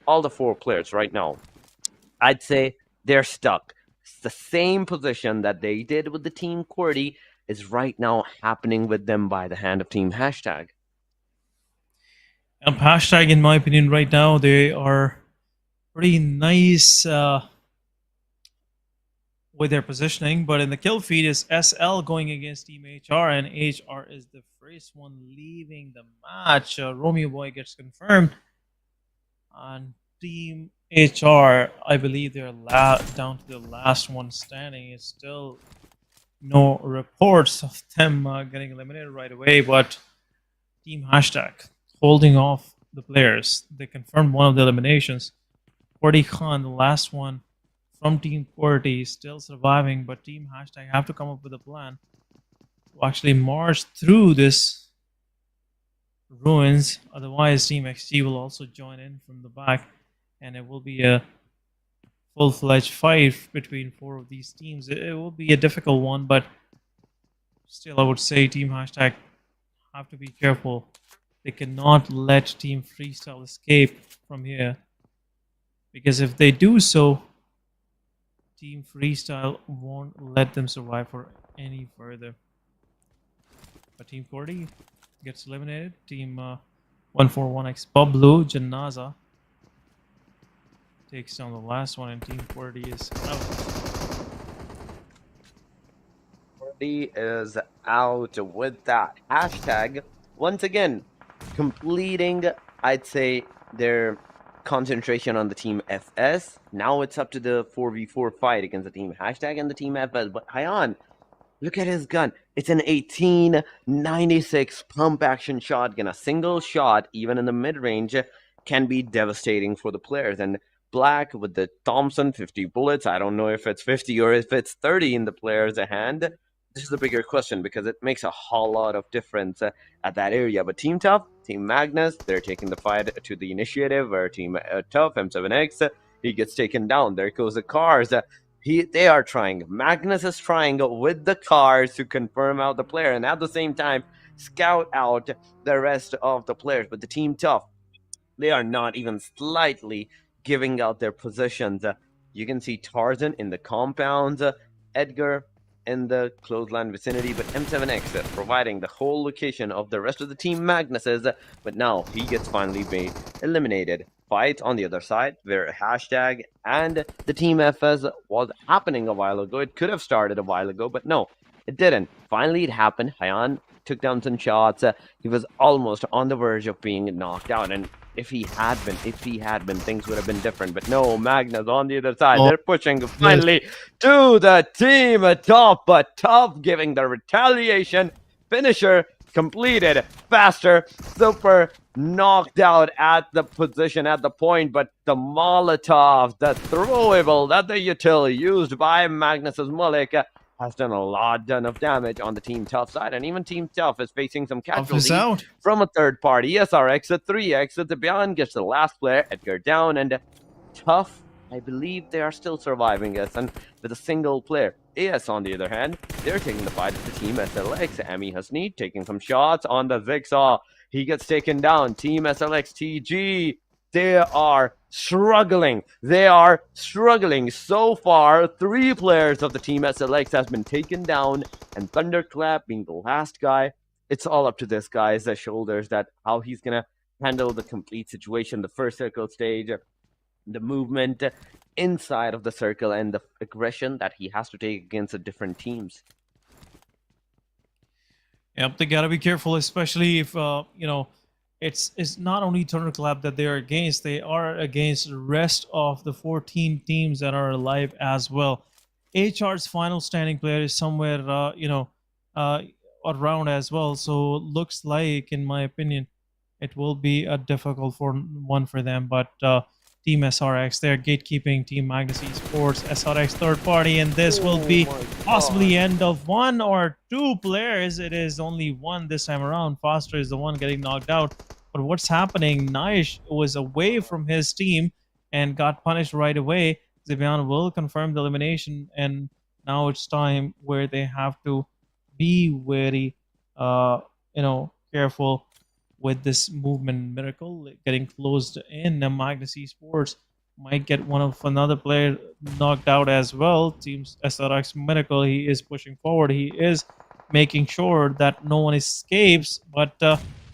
all the 4 players right now, I'd say they're stuck. It's the same position that they did with the team QWERTY is right now happening with them by the hand of team hashtag. Hashtag, in my opinion, right now, they are pretty nice with their positioning, but in the kill feed is SL going against Team HR, and HR is the first one leaving the match. Romeo Boy gets confirmed, and Team HR, I believe they're down to the last one standing. It's still no reports of them getting eliminated right away, but Team hashtag holding off the players. They confirmed one of the eliminations. QWERTY Khan, the last one from Team QWERTY, still surviving, but Team hashtag have to come up with a plan to actually march through this ruins. Otherwise, Team XG will also join in from the back, and it will be a full-fledged fight between 4 of these teams. It will be a difficult one, but still, I would say Team hashtag have to be careful. They cannot let Team Freestyle escape from here, because if they do so, Team Freestyle won't let them survive for any further. But Team QWERTY gets eliminated. Team 141X Pablo Janaza takes down the last one, and Team QWERTY is out. QWERTY is out with that hashtag. Once again, completing, I'd say, their concentration on the team FS. Now it's up to the 4v4 fight against the team hashtag and the team FS. But Hyan, look at his gun. It's an 1896 pump action shotgun. A single shot, even in the mid-range, can be devastating for the players. And Black with the Thompson 50 bullets. I don't know if it's 50 or if it's 30 in the player's hand. This is the bigger question, because it makes a whole lot of difference at that area. But Team Tough, Team Magnus, they're taking the fight to the initiative, where Team Tough, M7X, he gets taken down. There goes the cars. They are trying. Magnus is trying with the cars to confirm out the player, and at the same time, scout out the rest of the players. But the Team Tough, they are not even slightly giving out their positions. You can see Tarzan in the compounds, Edgar in the clothesline vicinity, but M7X providing the whole location of the rest of the team Magnuses, but now he gets finally made eliminated. Fight on the other side, where hashtag and the team FS was happening a while ago. It could have started a while ago, but no, it didn't. Finally, it happened. Hyan took down some shots. He was almost on the verge of being knocked out, and if he had been, things would have been different. But no, Magnus on the other side. They're pushing finally to the team Tough, but Tough giving the retaliation finisher completed faster. Super knocked out at the position, at the point, but the Molotov, the throwable that the utility used by Magnus's Mullik has done a lot of damage on the Team Tough side, and even Team Tough is facing some casualties from a third party. SRX at 3X at the Beyond gets the last player, Edgar, down, and Tough, I believe they are still surviving us, and with a single player. AS, on the other hand, they're taking the fight to the Team SLX. Ami Hasni taking some shots on the Zigsaw. He gets taken down. Team SLX TG, they are struggling. They are struggling. So far, 3 players of the Team SLX has been taken down, and Thunderclap being the last guy. It's all up to this guy's shoulders that how he's gonna handle the complete situation, the first circle stage, the movement inside of the circle, and the aggression that he has to take against the different teams. Yep, they gotta be careful, especially if it's not only Thunderclap that they are against; they are against the rest of the 14 teams that are alive as well. HR's final standing player is somewhere uh, around as well, so looks like, in my opinion, it will be a difficult one for them. But Team SRX, they're gatekeeping Team Magnus Esports, SRX third party, and this will be possibly end of 1 or 2 players. It is only 1 this time around. Foster is the one getting knocked out. But what's happening? Naish was away from his team and got punished right away. Se7en will confirm the elimination, and now it's time where they have to be very, careful with this movement. Miracle getting closed in. Magnus Esports might get another player knocked out as well. Teams SRX Miracle, he is pushing forward. He is making sure that no one escapes. But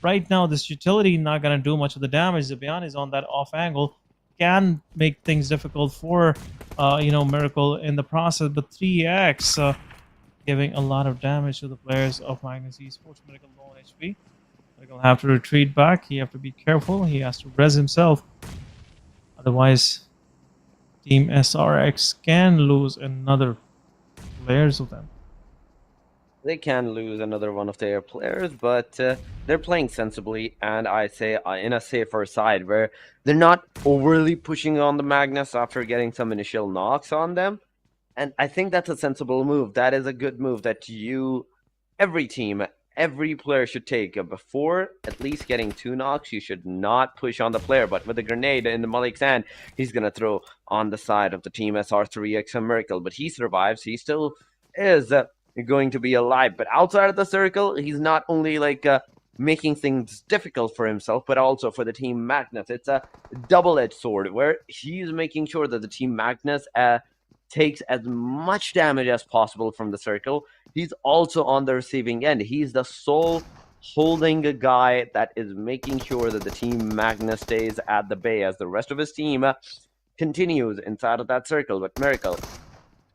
right now, this utility not going to do much of the damage. Se7en is on that off angle. Can make things difficult for Miracle in the process. But 3x giving a lot of damage to the players of Magnus Esports. Miracle low on HP. He'll have to retreat back. He have to be careful. He has to res himself. Otherwise, Team SRX can lose another players of them. They can lose another one of their players, but they're playing sensibly, and I say in a safer side where they're not overly pushing on the Magnus after getting some initial knocks on them. And I think that's a sensible move. That is a good move that every team, every player should take. Before at least getting 2 knocks, you should not push on the player. But with the grenade in the Malik's hand, he's going to throw on the side of the Team SR3X Miracle. But he survives. He still is going to be alive. But outside of the circle, he's not only making things difficult for himself, but also for the Team Magnus. It's a double-edged sword where he's making sure that the Team Magnus takes as much damage as possible from the circle. He's also on the receiving end. He's the sole holding a guy that is making sure that the Team Magnus stays at the bay as the rest of his team continues inside of that circle. But Miracle,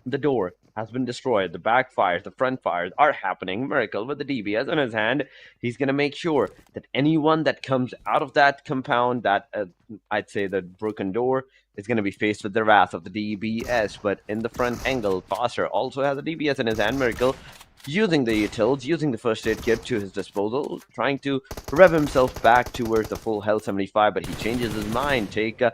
the door has been destroyed. The backfires, the front fires are happening. Miracle with the DBS in his hand. He's going to make sure that anyone that comes out of that compound, that I'd say the broken door, is going to be faced with the wrath of the DBS. But in the front angle, Foster also has a DBS in his hand. Miracle using the utils, using the first aid kit to his disposal, trying to rev himself back towards the full health 75, but he changes his mind. Take a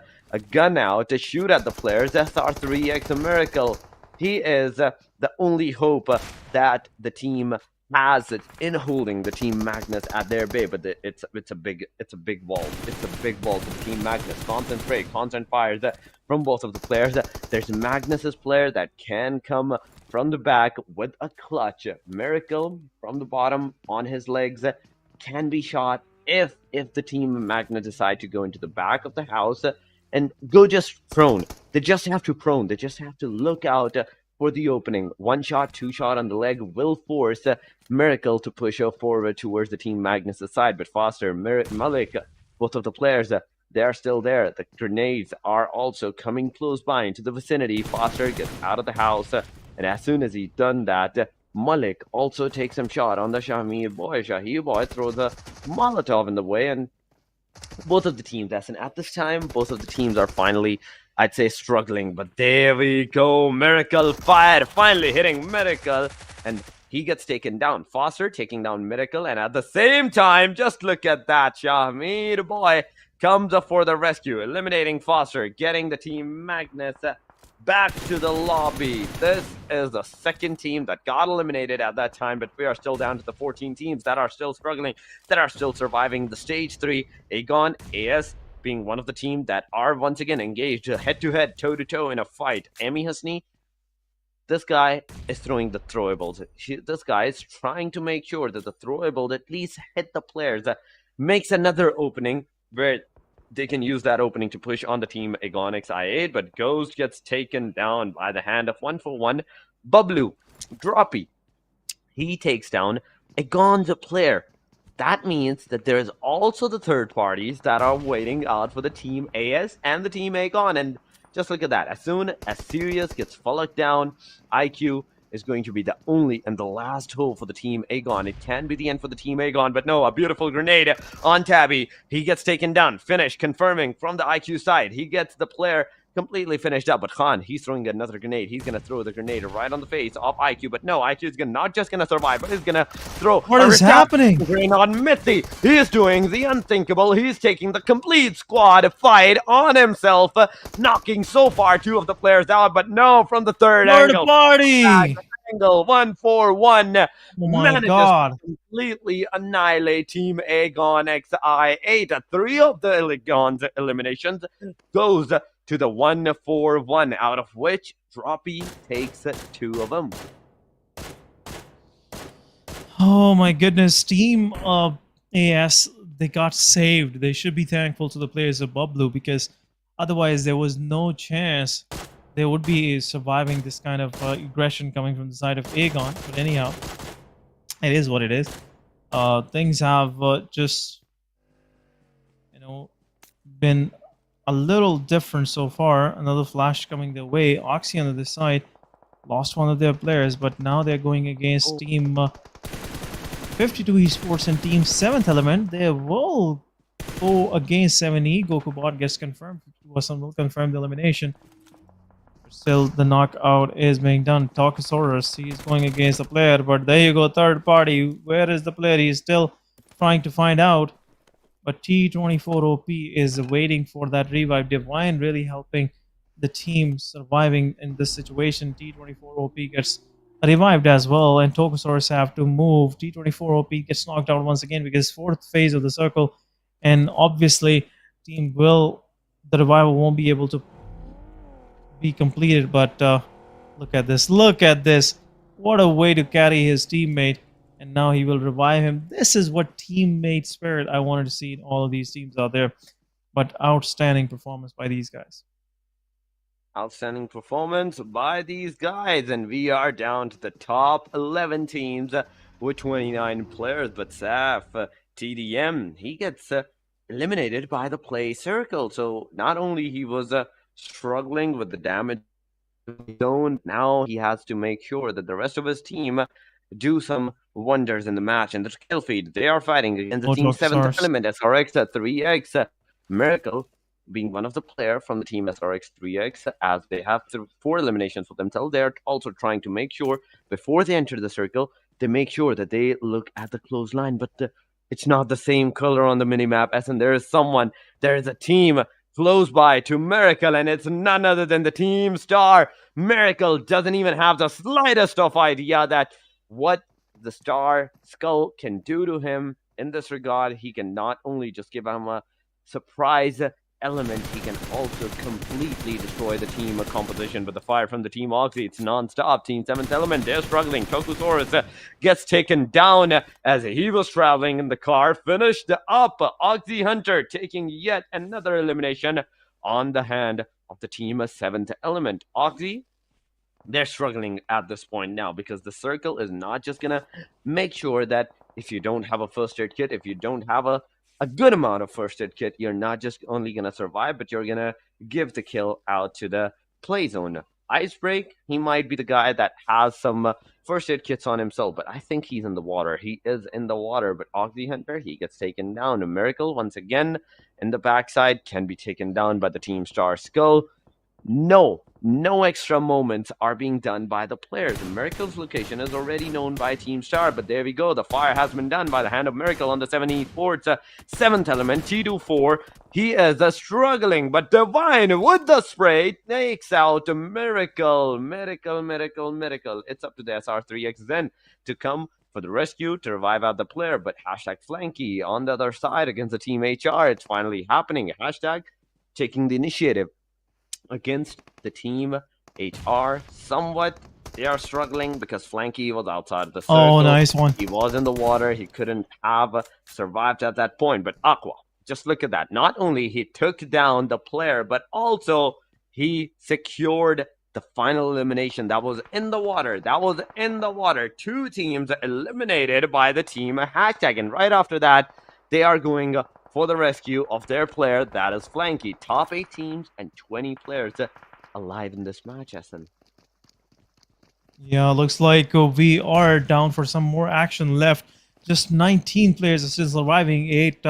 gun out to shoot at the players. SR3X Miracle. He is the only hope that the team has in holding the Team Magnus at their bay. But it's a big wall. It's a big wall to the Team Magnus. Constant spray, constant fires from both of the players. There's Magnus's player that can come from the back with a clutch. Miracle from the bottom on his legs can be shot if the Team Magnus decide to go into the back of the house and go just prone. They just have to prone. They just have to look out for the opening. 1 shot, 2 shot on the leg will force Miracle to push forward towards the Team Magnus' side. But Foster, Malik, both of the players, they are still there. The grenades are also coming close by into the vicinity. Foster gets out of the house, and as soon as he's done that, Malik also takes some shot on the Shahir boy. Shahir boy throws a Molotov in the way, and both of the teams, at this time, both of the teams are finally, I'd say, struggling. But there we go. Miracle fired, finally hitting Miracle, and he gets taken down. Foster taking down Miracle, and at the same time, just look at that. Shahir boy comes up for the rescue, eliminating Foster, getting the Team Magnus back to the lobby. This is the second team that got eliminated at that time, but we are still down to the 14 teams that are still struggling, that are still surviving the stage 3. Aegon, AS being one of the team that are once again engaged head-to-head, toe-to-toe in a fight. Ami Hasni This guy is throwing the throwables. This guy is trying to make sure that the throwable at least hit the players. Makes another opening where they can use that opening to push on the team Aegon XI8, but Ghost gets taken down by the hand of 1-for-1. Bublu, Droppy, he takes down Aegon's player. That means that there's also the third parties that are waiting out for the team AS and the team Aegon. And just look at that. As soon as Sirius gets followed down, IQ is going to be the only and the last hope for the team Aegon. It can be the end for the team Aegon, but no, a beautiful grenade on Tabby. He gets taken down. Finish confirming from the IQ side. He gets the player completely finished up, but Khan, he's throwing another grenade. He's going to throw the grenade right on the face of IQ, but no, IQ is not just going to survive, but he's going to throw What is happening? grenade on Mithy. He is doing the unthinkable. He's taking the complete squad fight on himself, knocking so far 2 of the players out, but no, from the third angle. Party! Angle 1-4-1. Oh my god. Completely annihilate Team Aegon XI8. 3 of the Aegon's eliminations goes to the 1-4-1, out of which Droppy takes 2 of them. Oh my goodness, Team AS, they got saved. They should be thankful to the players of Bublu, because otherwise there was no chance they would be surviving this kind of aggression coming from the side of Aegon. But anyhow, it is what it is. Things have just, been a little different so far. Another flash coming their way. Oxy on the other side lost one of their players, but now they're going against Team 52 Esports and Team 7th Element. They will go against 7E. Gokubot gets confirmed. Wasn't will confirm the elimination. Still, the knockout is being done. Talkosaurus, he's going against the player, but there you go, third party. Where is the player? He's still trying to find out. But T24OP is waiting for that revive. Divine really helping the team surviving in this situation. T24OP gets revived as well, and Tokosaurus have to move. T24OP gets knocked out once again because 4th phase of the circle, and obviously the revival won't be able to be completed. But look at this, what a way to carry his teammate, and now he will revive him. This is what teammate spirit I wanted to see in all of these teams out there. But outstanding performance by these guys. Outstanding performance by these guys, and we are down to the top 11 teams with 29 players. But Saf, TDM, he gets eliminated by the play circle. So not only he was struggling with the damage zone, now he has to make sure that the rest of his team do some wonders in the match. And the kill feed, they are fighting against the Team 7th Element, SRX at 3x. Miracle being one of the player from the team SRX 3x, as they have 4 eliminations for themselves. They're also trying to make sure before they enter the circle, they make sure that they look at the close line, but it's not the same color on the minimap. As in, there is a team close by to Miracle, and it's none other than the Team Star. Miracle doesn't even have the slightest of idea that what the Star Skull can do to him in this regard. He can not only just give him a surprise element, he can also completely destroy the team composition. But the fire from the Team Oxy, it's non-stop. Team 7th Element, they're struggling. Tokosaurus gets taken down as he was traveling in the car. Finished up. Oxy Hunter taking yet another elimination on the hand of the Team 7th Element. Oxy, they're struggling at this point now, because the circle is not just gonna make sure that if you don't have a first aid kit, if you don't have a good amount of first aid kit, you're not just only gonna survive, but you're gonna give the kill out to the play zone. Icebreak, he might be the guy that has some first aid kits on himself, but I think he's in the water. He is in the water, but Oxy Hunter, he gets taken down. A Miracle, once again, in the backside, can be taken down by the Team Star Skull. No extra moments are being done by the players. Miracle's location is already known by Team Star, but there we go. The fire has been done by the hand of Miracle on the 7 Esports 7th Element, T24. He is struggling, but Divine with the spray takes out Miracle. Miracle. It's up to the SR3X then to come for the rescue to revive out the player, but hashtag Flanky on the other side against the Team HR. It's finally happening. Hashtag taking the initiative against the Team HR. Somewhat They are struggling because Flanky was outside of the Oh, circle. nice one. He was in the water. He couldn't have survived at that point. But Aqua, just look at that. Not only he took down the player, but also he secured the final elimination. That was in the water. That was in the water. 2 teams eliminated by the team hashtag. And right after that, they are going for the rescue of their player. That is Flanky. Top 8 teams and 20 players alive in this match, SN. Yeah, looks like we are down for some more action left. Just 19 players are still surviving. 8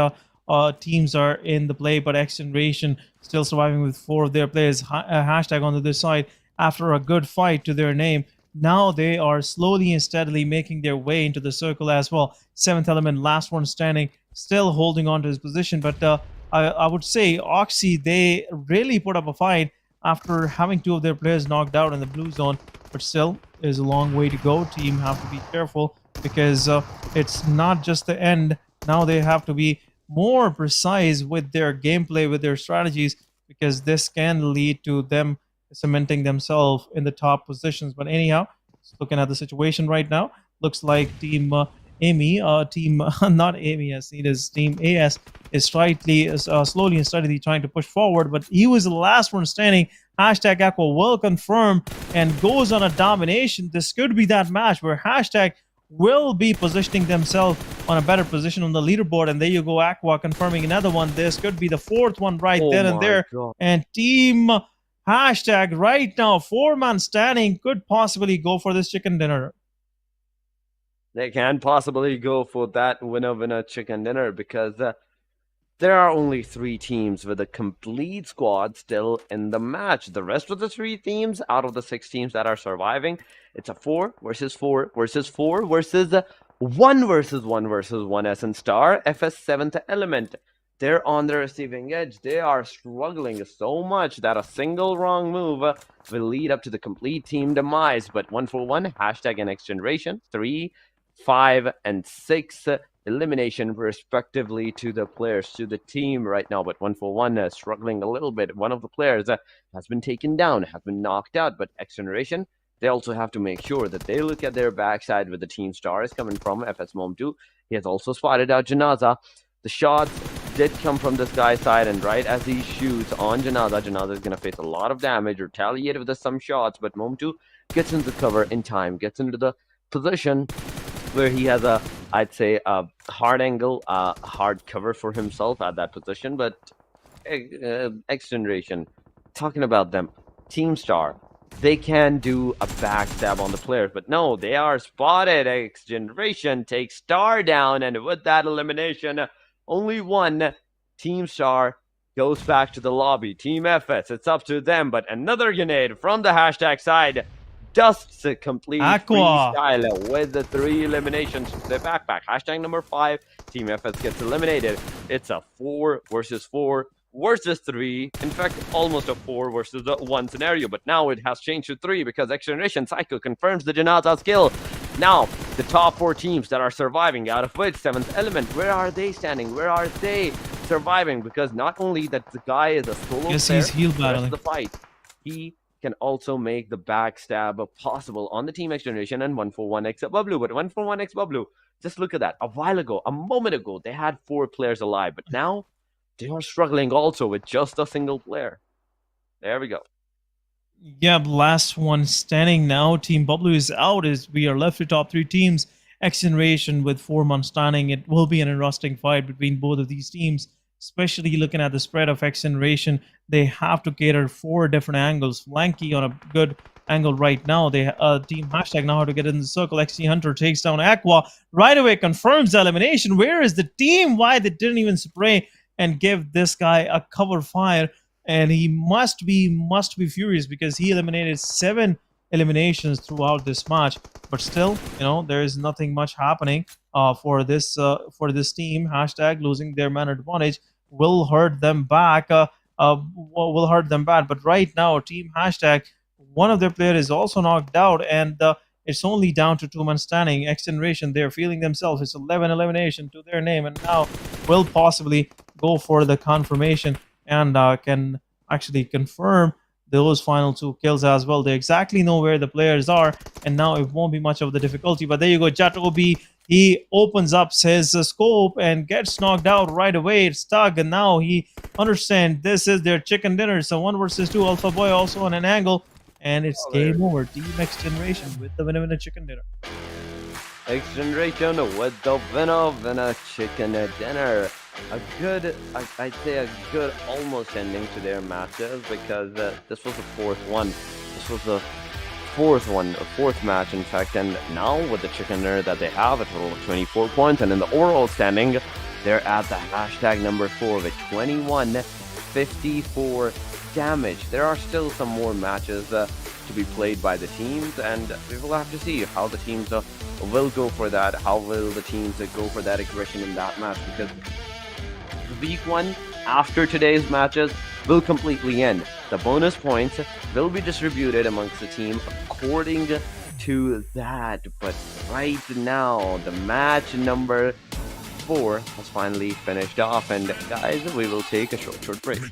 teams are in the play, but XGeneration still surviving with 4 of their players. Hashtag on the other side after a good fight to their name. Now they are slowly and steadily making their way into the circle as well. 7th element, last one standing, still holding on to his position. But I would say Oxy, they really put up a fight after having 2 of their players knocked out in the blue zone. But still, there's a long way to go. Team have to be careful because it's not just the end. Now they have to be more precise with their gameplay, with their strategies, because this can lead to them cementing themselves in the top positions. But anyhow, looking at the situation right now, looks like Team Amy, team not Amy as seen as Team AS is slowly and steadily trying to push forward, but he was the last one standing. Hashtag Aqua will confirm and goes on a domination. This could be that match where Hashtag will be positioning themselves on a better position on the leaderboard. And there you go, Aqua confirming another one. This could be the 4th one right then and there. God. And Team Hashtag right now, 4-man standing, could possibly go for this chicken dinner. They can possibly go for that winner chicken dinner because there are only 3 teams with a complete squad still in the match. The rest of the 3 teams out of the 6 teams that are surviving, it's a 4 versus 4 versus 4 versus 1 versus 1 versus 1 SN Star, FS 7th element. They're on the receiving edge. They are struggling so much that a single wrong move will lead up to the complete team demise. But 1-for-1, hashtag and XGeneration, 3, 5, and 6 elimination respectively to the players, to the team right now. But 1-for-1 struggling a little bit. One of the players has been taken down, has been knocked out. But XGeneration, they also have to make sure that they look at their backside where the team star is coming from, FS Mom 2. He has also spotted out Janaza. The shots did come from this guy's side, and right as he shoots on Janaza, Janaza is going to face a lot of damage, retaliate with some shots, but Mom 2 gets into the cover in time, gets into the position where he has a, I'd say, a hard angle, hard cover for himself at that position. But XGeneration, talking about them, Team Star, they can do a backstab on the players, but no, they are spotted. XGeneration takes Star down, and with that elimination, only one Team Star goes back to the lobby. Team FS, it's up to them, but another grenade from the hashtag side dusts a complete freestyle with the 3 eliminations to the backpack. Hashtag number 5, Team FS gets eliminated. It's a 4 versus 4 versus 3. In fact, almost a 4 versus 1 scenario, but now it has changed to 3 because XGeneration Psycho confirms the Janaza skill. Now, the top 4 teams that are surviving, out of which 7th element, where are they standing? Where are they surviving? Because not only that the guy is a solo player, he's heal battling the fight, he can also make the backstab possible on the Team XGeneration and 1-for-1 X Bublu. But 1-for-1 X Bublu, just look at that. A while ago, a moment ago, they had 4 players alive, but now they are struggling also with just a single player. There we go. Yeah, last one standing now. Team Bublu is out. As we are left with top 3 teams. XGeneration with 4 months standing. It will be an interesting fight between both of these teams, especially looking at the spread of XGeneration. They have to cater 4 different angles. Flanky on a good angle right now. They Team hashtag now how to get in the circle. XC Hunter takes down Aqua right away, confirms the elimination. Where is the team? Why they didn't even spray and give this guy a cover fire? And he must be furious because he eliminated 7 eliminations throughout this match. But still, there is nothing much happening for this team. Hashtag losing their man advantage will hurt them back. Will hurt them bad. But right now, Team hashtag, one of their players is also knocked out, and it's only down to 2 men standing. XGeneration, they're feeling themselves. It's 11 elimination to their name, and now will possibly go for the confirmation and can actually confirm those final 2 kills as well. They exactly know where the players are, and now it won't be much of the difficulty. But there you go, Jatobi. He opens up his scope and gets knocked out right away. It's stuck, and now he understands this is their chicken dinner. So 1 versus 2, Alpha Boy also on an angle, and it's game over. Team XGeneration with the winner chicken dinner. XGeneration with the winner chicken dinner. I'd say a good almost ending to their matches, because this was the 4th one. This was the fourth match in fact, and now with the chicken dinner that they have, a total of 24 points, and in the overall standing, they're at the hashtag number 4 with 2154 damage. There are still some more matches to be played by the teams, and we will have to see how the teams will go for that. How will the teams go for that aggression in that match, because week 1 after today's matches will completely end. The bonus points will be distributed amongst the team according to that. But right now, the match number 4 has finally finished off, and guys, we will take a short break.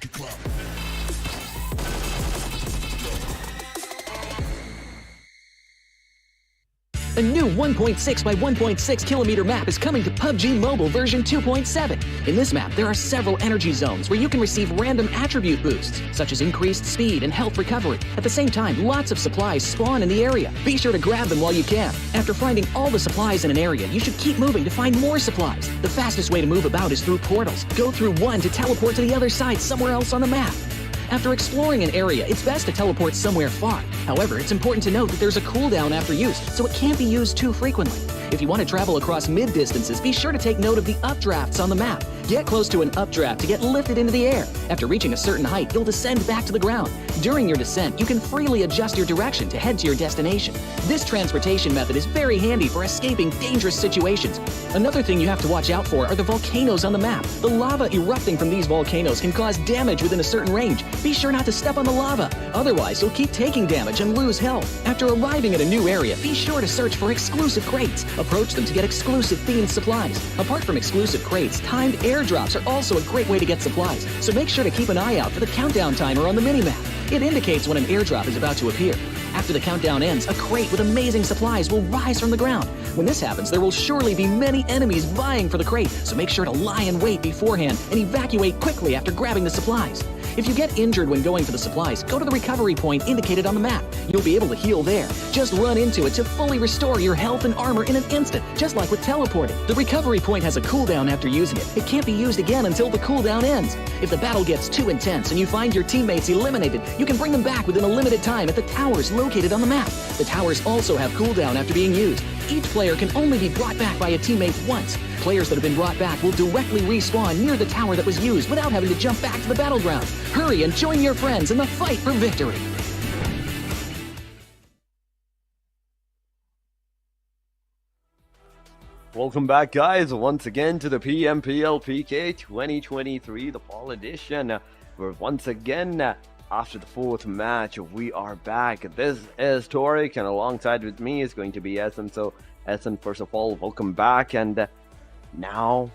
A new 1.6 by 1.6 kilometer map is coming to PUBG Mobile version 2.7. In this map, there are several energy zones where you can receive random attribute boosts, such as increased speed and health recovery. At the same time, lots of supplies spawn in the area. Be sure to grab them while you can. After finding all the supplies in an area, you should keep moving to find more supplies. The fastest way to move about is through portals. Go through one to teleport to the other side somewhere else on the map. After exploring an area, it's best to teleport somewhere far. However, it's important to note that there's a cooldown after use, so it can't be used too frequently. If you want to travel across mid-distances, be sure to take note of the updrafts on the map. Get close to an updraft to get lifted into the air. After reaching a certain height, you'll descend back to the ground. During your descent, you can freely adjust your direction to head to your destination. This transportation method is very handy for escaping dangerous situations. Another thing you have to watch out for are the volcanoes on the map. The lava erupting from these volcanoes can cause damage within a certain range. Be sure not to step on the lava, otherwise you'll keep taking damage and lose health. After arriving at a new area, be sure to search for exclusive crates. Approach them to get exclusive themed supplies. Apart from exclusive crates, timed airdrops are also a great way to get supplies, so make sure to keep an eye out for the countdown timer on the minimap. It indicates when an airdrop is about to appear. After the countdown ends, a crate with amazing supplies will rise from the ground. When this happens, there will surely be many enemies vying for the crate, so make sure to lie in wait beforehand and evacuate quickly after grabbing the supplies. If you get injured when going for the supplies, go to the recovery point indicated on the map. You'll be able to heal there. Just run into it to fully restore your health and armor in an instant, just like with teleporting. The recovery point has a cooldown after using it. It can't be used again until the cooldown ends. If the battle gets too intense and you find your teammates eliminated, you can bring them back within a limited time at the towers located on the map. The towers also have cooldown after being used. Each player can only be brought back by a teammate once. Players that have been brought back will directly respawn near the tower that was used without having to jump back to the battleground. Hurry and join your friends in the fight for victory. Welcome back, guys, once again to the PMPL PK 2023, the fall edition. We're once again, after the 4th match, we are back. This is Torik, and alongside with me is going to be Se7en. So, Se7en, first of all, welcome back. And now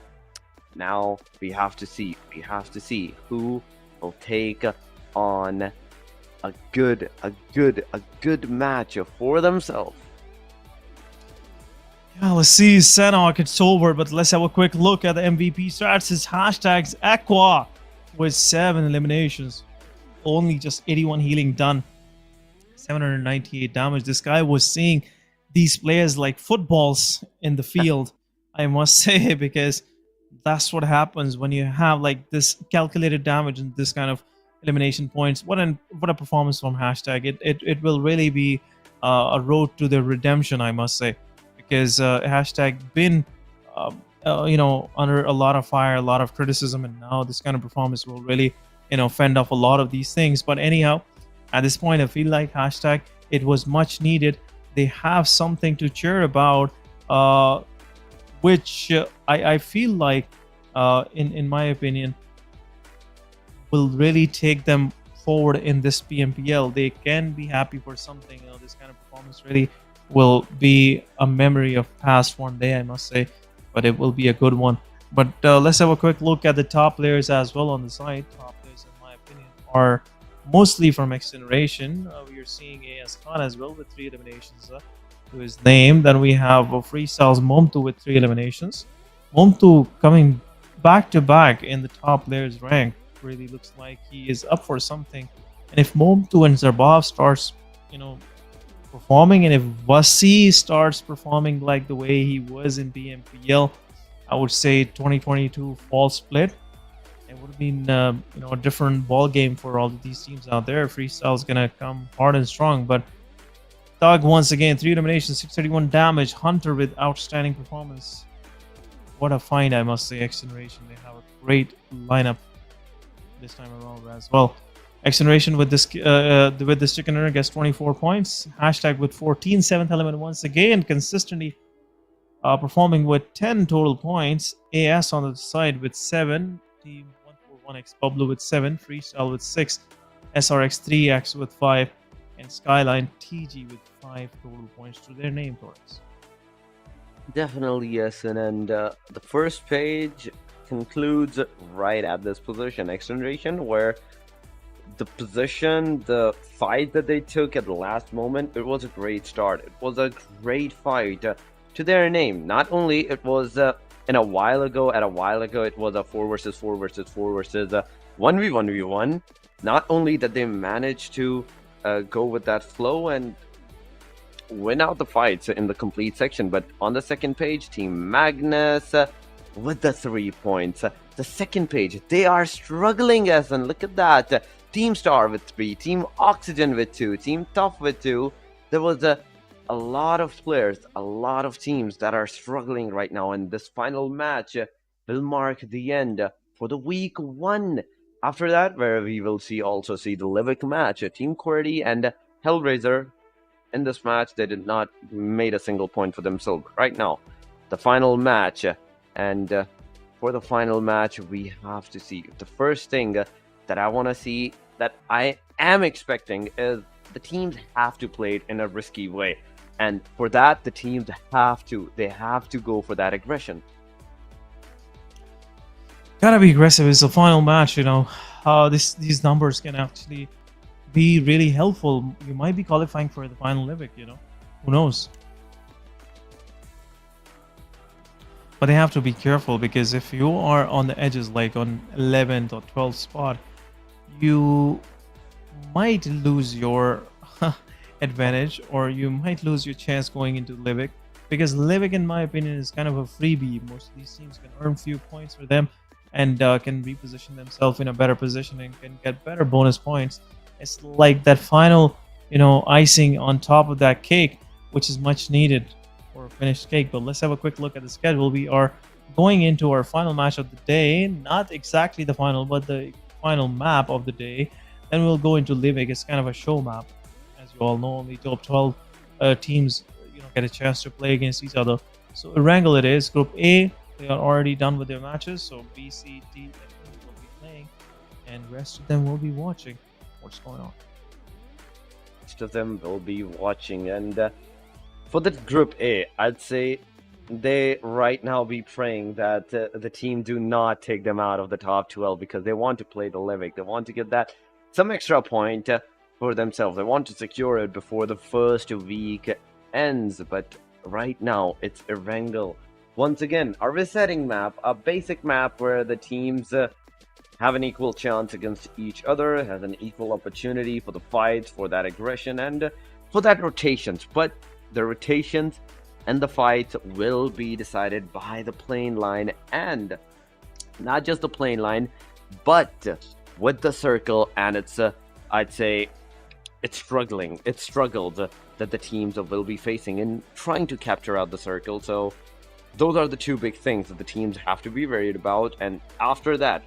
we have to see who will take on a good match for themselves. Yeah, let's see Sanhok. It's over, but let's have a quick look at the MVP stats. His hashtags Aqua with 7 eliminations, only just 81 healing done, 798 damage. This guy was seeing these players like footballs in the field, I must say, because that's what happens when you have like this calculated damage and this kind of elimination points. What a performance from hashtag. It will really be a road to the redemption, I must say, because hashtag been under a lot of fire, a lot of criticism, and now this kind of performance will really fend off a lot of these things. But anyhow, at this point, I feel like hashtag, it was much needed. They have something to cheer about, which I feel like, in my opinion, will really take them forward in this PMPL. They can be happy for something. This kind of performance really will be a memory of past one day, I must say, but it will be a good one. But let's have a quick look at the top players as well on the side. Top players, in my opinion, are mostly from XGeneration. We are seeing AS Khan as well with 3 eliminations to his name. Then we have Freestyle's Momtu with 3 eliminations. Momtu coming back to back in the top players rank. Really looks like he is up for something. And if Momtu and Zarbov starts, performing, and if Vasi starts performing like the way he was in PMPL, I would say 2022 fall split. It would have been a different ball game for all of these teams out there. Freestyle is gonna come hard and strong, but Thug once again 3 eliminations, 631 damage. Hunter with outstanding performance. What a find, I must say. XGeneration, they have a great lineup this time around as well. XGeneration with this chicken dinner gets 24 points. Hashtag with 14. 7th element once again consistently performing with 10 total points. AS on the side with 7. Team 141X Pablo with 7. Freestyle with 6. SRX 3X with 5. And Skyline TG with 5 total points to their name, Torres. Definitely, yes. And the first page concludes right at this position, XGeneration, where the position, the fight that they took at the last moment, it was a great start. It was a great fight to their name. Not only it was at a while ago it was a 4 versus 4 versus 4 versus 1v1v1. Not only that they managed to go with that flow and win out the fights in the complete section, but on the second page, Team Magnus with the 3 points. The second page, they are struggling, as and look at that. Team Star with 3, Team Oxygen with 2, Team Tough with 2. There was a lot of players, a lot of teams that are struggling right now, and this final match will mark the end for the week 1. After that, where we will also see the Livik match, Team QWERTY and HellRaiser. In this match, they did not made a single point for themselves. Right now, the final match, and for the final match, we have to see the first thing that I want to see, that I am expecting, is the teams have to play it in a risky way, and for that, the teams have to go for that aggression. Gotta be aggressive. It's the final match, these numbers can actually be really helpful. You might be qualifying for the final Livik, who knows. But they have to be careful, because if you are on the edges, like on 11th or 12th spot, you might lose your advantage, or you might lose your chance going into Livik, because Livik, in my opinion, is kind of a freebie. Most of these teams can earn few points for them and can reposition themselves in a better position and can get better bonus points. It's like that final, icing on top of that cake, which is much needed for a finished cake. But let's have a quick look at the schedule. We are going into our final match of the day. Not exactly the final, but the final map of the day. Then we'll go into Livik. It's kind of a show map. As you all know, only top 12 teams, get a chance to play against each other. So Erangel it is. Group A, they are already done with their matches. So B, C, D, and E will be playing. And rest of them will be watching what's going on. Most of them will be watching, and for the Group A, I'd say they right now be praying that the team do not take them out of the top 12, because they want to play the Livik. They want to get that some extra point for themselves. They want to secure it before the first week ends. But right now, it's Erangel. Once again, a resetting map, a basic map where the teams have an equal chance against each other, has an equal opportunity for the fights, for that aggression, and for that rotations. But the rotations and the fights will be decided by the plane line, and not just the plane line, but with the circle. And it's I'd say it's struggled that the teams will be facing in trying to capture out the circle. So those are the two big things that the teams have to be worried about. And after that,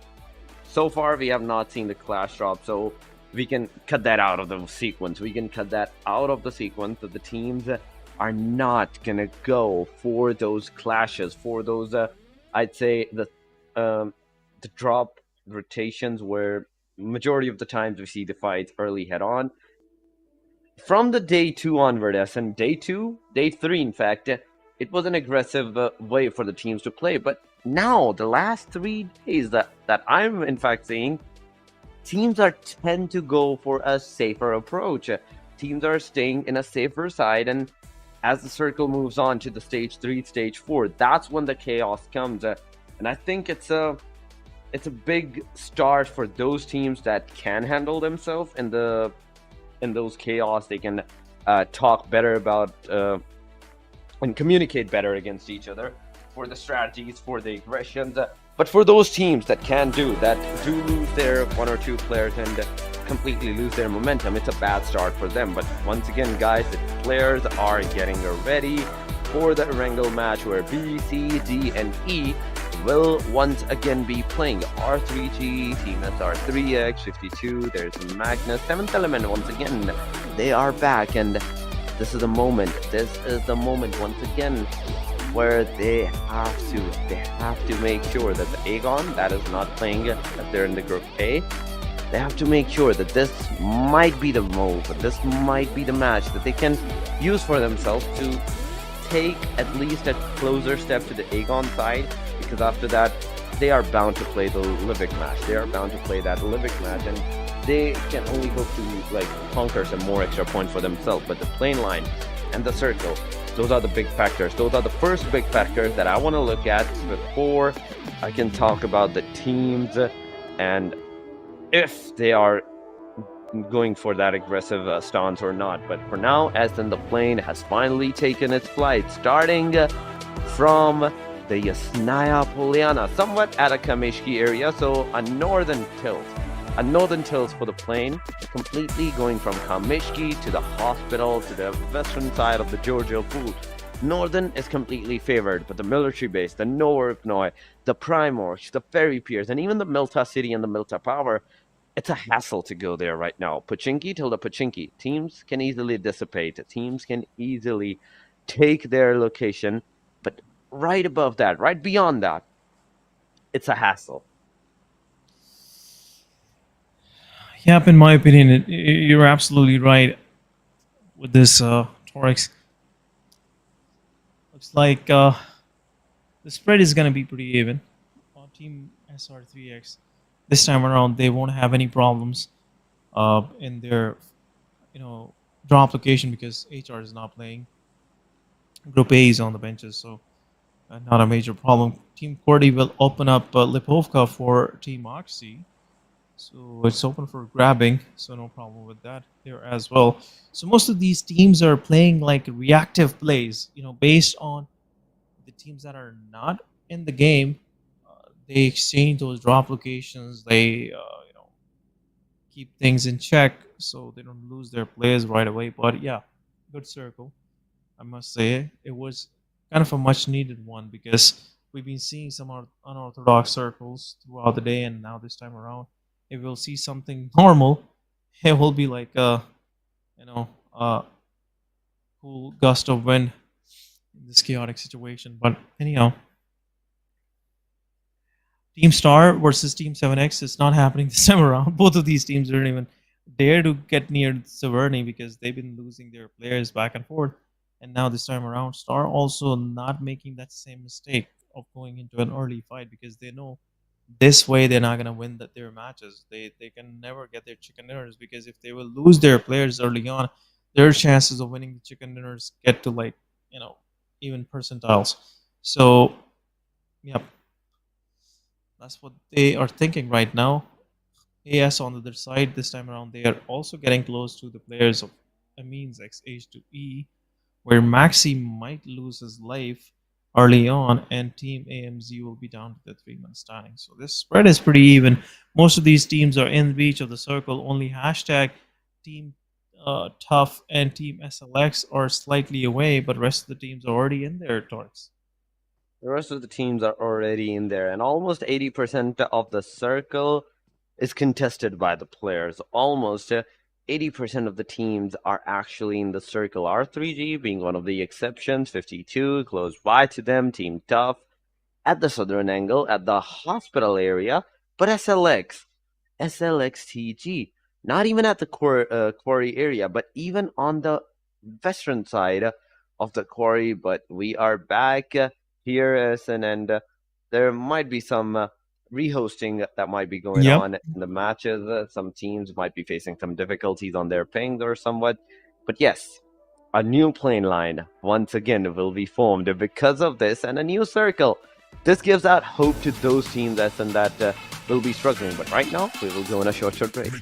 so far we have not seen the clash drop, so we can cut that out of the sequence. We can cut that out of the sequence, that the teams are not gonna go for those clashes, for those I'd say the drop rotations, where majority of the times we see the fights early head on. From the day 2 onward, and day 3 in fact, it was an aggressive way for the teams to play. But now the last 3 days that I'm in fact seeing, teams are tend to go for a safer approach. Teams are staying in a safer side, and as the circle moves on to the stage 3, stage 4, that's when the chaos comes. And I think it's a big start for those teams that can handle themselves in those chaos. They can talk better about and communicate better against each other for the strategies, for the aggressions. But for those teams that do lose their one or two players and completely lose their momentum, it's a bad start for them. But once again, guys, the players are getting ready for the Erangel match where B, C, D, and E will once again be playing. R3G, Team SR3X, 52, there's Magnus, 7th Element once again. They are back, and this is the moment. This is the moment once again where they have to make sure that the Aegon that is not playing, that they're in the group A, they have to make sure that this might be the move, this might be the match that they can use for themselves to take at least a closer step to the Aegon side, because after that they are bound to play the Livik match. They are bound to play that Livik match, and they can only hope to like conquer some more extra points for themselves. But the plane line and the circle, those are the big factors. Those are the first big factors that I want to look at before I can talk about the teams and if they are going for that aggressive stance or not. But for now, the plane has finally taken its flight, starting from the Yasnaya Poliana, somewhat at a Kamishki area, so a northern tilt for the plane, completely going from Kamishki to the hospital to the western side of the Georgia Pool. Northern is completely favored, but the military base, the Norupnoi, the Primorsk, the Ferry Piers, and even the Milta City and the Milta Power, it's a hassle to go there right now. Pochinki till the Pochinki. Teams can easily dissipate. Teams can easily take their location, but right above that, right beyond that, it's a hassle. Yep, in my opinion, you're absolutely right with this Torx. Looks like the spread is going to be pretty even. On Team SR3X, this time around, they won't have any problems in their, draw application because HR is not playing. Group A is on the benches, so not a major problem. Team QWERTY will open up Lipovka for Team Oxy. So it's open for grabbing, so no problem with that here as well. So most of these teams are playing like reactive plays, based on the teams that are not in the game. They exchange those drop locations. They, keep things in check so they don't lose their players right away. But yeah, good circle. I must say it was kind of a much needed one because we've been seeing some unorthodox circles throughout the day, and now this time around, if we'll see something normal, it will be like a cool gust of wind in this chaotic situation. But anyhow, Team Star versus Team 7X is not happening this time around. Both of these teams don't even dare to get near Se7en because they've been losing their players back and forth. And now this time around, Star also not making that same mistake of going into an early fight because they know this way they're not going to win their matches. They can never get their chicken dinners because if they will lose their players early on, their chances of winning the chicken dinners get to even percentiles. So, yep. That's what they are thinking right now. AS on the other side, this time around, they are also getting close to the players of Amin's XH2E, where Maxi might lose his life early on, and Team AMZ will be down to the 3-man standing. So this spread is pretty even. Most of these teams are in reach of the circle. Only hashtag Team Tough and Team SLX are slightly away, but the rest of the teams are already in their torques. The rest of the teams are already in there, and almost 80% of the circle is contested by the players. Almost 80% of the teams are actually in the circle. R3G being one of the exceptions, 52, close by to them, Team Tough, at the southern angle, at the hospital area, but SLXTG, not even at the quarry area, but even on the western side of the quarry. But we are back here, and there might be some rehosting that might be going Yep. on in the matches. Some teams might be facing some difficulties on their ping or somewhat. But yes, a new plane line once again will be formed because of this, and a new circle. This gives out hope to those teams that will be struggling. But right now, we will go on a short break.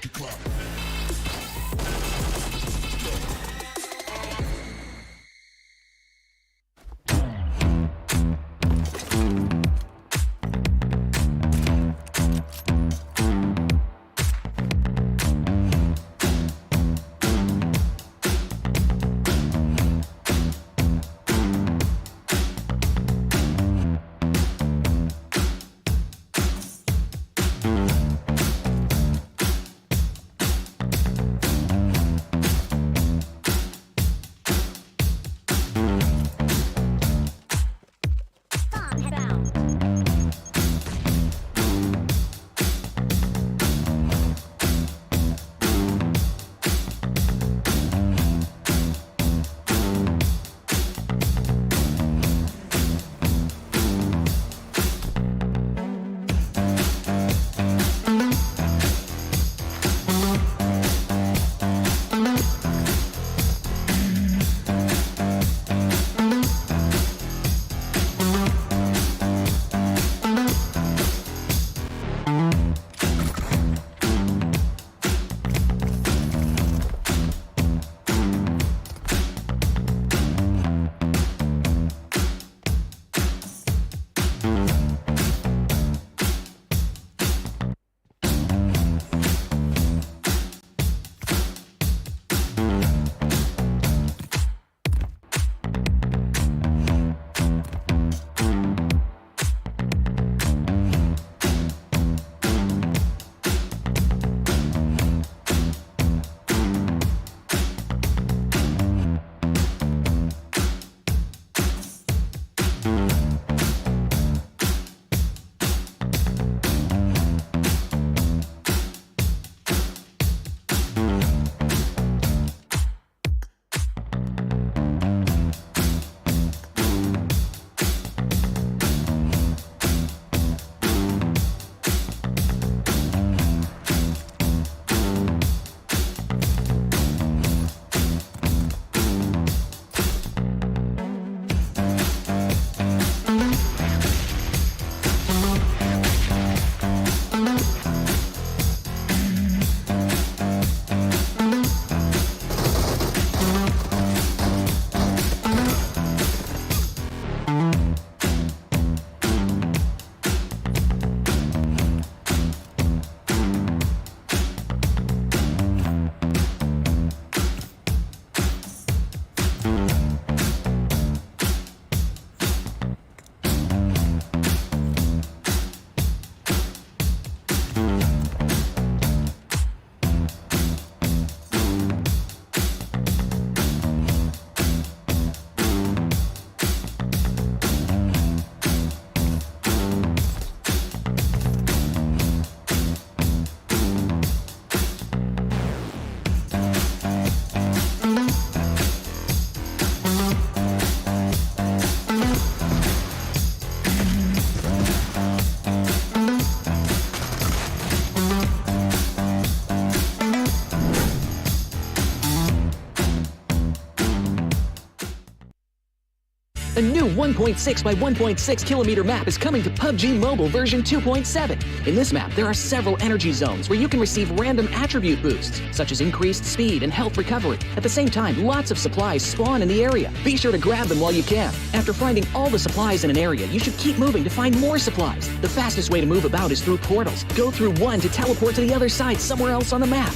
A new 1.6 by 1.6 kilometer map is coming to PUBG Mobile version 2.7. In this map, there are several energy zones where you can receive random attribute boosts, such as increased speed and health recovery. At the same time, lots of supplies spawn in the area. Be sure to grab them while you can. After finding all the supplies in an area, you should keep moving to find more supplies. The fastest way to move about is through portals. Go through one to teleport to the other side somewhere else on the map.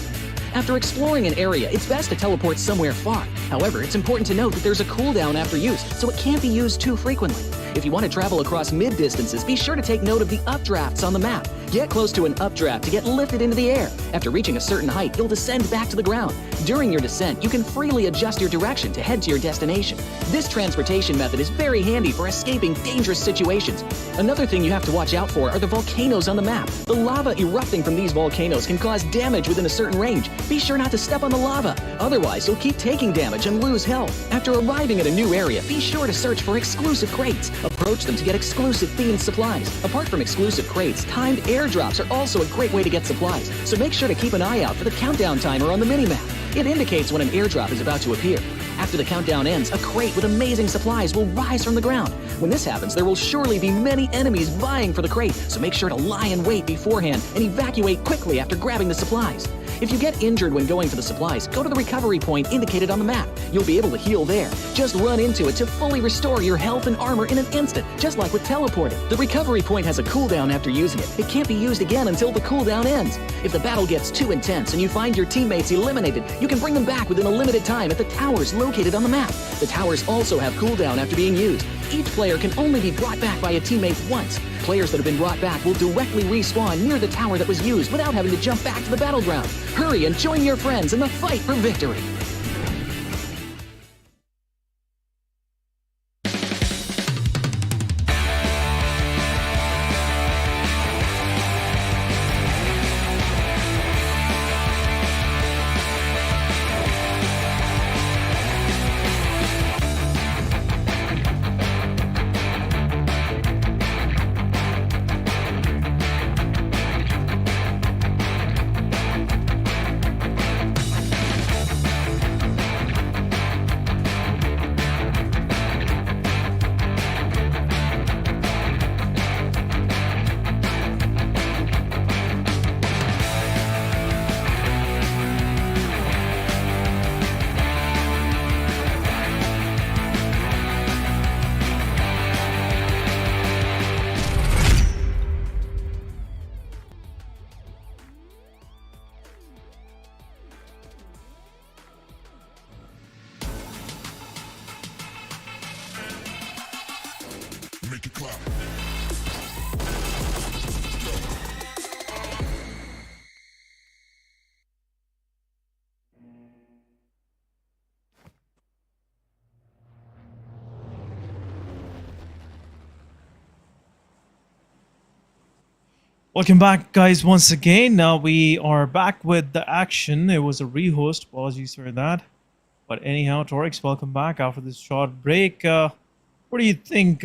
After exploring an area, it's best to teleport somewhere far. However, it's important to note that there's a cooldown after use, so it can't be used too frequently. If you want to travel across mid-distances, be sure to take note of the updrafts on the map. Get close to an updraft to get lifted into the air. After reaching a certain height, you'll descend back to the ground. During your descent, you can freely adjust your direction to head to your destination. This transportation method is very handy for escaping dangerous situations. Another thing you have to watch out for are the volcanoes on the map. The lava erupting from these volcanoes can cause damage within a certain range. Be sure not to step on the lava, otherwise you'll keep taking damage and lose health. After arriving at a new area, be sure to search for exclusive crates. Approach them to get exclusive themed supplies. Apart from exclusive crates, timed airdrops are also a great way to get supplies, so make sure to keep an eye out for the countdown timer on the minimap. It indicates when an airdrop is about to appear. After the countdown ends, a crate with amazing supplies will rise from the ground. When this happens, there will surely be many enemies vying for the crate, so make sure to lie in wait beforehand and evacuate quickly after grabbing the supplies. If you get injured when going for the supplies, go to the recovery point indicated on the map. You'll be able to heal there. Just run into it to fully restore your health and armor in an instant, just like with teleporting. The recovery point has a cooldown after using it. It can't be used again until the cooldown ends. If the battle gets too intense and you find your teammates eliminated, you can bring them back within a limited time at the towers located on the map. The towers also have cooldown after being used. Each player can only be brought back by a teammate once. Players that have been brought back will directly respawn near the tower that was used without having to jump back to the battleground. Hurry and join your friends in the fight for victory. Make it clap. Welcome back, guys, once again. Now we are back with the action. It was a rehost. Apologies for that. But anyhow, Torix, welcome back after this short break. What do you think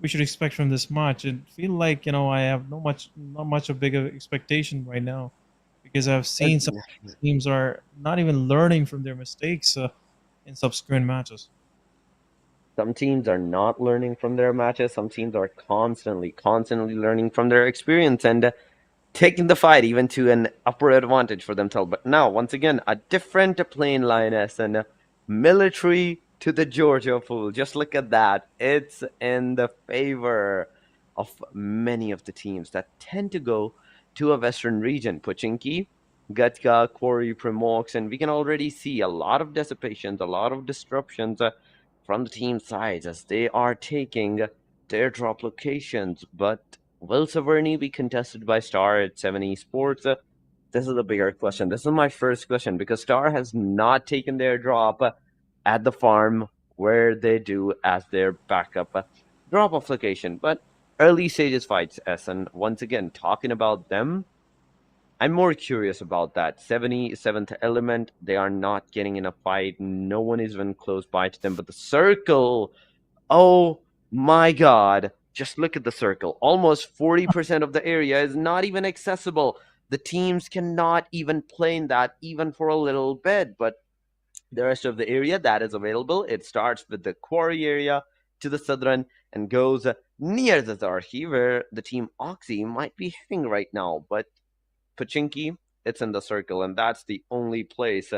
we should expect from this match? I feel like, I have not much of bigger expectation right now, because I've seen some teams are not even learning from their mistakes in subsequent matches. Some teams are not learning from their matches. Some teams are constantly learning from their experience and taking the fight even to an upper advantage for themselves. But now, once again, a different plane lioness and military to the Georgia pool. Just look at that. It's in the favor of many of the teams that tend to go to a Western region. Pochinki, Gatka, QWERTY, Primox, and we can already see a lot of dissipations, a lot of disruptions from the team sides as they are taking their drop locations. But will Se7en be contested by Star at Se7en Esports? This is a bigger question. This is my first question, because Star has not taken their drop at the farm where they do as their backup drop-off location. But early stages fights, and once again, talking about them, I'm more curious about that. Se7en, seventh element, they are not getting in a fight. No one is even close by to them. But the circle, oh my god. Just look at the circle. Almost 40% of the area is not even accessible. The teams cannot even play in that even for a little bit. But the rest of the area that is available, it starts with the quarry area to the southern and goes near the Zarhi, where the team Oxy might be hitting right now. But Pochinki, it's in the circle, and that's the only place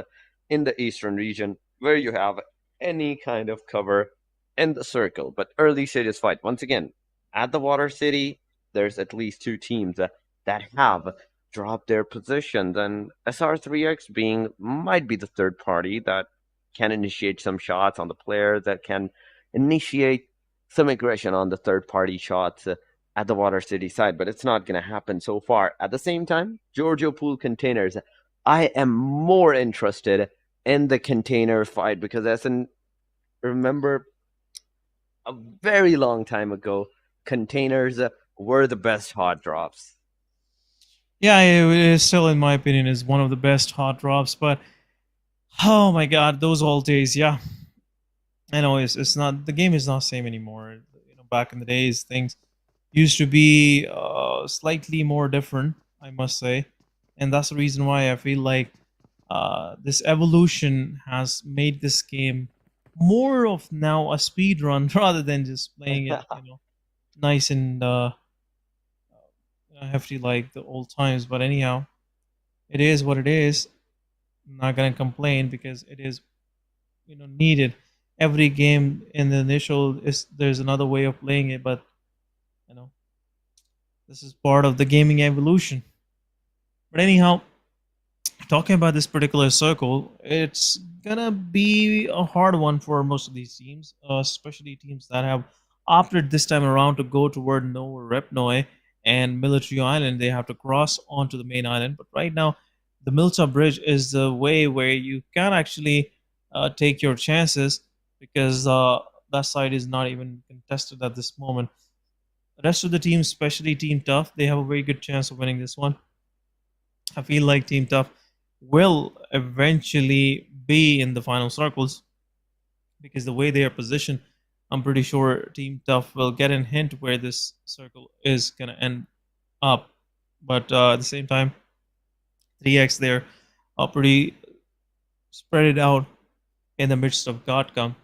in the eastern region where you have any kind of cover in the circle. But early stages fight, once again, at the Water City, there's at least two teams that have dropped their positions, and SR3X might be the third party that can initiate some shots on the player, that can initiate some aggression on the third party shots at the Water City side, but it's not going to happen so far. At the same time, Giorgio Pool containers, I am more interested in the container fight, because as in, remember a very long time ago, containers were the best hot drops. Yeah, it is still, in my opinion, is one of the best hot drops. But oh my god, those old days, yeah. I know it's not, the game is not same anymore. back in the days, things used to be slightly more different, I must say, and that's the reason why I feel like this evolution has made this game more of now a speed run rather than just playing it, nice and hefty like the old times. But anyhow, it is what it is. I'm not gonna complain because it is needed. Every game in the initial is there's another way of playing it, but you know this is part of the gaming evolution. But anyhow, talking about this particular circle, it's gonna be a hard one for most of these teams, especially teams that have opted this time around to go toward No Repnoi and Military Island. They have to cross onto the main island, but right now, the Milta Bridge is the way where you can actually take your chances because that side is not even contested at this moment. The rest of the teams, especially Team Tough, they have a very good chance of winning this one. I feel like Team Tough will eventually be in the final circles because the way they are positioned, I'm pretty sure Team Tough will get a hint where this circle is gonna end up. But at the same time, 3x there are pretty spread it out in the midst of Godcom.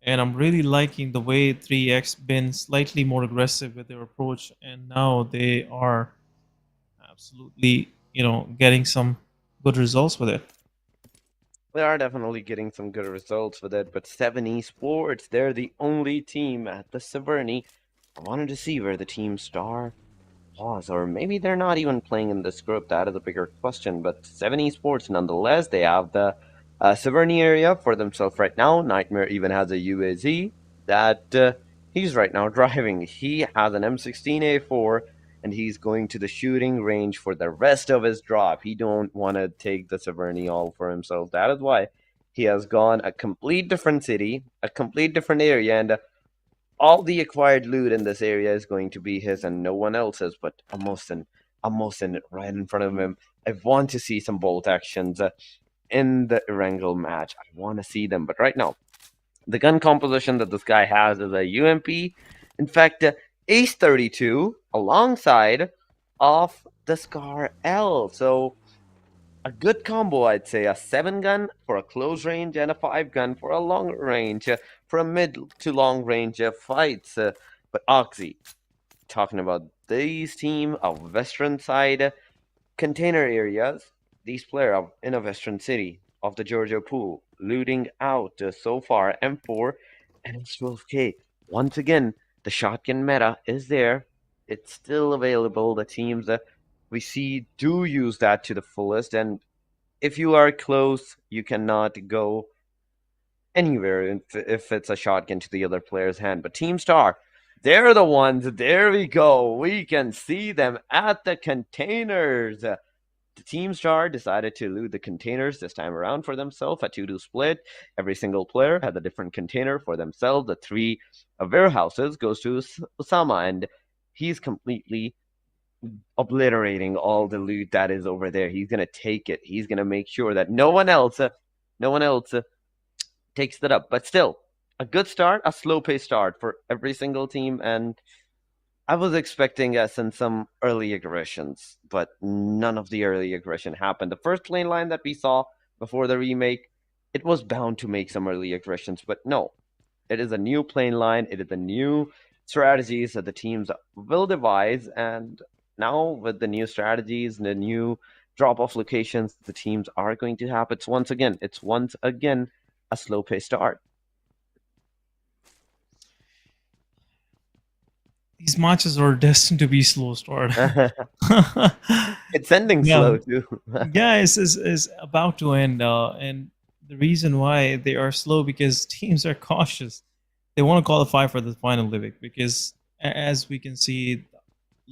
And I'm really liking the way 3x been slightly more aggressive with their approach, and now they are absolutely, getting some good results with it. They are definitely getting some good results with it, but Se7en Esports, they're the only team at the Se7en. I wanted to see where the team star was, or maybe they're not even playing in this group. That is a bigger question, but Se7en Esports, nonetheless, they have the Se7en area for themselves right now. Nightmare even has a UAZ that he's right now driving. He has an M16A4, and he's going to the shooting range for the rest of his drop. He don't want to take the Se7en all for himself. That is why he has gone a complete different city, a complete different area, and all the acquired loot in this area is going to be his and no one else's. But Amosin right in front of him. I want to see some bolt actions in the Erangel match. I want to see them, but right now, the gun composition that this guy has is a UMP. In fact, Ace 32 alongside of the Scar L. So a good combo, I'd say. A 7 gun for a close range and a 5 gun for a long range, for a mid to long range fights. But Oxy, talking about these team of Western side container areas, these players are in a Western city of the Georgia pool, looting out so far M4 and it's 12K. Once again, the shotgun meta is there. It's still available. The teams that we see do use that to the fullest, and if you are close, you cannot go anywhere if it's a shotgun to the other player's hand. But Team Star, they're the ones. There we go. We can see them at the containers. The Team Star decided to loot the containers this time around for themselves, a 2-2 split. Every single player had a different container for themselves. The 3 warehouses goes to Osama, and he's completely obliterating all the loot that is over there. He's gonna take it. He's gonna make sure that no one else takes that up. But still, a good start, a slow pace start for every single team, and I was expecting us in some early aggressions, but none of the early aggression happened. The first lane line that we saw before the remake, it was bound to make some early aggressions, but no. It is a new plane line, it is a new strategies that the teams will devise, and now with the new strategies and the new drop-off locations the teams are going to have, it's once again a slow pace start. These matches are destined to be slow start. It's ending Yeah. slow too. Yeah, it's about to end, and the reason why they are slow because teams are cautious. They want to qualify for the final Livik because, as we can see,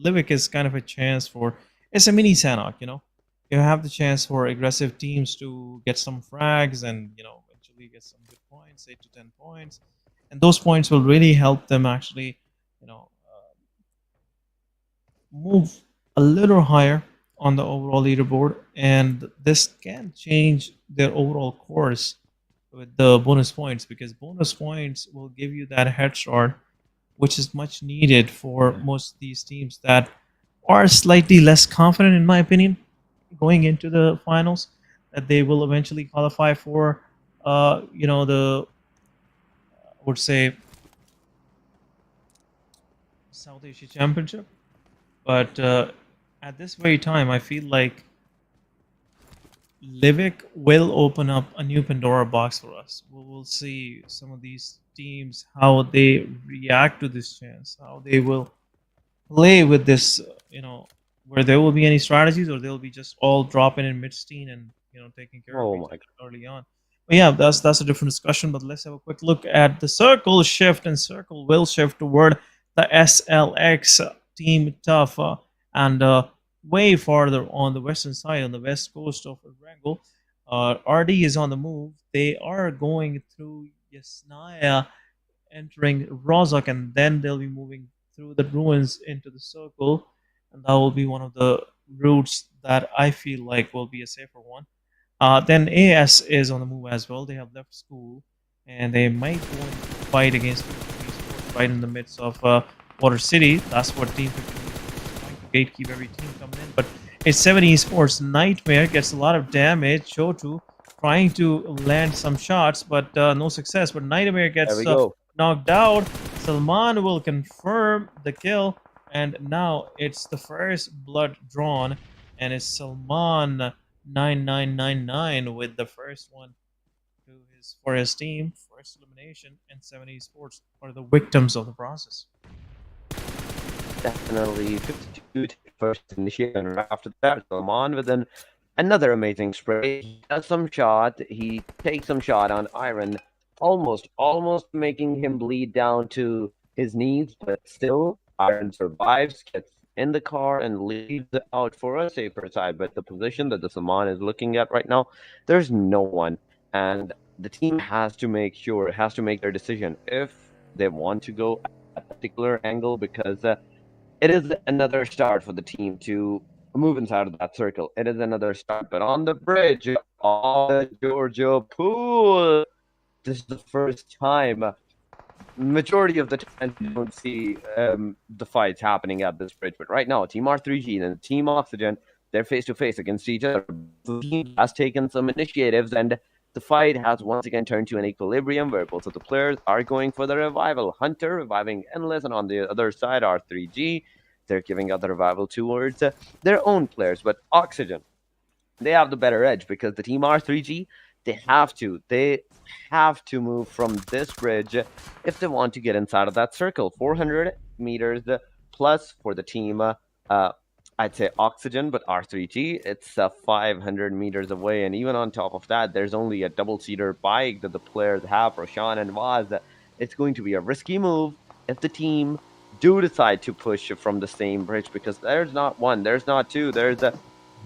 Livik is kind of a chance for it's a mini Sanhok. You have the chance for aggressive teams to get some frags and eventually get some good points, 8 to 10 points, and those points will really help them actually, move a little higher on the overall leaderboard, and this can change their overall course with the bonus points, because bonus points will give you that head start, which is much needed for most of these teams that are slightly less confident, in my opinion, going into the finals, that they will eventually qualify for, the, I would say, South Asia Championship. But at this very time, I feel like Livik will open up a new Pandora box for us. We'll see some of these teams, how they react to this chance, how they will play with this, where there will be any strategies, or they'll be just all dropping in mid-steam and taking care of Oh each my god. other early on. But yeah, that's a different discussion. But let's have a quick look at the circle shift, and circle will shift toward the SLX team tough, and way farther on the western side, on the west coast of Erangel. RD is on the move. They are going through Yasnaya, entering Rozak, and then they'll be moving through the ruins into the circle, and that will be one of the routes that I feel like will be a safer one. Then AS is on the move as well. They have left school, and they might go and fight against Esports right in the midst of Water City. That's what Team 15 is trying to gatekeep every team coming in. But it's Se7en Esports. Nightmare gets a lot of damage. Shotu trying to land some shots, but no success. But Nightmare There gets we go. knocked out. Salman will confirm the kill, and now it's the first blood drawn, and it's Salman 9999 with the first one to his for his team, first elimination, and Se7en Esports are the victims of the process. Definitely 52 to first initiate, and right after that, Salman with another amazing spray. He does some shot. He takes some shot on Iron, almost making him bleed down to his knees, but still, Iron survives, gets in the car, and leaves out for a safer side. But the position that the Salman is looking at right now, there's no one, and the team has to make sure, has to make their decision if they want to go at a particular angle, because it is another start for the team to move inside of that circle. It is another start, but on the bridge, on the Georgia pool, this is the first time. Majority of the time, you don't see the fights happening at this bridge, but right now, Team R3G and Team Oxygen, they're face to face against each other. The team has taken some initiatives, and the fight has once again turned to an equilibrium where both of the players are going for the revival. Hunter reviving Endless, and on the other side, R3G, they're giving out the revival towards their own players. But Oxygen, they have the better edge because the team R3G, they have to move from this bridge if they want to get inside of that circle. 400 meters plus for the team. I'd say Oxygen, but R3G, it's 500 meters away. And even on top of that, there's only a double-seater bike that the players have, Roshan and Vaz. It's going to be a risky move if the team do decide to push from the same bridge, because there's not one, there's not two, there's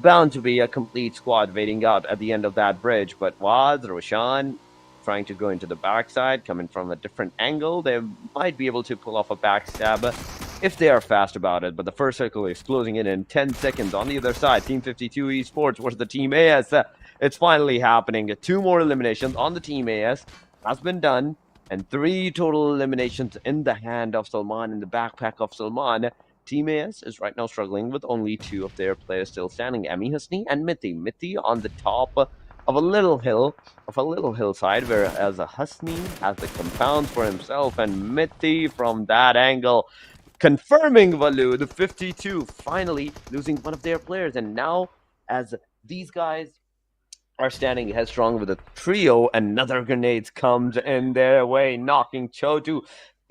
bound to be a complete squad waiting out at the end of that bridge. But Waz, Roshan, trying to go into the backside, coming from a different angle, they might be able to pull off a backstab if they are fast about it. But the first circle is closing in 10 seconds. On the other side, Team 52 Esports versus the Team AS. It's finally happening. 2 more eliminations on the Team AS has been done, and 3 total eliminations in the hand of Salman, in the backpack of Salman. Team AS is right now struggling with only 2 of their players still standing, Ami Hasni and Mithi. Mithi on the top of a little hillside, whereas Hasni has the compound for himself, and Mithi from that angle confirming Valu, the 52, finally losing one of their players. And now, as these guys are standing headstrong with a trio, another grenade comes in their way, knocking Chotu.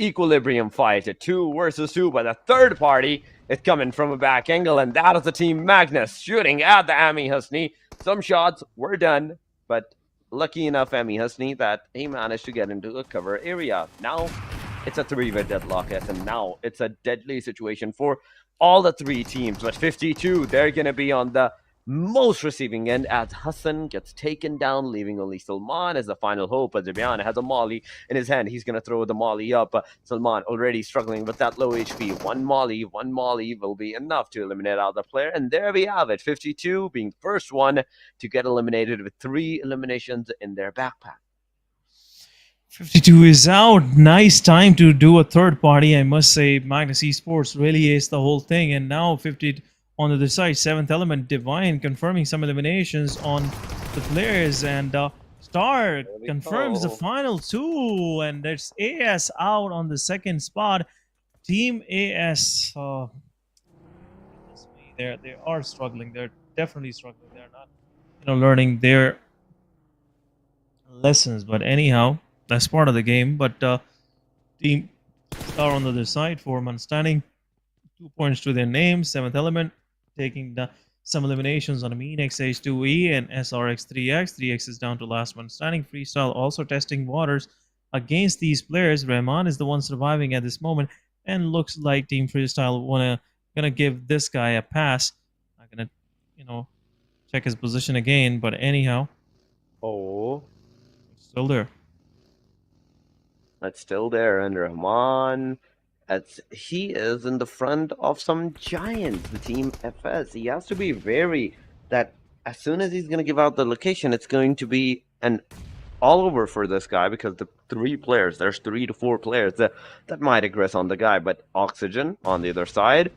Equilibrium fight, a 2 versus 2, but the third party is coming from a back angle, and that is the team Magnus shooting at the Ami Hasni. Some shots were done, but lucky enough, Ami Hasni, that he managed to get into a cover area. Now, it's a 3-way deadlock, and now it's a deadly situation for all the 3 teams. But 52, they're going to be on the most receiving end as Hassan gets taken down, leaving only Salman as the final hope. As Zabian has a molly in his hand, he's going to throw the molly up. Salman already struggling with that low HP. One molly will be enough to eliminate out the player. And there we have it, 52 being first one to get eliminated with 3 eliminations in their backpack. 52 is out. Nice time to do a third party. I must say, Magnus Esports really aced the whole thing. And now 50 on the other side. Seventh Element, Divine confirming some eliminations on the players. And Star There we confirms the go. final two. And there's AS out on the second spot. Team AS, goodness me, they are struggling. They're definitely struggling. They're not, learning their lessons. But anyhow, that's part of the game. But Team Star on the other side, 4-man standing, 2 points to their name. Seventh Element taking some eliminations on Amin XH2E and SRX3X. 3X is down to last man standing. Freestyle also testing waters against these players. Rahman is the one surviving at this moment, and looks like Team Freestyle gonna give this guy a pass. I'm gonna, check his position again, but anyhow, Oh, it's still there. that's still there, and Rahman, he is in the front of some giants, the Team FS. He has to be wary that as soon as he's going to give out the location, it's going to be an all over for this guy, because there's 3 to 4 players that might aggress on the guy. But Oxygen on the other side,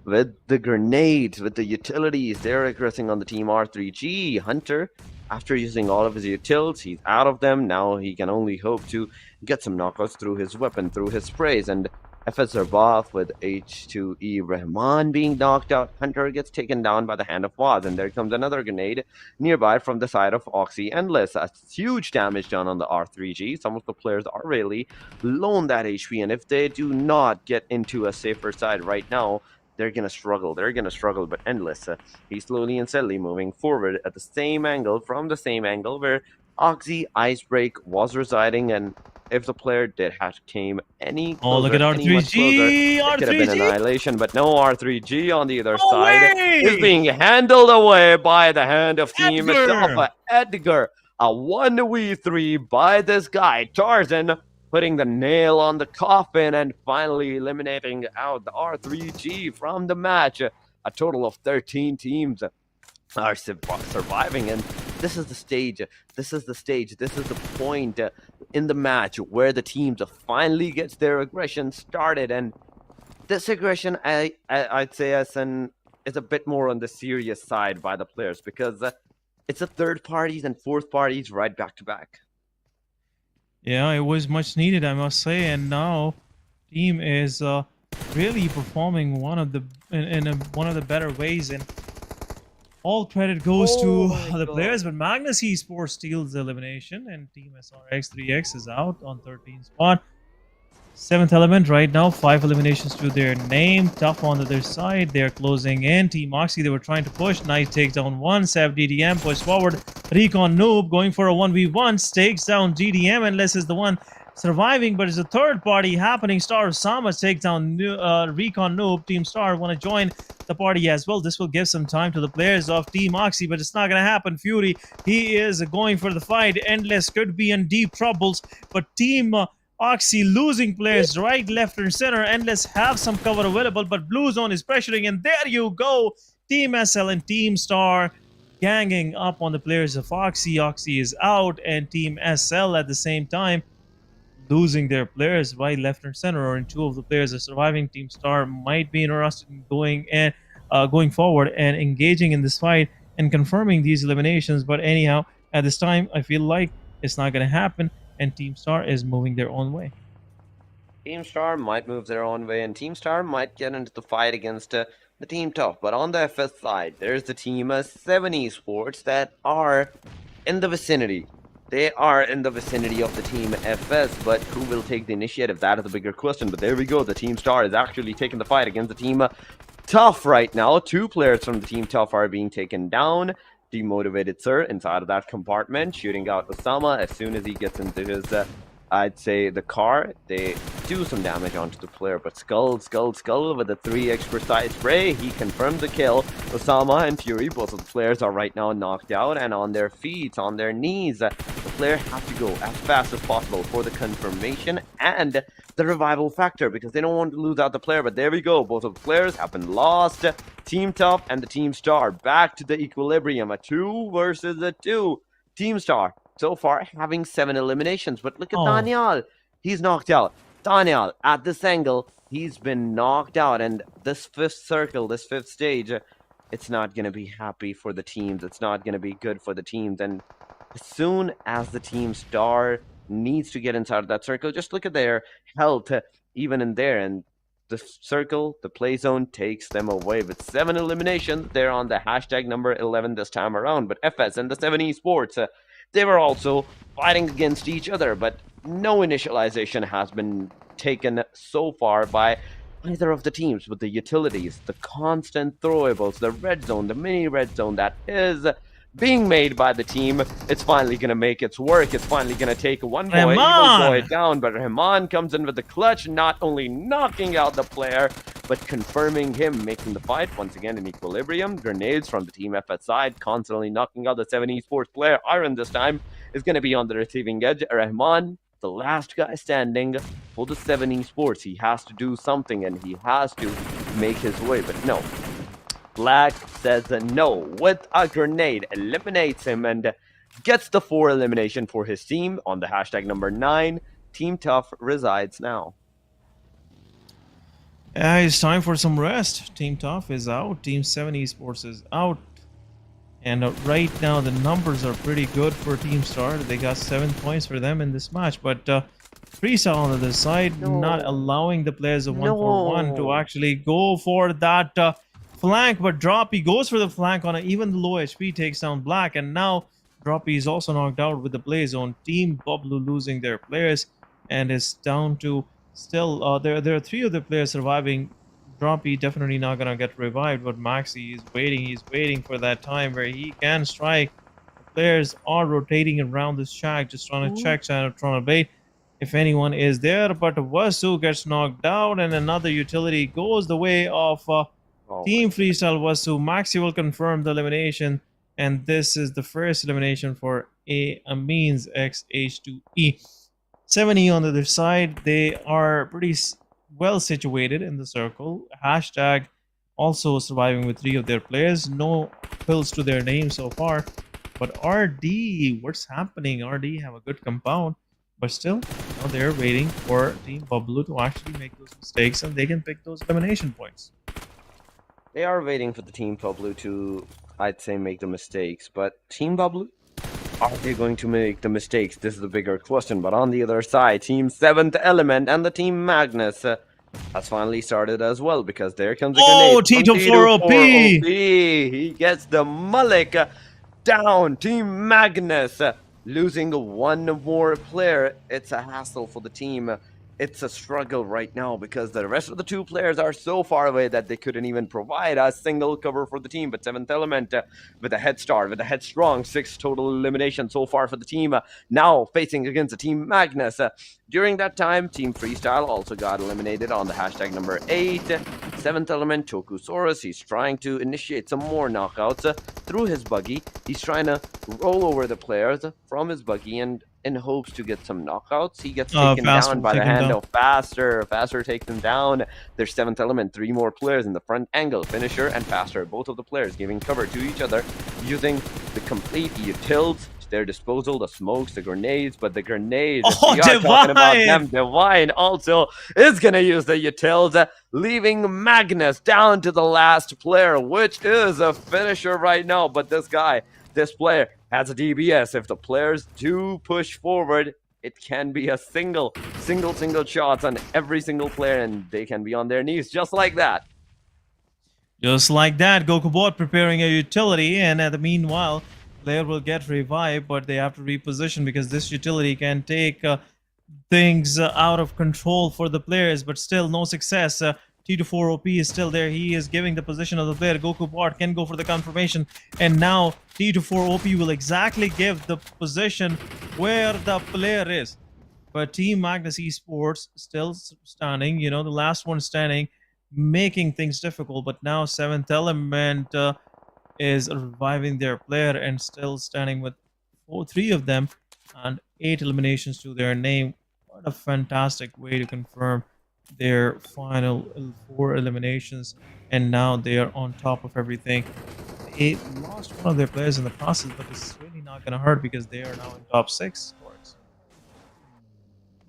with the grenades, with the utilities, they're aggressing on the Team R3G. Hunter, after using all of his utils, he's out of them. Now he can only hope to get some knockouts through his weapon, through his sprays. And FS Zarbath with H2E Rahman being knocked out. Hunter gets taken down by the hand of Waz, and there comes another grenade nearby from the side of Oxy Endless. A huge damage done on the R3G. Some of the players are really low on that HP, and if they do not get into a safer side right now, they're gonna struggle. But Endless, he's slowly and steadily moving forward at the same angle, from the same angle where Oxy Icebreak was residing, and if the player did have came any Oh, look closer, at any much closer, R3G! it could have been R3G! annihilation. But no, R3G on the other No side is way! being handled away by the hand of Team Edgar! Edgar. A 1v3 by this guy, Tarzan, putting the nail on the coffin and finally eliminating out the R3G from the match. A total of 13 teams are surviving, and this is the stage. This is the point in the match where the teams finally gets their aggression started. And this aggression, I'd say, is a bit more on the serious side by the players, because it's a third parties and fourth parties right back to back. Yeah, it was much needed, I must say, and now team is really performing one of the one of the better ways, and all credit goes to the players. But Magnus Esports steals the elimination, and Team SRX3X is out on 13th spot. Seventh Element right now, 5 eliminations to their name. Tough on the other side. They're closing in. Team Moxie, they were trying to push. Nice takedown 1. Sav DDM push forward. Recon Noob going for a 1v1. Takes down GDM, unless is the one surviving, but it's a third party happening. Star Osama takes down Recon Noob. Team Star want to join the party as well. This will give some time to the players of Team Oxy, but it's not going to happen. Fury, he is going for the fight. Endless could be in deep troubles, but Team Oxy losing players right, left, and center. Endless have some cover available, but Blue Zone is pressuring, and there you go. Team SL and Team Star ganging up on the players of Oxy. Oxy is out, and Team SL at the same time losing their players right, left, and center, and 2 of the players are surviving. Team Star might be interested in going forward and engaging in this fight and confirming these eliminations. But anyhow, at this time, I feel like it's not going to happen, and Team Star is moving their own way. Team Star might move their own way, and Team Star might get into the fight against the Team Tough. But on the FS side, there's the Team Se7en Esports that are in the vicinity. They are in the vicinity of the Team FS, but who will take the initiative? That is the bigger question. But there we go. The Team Star is actually taking the fight against the Team Tough right now. 2 players from the Team Tough are being taken down. Demotivated Sir inside of that compartment, shooting out Osama as soon as he gets into his, I'd say, the car. They do some damage onto the player, but Skull with a 3x precise spray. He confirms the kill. Osama and Fury, both of the players are right now knocked out and on their feet, on their knees. The player has to go as fast as possible for the confirmation and the revival factor, because they don't want to lose out the player. But there we go. Both of the players have been lost. Team Tough and the Team Star back to the equilibrium. A 2 versus a 2. Team Star so far having 7 eliminations. But look at Oh. Daniel. He's knocked out. Daniel, at this angle, he's been knocked out. And this fifth circle, this fifth stage, it's not going to be happy for the teams. It's not going to be good for the teams. And as soon as the team star needs to get inside of that circle, just look at their health, even in there. And the circle, the play zone takes them away. With 7 eliminations, they're on the hashtag number 11 this time around. But FS and the Se7en Esports, they were also fighting against each other, but no initialization has been taken so far by either of the teams. With the utilities, the constant throwables, the red zone, the mini red zone that is being made by the team, it's finally going to make its work. It's finally going to take one boy, evil boy down, but Rahman comes in with the clutch, not only knocking out the player, but confirming him, making the fight once again in equilibrium. Grenades from the Team FS side, constantly knocking out the Se7en Esports player. Iron this time is going to be on the receiving edge. Rahman, the last guy standing for the Se7en Esports. He has to do something, and he has to make his way, but no. Black says no with a grenade, eliminates him, and gets the 4 elimination for his team on the hashtag number 9. Team Tough resides now. It's time for some rest. Team Tough is out. Team Se7en Esports is out. And right now the numbers are pretty good for Team Star. They got 7 points for them in this match. But Freestyle on the other side, not allowing the players of 1-4-1 to actually go for that flank. But Droppy goes for the flank on even the low HP, takes down Black. And now Droppy is also knocked out with the play zone. Team Bublu losing their players and is down to still there are 3 of the players surviving. Droppy definitely not gonna get revived, but Maxi is waiting. He's waiting for that time where he can strike. The players are rotating around this shack, just trying to check, trying to bait if anyone is there. But Wasu gets knocked out, and another utility goes the way of Team Freestyle Wasu. Maxi will confirm the elimination, and this is the first elimination for Amines XH2E. 7E on the other side, they are pretty well situated in the circle. Hashtag also surviving with 3 of their players. No pills to their name so far. But RD, what's happening? RD have a good compound, but still, they're waiting for Team Bublu to actually make those mistakes, and they can pick those elimination points. They are waiting for the Team Bublu to, I'd say, make the mistakes. But Team Bublu, are they going to make the mistakes? This is the bigger question. But on the other side, Team 7th Element and the Team Magnus has finally started as well, because there comes a grenade. Oh, T24OP! He gets the mullick down. Team Magnus losing 1 more player. It's a hassle for the team. It's a struggle right now because the rest of the 2 players are so far away that they couldn't even provide a single cover for the team. But 7th Element with a head start, with a headstrong 6 total eliminations so far for the team. Now facing against the Team Magnus. During that time, Team Freestyle also got eliminated on the hashtag number 8. 7th Element, Chokusaurus, he's trying to initiate some more knockouts through his buggy. He's trying to roll over the players from his buggy, and in hopes to get some knockouts. He gets taken down by the hand of Faster. Faster takes him down. There's 7th Element, 3 more players in the front angle. Finisher and Faster, both of the players giving cover to each other, using the complete utils to their disposal, the smokes, the grenades. But the grenades, we are talking about them. Divine also is going to use the utils, leaving Magnus down to the last player, which is a finisher right now. But this player has a DBS. If the players do push forward, it can be a single shots on every single player, and they can be on their knees just like that. Just like that, GokuBot preparing a utility, and at the meanwhile, player will get revived, but they have to reposition because this utility can take things out of control for the players, but still no success. T24OP is still there. He is giving the position of the player. GokuBot can go for the confirmation, and now T24OP will exactly give the position where the player is. But Team Magnus Esports still standing, the last one standing, making things difficult. But now 7th Element is reviving their player and still standing with 3 of them and 8 eliminations to their name. What a fantastic way to confirm their final 4 eliminations, and now they are on top of everything. They lost one of their players in the process, but it's really not gonna hurt because they are now in top 6.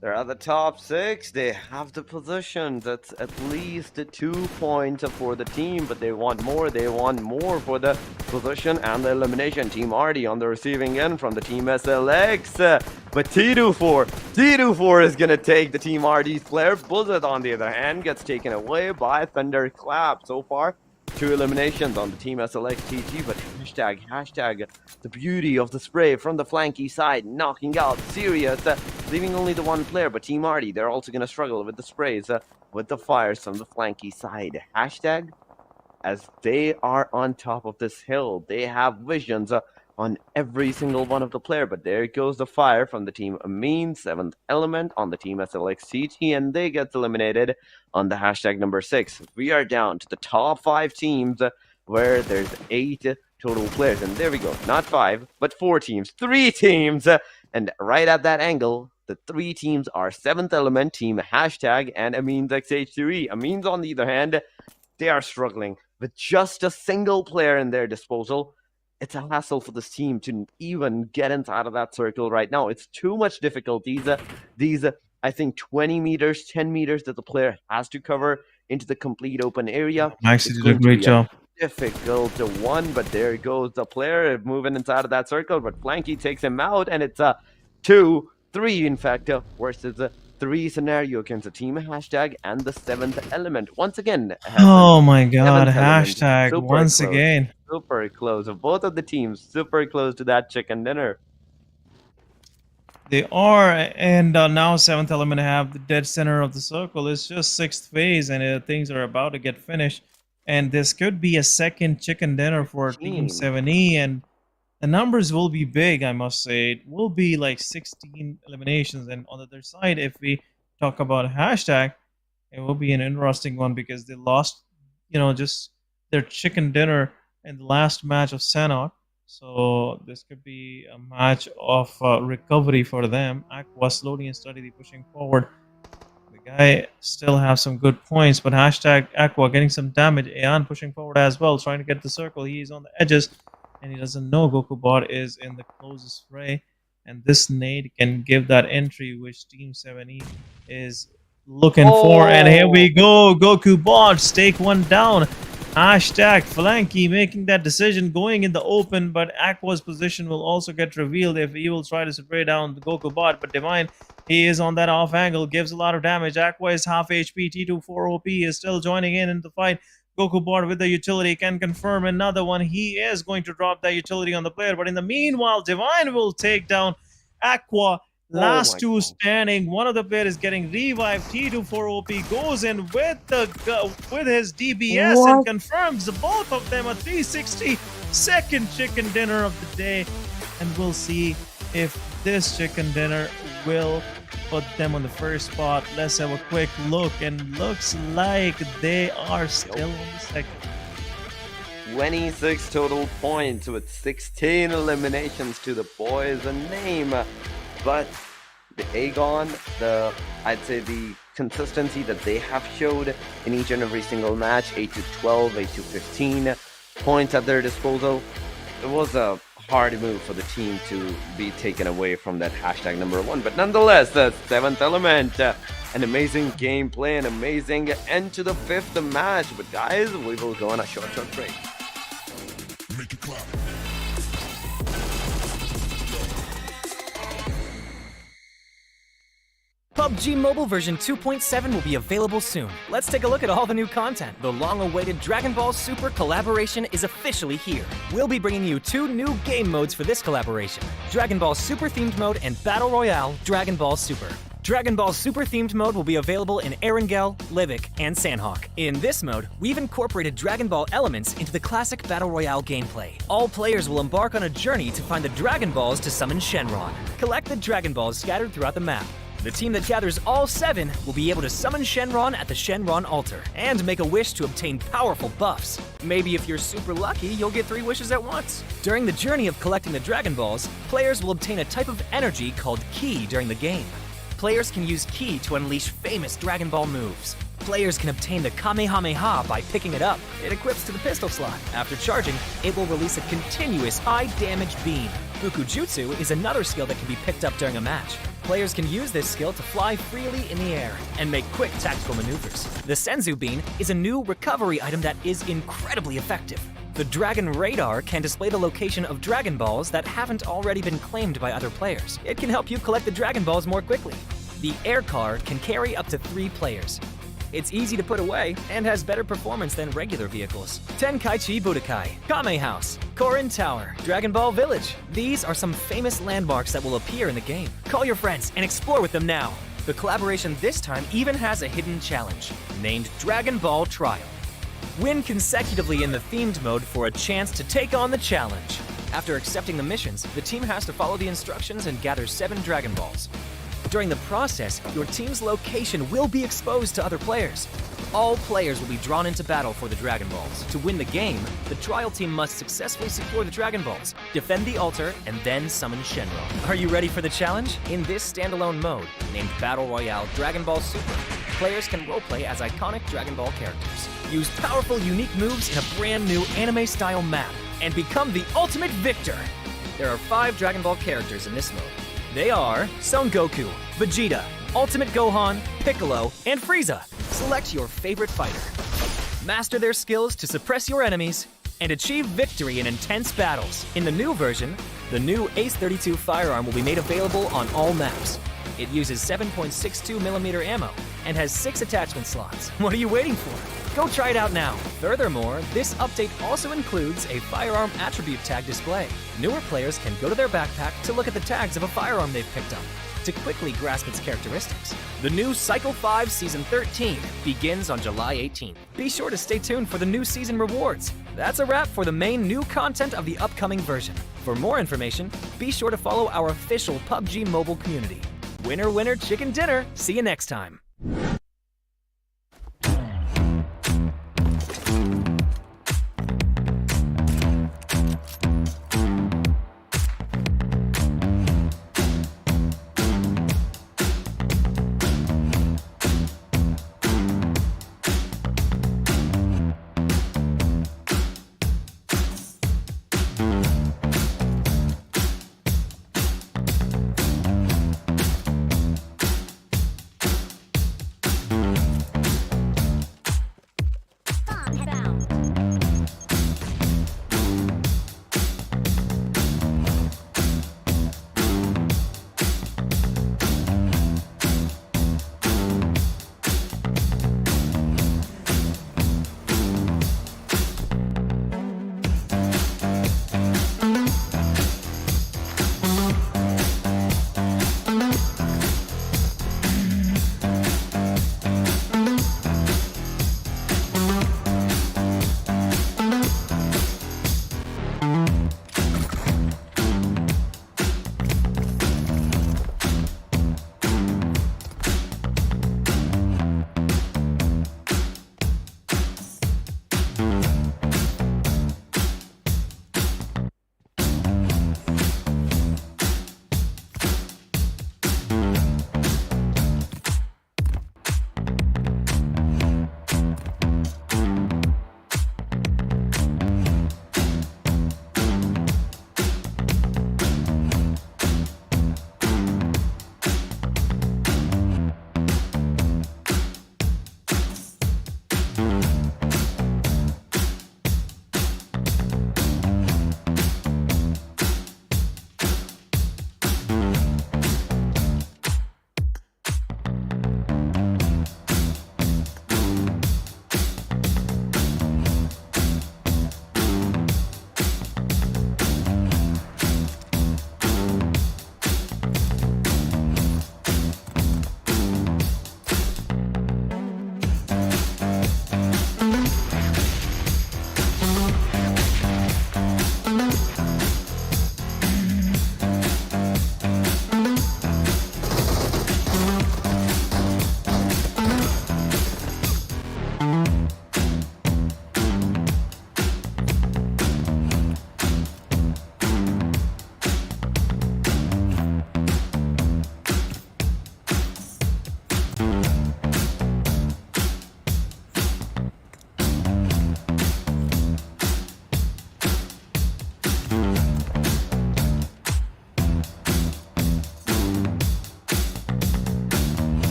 They're at the top 6. They have the position. That's at least 2 points for the team, but they want more. They want more for the position and the elimination. Team Arty on the receiving end from the Team SLX. But T24 is going to take the Team Arty's player. Buzzard, on the other hand, gets taken away by Thunderclap. So far, 2 eliminations on the Team SLX TG, but hashtag the beauty of the spray from the flanky side, knocking out Sirius, leaving only the 1 player, but Team Arty, they're also going to struggle with the sprays, with the fires from the flanky side. Hashtag, as they are on top of this hill, they have visions on every single one of the player, but there goes the fire from the Team Amin, 7th Element on the Team SLX CT, and they get eliminated on the hashtag number 6. We are down to the top 5 teams, where there's 8 total players, and there we go, not 5, but 4 teams, 3 teams, and right at that angle, the 3 teams are 7th Element, Team Hashtag, and Amin's XH2E. Amin's, on the other hand, they are struggling with just a single player in their disposal. It's a hassle for this team to even get inside of that circle right now. It's too much difficulties. These, I think, 20 meters, 10 meters that the player has to cover into the complete open area. Maxi did a great job. Difficult to one, but there goes the player moving inside of that circle, but Flanky takes him out, and it's 2-3, in fact, versus 3 scenario against the Team Hashtag and the 7th Element. Once again, oh my god, hashtag once again. Super close. Both of the teams super close to that chicken dinner. They are, and now 7th Element have the dead center of the circle. It's just 6th phase, and things are about to get finished. And this could be a second chicken dinner for Team 7E, and the numbers will be big, I must say. It will be like 16 eliminations. And on the other side, if we talk about hashtag, it will be an interesting one because they lost, just their chicken dinner in the last match of Sanhok. So this could be a match of recovery for them. Aqua slowly and steadily pushing forward. The guy still has some good points, but hashtag Aqua getting some damage. Ayan pushing forward as well, trying to get the circle. He's on the edges, and he doesn't know GokuBot is in the closest fray. And this nade can give that entry, which Team 7E is looking for. And here we go. GokuBot take one down. Hashtag Flanky making that decision, going in the open, but Aqua's position will also get revealed if he will try to spray down the GokuBot. But Divine, he is on that off angle, gives a lot of damage. Aqua is half HP. T24 OP is still joining in the fight. GokuBot with the utility can confirm another one. He is going to drop that utility on the player, but in the meanwhile, Divine will take down Aqua. Last two standing. One of the players is getting revived. T24 OP goes in with his DBS and confirms both of them a 360 second chicken dinner of the day. And we'll see if this chicken dinner will put them on the first spot. Let's have a quick look, and looks like they are still on the second. 26 total points with 16 eliminations to the boys' name. But the Aegon, I'd say the consistency that they have showed in each and every single match, 8-12, 8-15 points at their disposal, it was a hard move for the team to be taken away from that hashtag number 1. But nonetheless, the 7th Element, an amazing gameplay, an amazing end to the 5th match. But guys, we will go on a short break. Make it clap. PUBG Mobile version 2.7 will be available soon. Let's take a look at all the new content. The long-awaited Dragon Ball Super collaboration is officially here. We'll be bringing you 2 new game modes for this collaboration: Dragon Ball Super themed mode and Battle Royale Dragon Ball Super. Dragon Ball Super themed mode will be available in Erangel, Livik, and Sanhok. In this mode, we've incorporated Dragon Ball elements into the classic Battle Royale gameplay. All players will embark on a journey to find the Dragon Balls to summon Shenron. Collect the Dragon Balls scattered throughout the map. The team that gathers all 7 will be able to summon Shenron at the Shenron altar and make a wish to obtain powerful buffs. Maybe if you're super lucky, you'll get 3 wishes at once. During the journey of collecting the Dragon Balls, players will obtain a type of energy called Ki during the game. Players can use Ki to unleash famous Dragon Ball moves. Players can obtain the Kamehameha by picking it up. It equips to the pistol slot. After charging, it will release a continuous high-damage beam. Bukujutsu is another skill that can be picked up during a match. Players can use this skill to fly freely in the air and make quick tactical maneuvers. The Senzu Bean is a new recovery item that is incredibly effective. The Dragon Radar can display the location of Dragon Balls that haven't already been claimed by other players. It can help you collect the Dragon Balls more quickly. The Air Car can carry up to 3 players. It's easy to put away and has better performance than regular vehicles. Tenkaichi Budokai, Kame House, Korin Tower, Dragon Ball Village. These are some famous landmarks that will appear in the game. Call your friends and explore with them now. The collaboration this time even has a hidden challenge, named Dragon Ball Trial. Win consecutively in the themed mode for a chance to take on the challenge. After accepting the missions, the team has to follow the instructions and gather 7 Dragon Balls. During the process, your team's location will be exposed to other players. All players will be drawn into battle for the Dragon Balls. To win the game, the trial team must successfully secure the Dragon Balls, defend the altar, and then summon Shenron. Are you ready for the challenge? In this standalone mode, named Battle Royale Dragon Ball Super, players can roleplay as iconic Dragon Ball characters. Use powerful, unique moves in a brand new anime-style map, and become the ultimate victor. There are 5 Dragon Ball characters in this mode. They are Son Goku, Vegeta, Ultimate Gohan, Piccolo, and Frieza. Select your favorite fighter. Master their skills to suppress your enemies and achieve victory in intense battles. In the new version, the new Ace-32 firearm will be made available on all maps. It uses 7.62mm ammo and has 6 attachment slots. What are you waiting for? Go try it out now. Furthermore, this update also includes a firearm attribute tag display. Newer players can go to their backpack to look at the tags of a firearm they've picked up to quickly grasp its characteristics. The new Cycle 5 Season 13 begins on July 18th. Be sure to stay tuned for the new season rewards. That's a wrap for the main new content of the upcoming version. For more information, be sure to follow our official PUBG Mobile community. Winner, winner, chicken dinner. See you next time.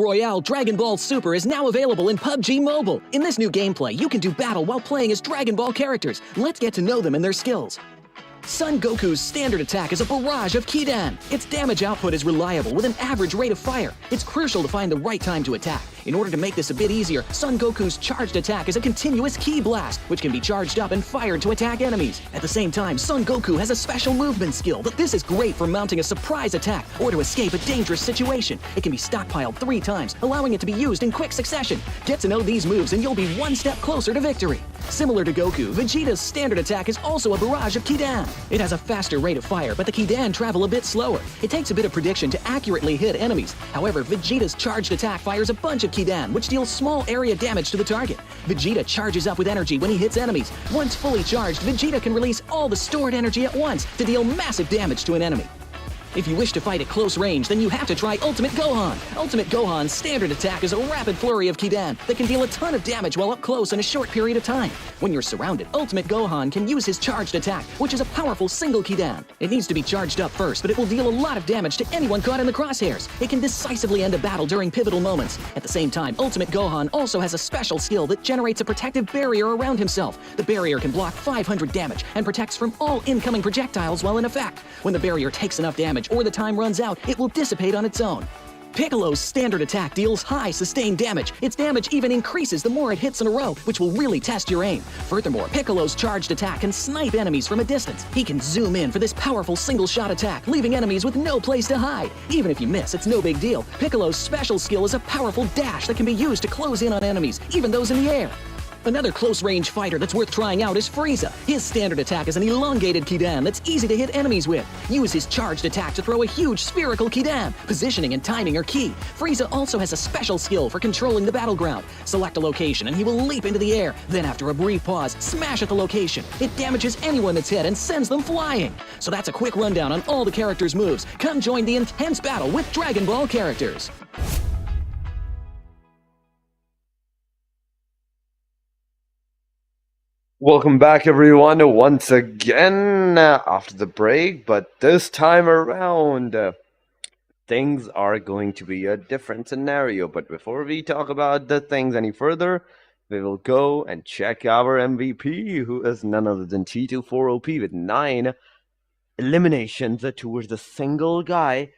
Royale Dragon Ball Super is now available in PUBG Mobile. In this new gameplay, you can do battle while playing as Dragon Ball characters. Let's get to know them and their skills. Son Goku's standard attack is a barrage of Kidan. Its damage output is reliable with an average rate of fire. It's crucial to find the right time to attack. In order to make this a bit easier, Son Goku's charged attack is a continuous Ki Blast, which can be charged up and fired to attack enemies. At the same time, Son Goku has a special movement skill, but this is great for mounting a surprise attack or to escape a dangerous situation. It can be stockpiled 3 times, allowing it to be used in quick succession. Get to know these moves and you'll be one step closer to victory. Similar to Goku, Vegeta's standard attack is also a barrage of Kidan. It has a faster rate of fire, but the Kidan travel a bit slower. It takes a bit of prediction to accurately hit enemies. However, Vegeta's charged attack fires a bunch of Kidan, which deals small area damage to the target. Vegeta charges up with energy when he hits enemies. Once fully charged, Vegeta can release all the stored energy at once to deal massive damage to an enemy. If you wish to fight at close range, then you have to try Ultimate Gohan. Ultimate Gohan's standard attack is a rapid flurry of Kidan that can deal a ton of damage while up close in a short period of time. When you're surrounded, Ultimate Gohan can use his charged attack, which is a powerful single Kidan. It needs to be charged up first, but it will deal a lot of damage to anyone caught in the crosshairs. It can decisively end a battle during pivotal moments. At the same time, Ultimate Gohan also has a special skill that generates a protective barrier around himself. The barrier can block 500 damage and protects from all incoming projectiles while in effect. When the barrier takes enough damage or the time runs out, it will dissipate on its own. Piccolo's standard attack deals high sustained damage. Its damage even increases the more it hits in a row, which will really test your aim. Furthermore, Piccolo's charged attack can snipe enemies from a distance. He can zoom in for this powerful single-shot attack, leaving enemies with no place to hide. Even if you miss, it's no big deal. Piccolo's special skill is a powerful dash that can be used to close in on enemies, even those in the air. Another close-range fighter that's worth trying out is Frieza. His standard attack is an elongated Kidan that's easy to hit enemies with. Use his charged attack to throw a huge spherical Kidan. Positioning and timing are key. Frieza also has a special skill for controlling the battleground. Select a location and he will leap into the air. Then after a brief pause, smash at the location. It damages anyone that's hit and sends them flying. So that's a quick rundown on all the characters' moves. Come join the intense battle with Dragon Ball characters. Welcome back, everyone, once again after the break, but this time around, things are going to be a different scenario. But before we talk about the things any further, we will go and check our MVP, who is none other than T24OP with 9 eliminations towards the single guy.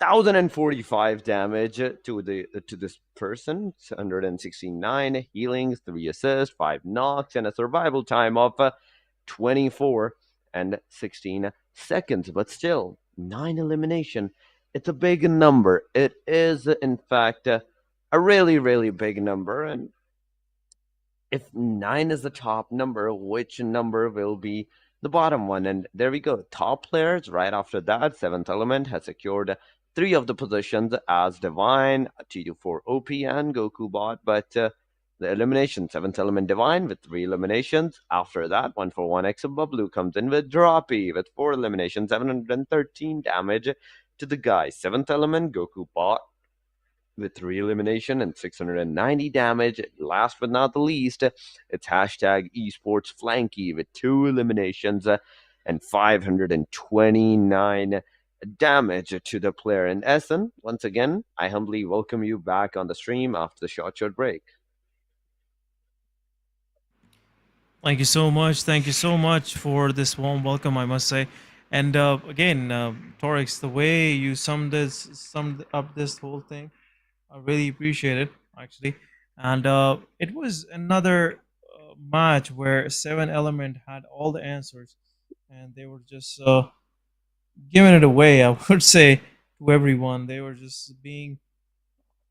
1,045 damage to this person, 169 healings, 3 assists, 5 knocks, and a survival time of 24 and 16 seconds. But still, 9 elimination. It's a big number. It is, in fact, a really, really big number. And if 9 is the top number, which number will be the bottom one? And there we go. Top players right after that. 7th Element has secured 3 of the positions as Divine, T24OP, and Goku Bot, but the elimination, 7th Element Divine with 3 eliminations. After that, 141X of Bablu comes in with Droppy with 4 eliminations, 713 damage to the guy. 7th Element, Goku Bot with 3 elimination and 690 damage. Last but not the least, it's hashtag Esports Flanky with 2 eliminations and 529 damage to the player. And Essen, once again, I humbly welcome you back on the stream after the short break. Thank you so much. Thank you so much for this warm welcome, I must say. And again, Torix, the way you summed up this whole thing, I really appreciate it, actually. And it was another match where 7 Element had all the answers, and they were just giving it away, I would say, to everyone. They were just being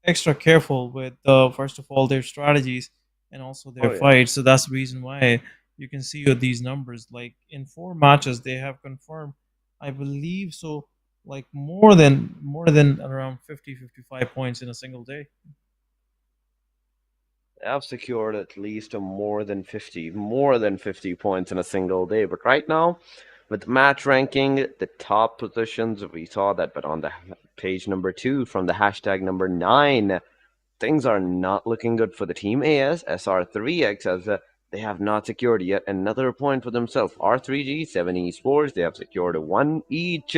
extra careful with, first of all, their strategies and also their fights. So that's the reason why you can see these numbers. Like in 4 matches, they have confirmed, I believe, so like more than around 50-55 points in a single day. They have secured at least more than 50 points in a single day. But right now, with match ranking, the top positions, we saw that, but on the page number 2 from the hashtag number 9, things are not looking good for the team AS. SR3X, as they have not secured yet another point for themselves. R3G, Se7en Esports, they have secured 1 each.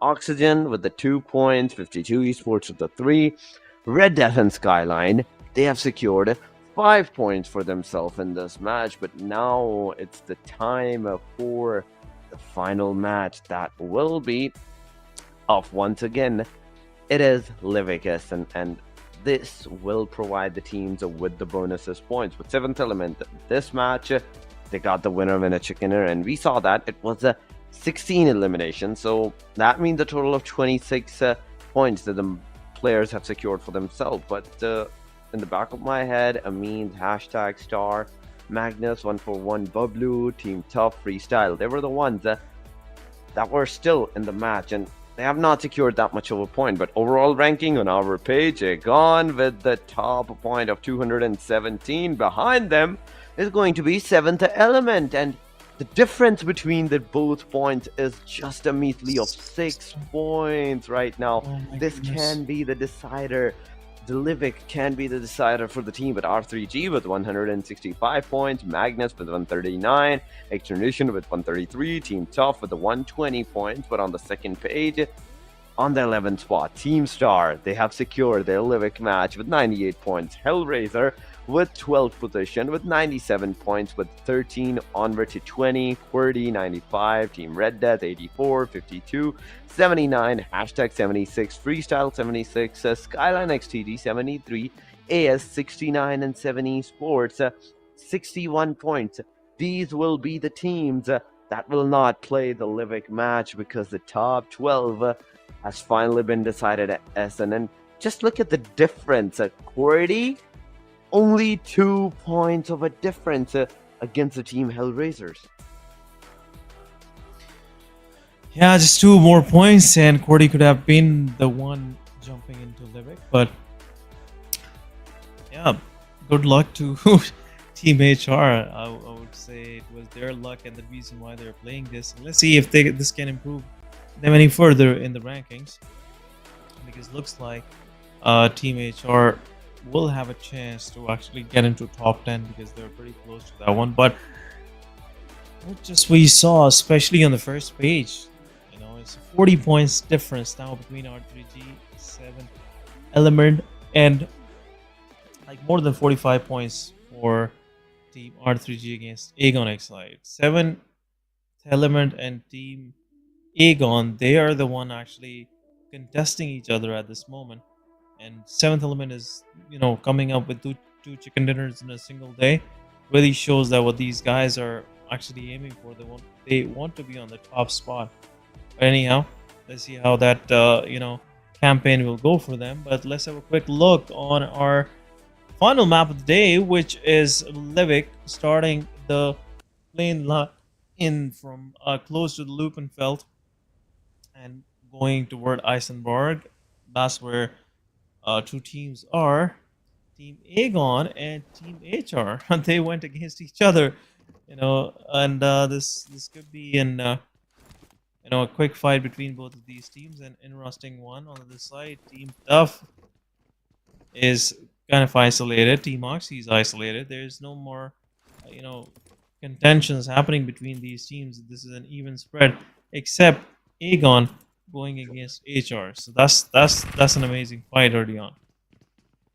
Oxygen with the 2 points, 52 Esports with the 3. Red Death and Skyline, they have secured 5 points for themselves in this match, but now it's the time for the final match that will be off once again. It is Livik, and this will provide the teams with the bonuses points. With 7th Element, this match, they got the winner in a chickener, and we saw that it was a 16 elimination, so that means a total of 26 points that the players have secured for themselves. But in the back of my head, Amin, hashtag star, Magnus, 141, Bublu, Team Tough, Freestyle, they were the ones that were still in the match, and they have not secured that much of a point. But overall ranking on our page, gone with the top point of 217. Behind them is going to be 7th Element, and the difference between the both points is just a measly of 6 points right now. This can be the decider. The Livik can be the decider for the team, with R3G with 165 points, Magnus with 139, XGeneration with 133, Team Tough with the 120 points. But on the second page, on the 11th spot, Team Star, they have secured their Livik match with 98 points. HellRaiser with 12th position with 97 points, with 13 onward to 20. QWERTY 95, Team Red Death 84, 52, 79, hashtag 76, Freestyle 76, Skyline XTD 73, AS 69, and Se7en Esports 61 points. These will be the teams that will not play the Livik match, because the top 12 has finally been decided at SN. And just look at the difference. QWERTY, only 2 points of a difference against the Team HellRaisers. Yeah, just 2 more points, and QWERTY could have been the one jumping into Livik. But yeah, good luck to Team HR. I would say it was their luck and the reason why they're playing this. Let's see if this can improve them any further in the rankings, because looks like Team HR will have a chance to actually get into top 10, because they're pretty close to that one. But what just we saw, especially on the first page, it's a 40 points difference now between R3G, 7th Element, and like more than 45 points for Team R3G against Aegon Exide. 7th Element and Team Aegon, they are the one actually contesting each other at this moment. And 7th Element is, coming up with two chicken dinners in a single day. Really shows that what these guys are actually aiming for. They want to be on the top spot. But anyhow, let's see how that campaign will go for them. But let's have a quick look on our final map of the day, which is Livik, starting the lane in from close to the Lupenfeld and going toward Eisenberg. That's where 2 teams are. Team Aegon and Team HR. They went against each other, and this could be a quick fight between both of these teams. An interesting one. On the other side, Team Tough is kind of isolated. Team Oxy is isolated. There's no more, contentions happening between these teams. This is an even spread, except Aegon going against HR. So that's an amazing fight early on.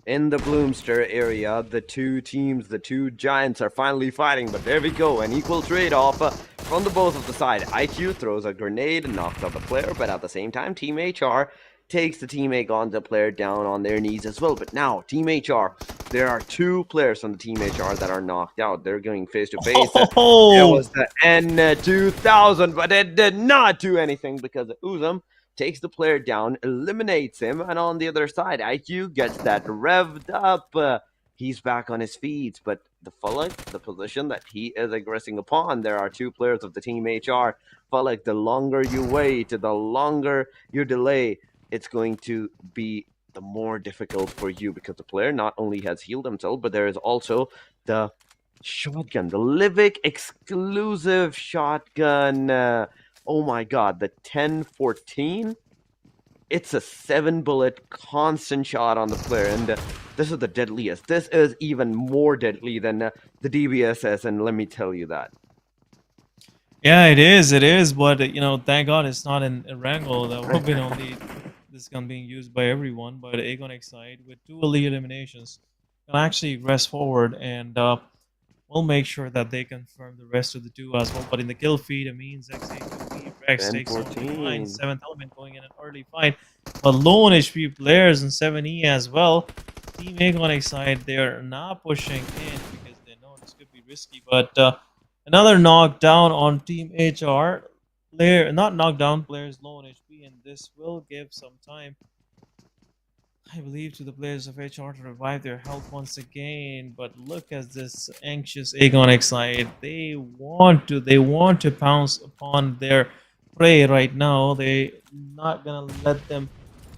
In the Bloomster area, the 2 teams, the 2 giants, are finally fighting. But there we go, an equal trade-off from the both of the side. IQ throws a grenade and knocks out the player, but at the same time, Team HR takes the Team Aegon, the player, down on their knees as well. But now, Team HR, there are 2 players from the Team HR that are knocked out. They're going face-to-face. It was the N2000, but it did not do anything, because Uzum takes the player down, eliminates him, and on the other side, IQ gets that revved up. He's back on his feet, but the Falak, the position that he is aggressing upon, there are 2 players of the Team HR. Falak, the longer you wait, the longer you delay, it's going to be the more difficult for you, because the player not only has healed himself, but there is also the shotgun, the Livik exclusive shotgun. Oh my god, the 1014? It's a 7-bullet constant shot on the player, and this is the deadliest. This is even more deadly than the DBSS, and let me tell you that. Yeah, it is, but thank God it's not in Erangel. That would have been only this gun being used by everyone, but Aegon Excite with 2 elite eliminations can actually rest forward and we'll make sure that they confirm the rest of the 2 as well. But in the kill feed, it means XA2B Rex takes on Divine, 10-14. 7th Element going in an early fight, but low on HP players and 7E as well. Team Aegon Excite, they are not pushing in because they know this could be risky, but another knockdown on Team HR. Player, not knockdown, players low on HP, and this will give some time, I believe, to the players of HR to revive their health once again. But look at this anxious Aegon Excite. They want to pounce upon their prey right now. They not gonna let them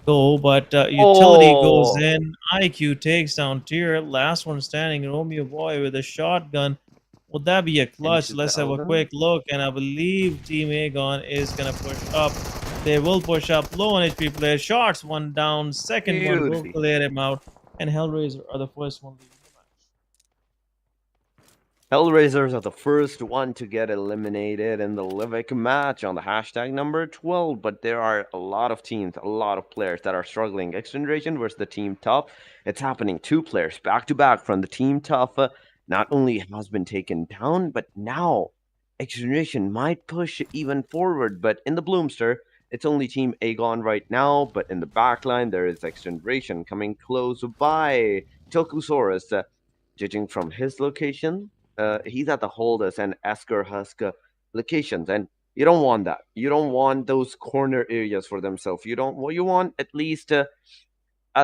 go. But utility goes Oh, in. IQ takes down tier. Last one standing, Romeo Boy with a shotgun. Would that be a clutch? into the Let's have a Elven. quick look. And I believe Team Aegon is gonna push up. They will push up low on HP player. Shots one down. Second one will Beautifully. clear him out. And HellRaiser are the first one leaving the match. HellRaisers are the first one to get eliminated in the Livik match on the hashtag number 12, but there are a lot of teams, a lot of players that are struggling. XGeneration versus the Team Tough. It's happening. 2 players back to back from the Team Tough not only has been taken down, but now XGeneration might push even forward. But in the Bloomster, it's only Team Aegon right now, but in the backline, there is XGeneration coming close by. Tokusaurus, judging from his location, he's at the Holders and Asker Husk locations, and you don't want that. You don't want those corner areas for themselves. You don't. Well, you want at least a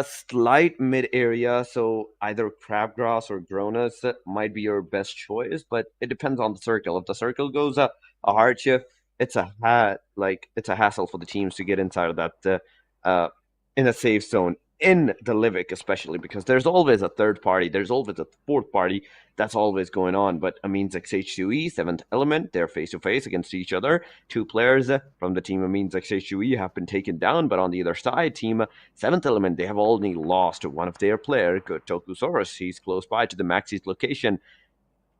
slight mid area, so either crabgrass or gronas might be your best choice, but it depends on the circle. If the circle goes a hardship, it's it's a hassle for the teams to get inside of that in a safe zone in the Livik, especially because there's always a third party, there's always a fourth party that's always going on. But Amin's XH2E, 7th Element, they're face to face against each other. 2 players from the team Amin's XH2E have been taken down, but on the other side, team 7th Element, they have only lost one of their players, Tokusaurus. He's close by to the Maxi's location.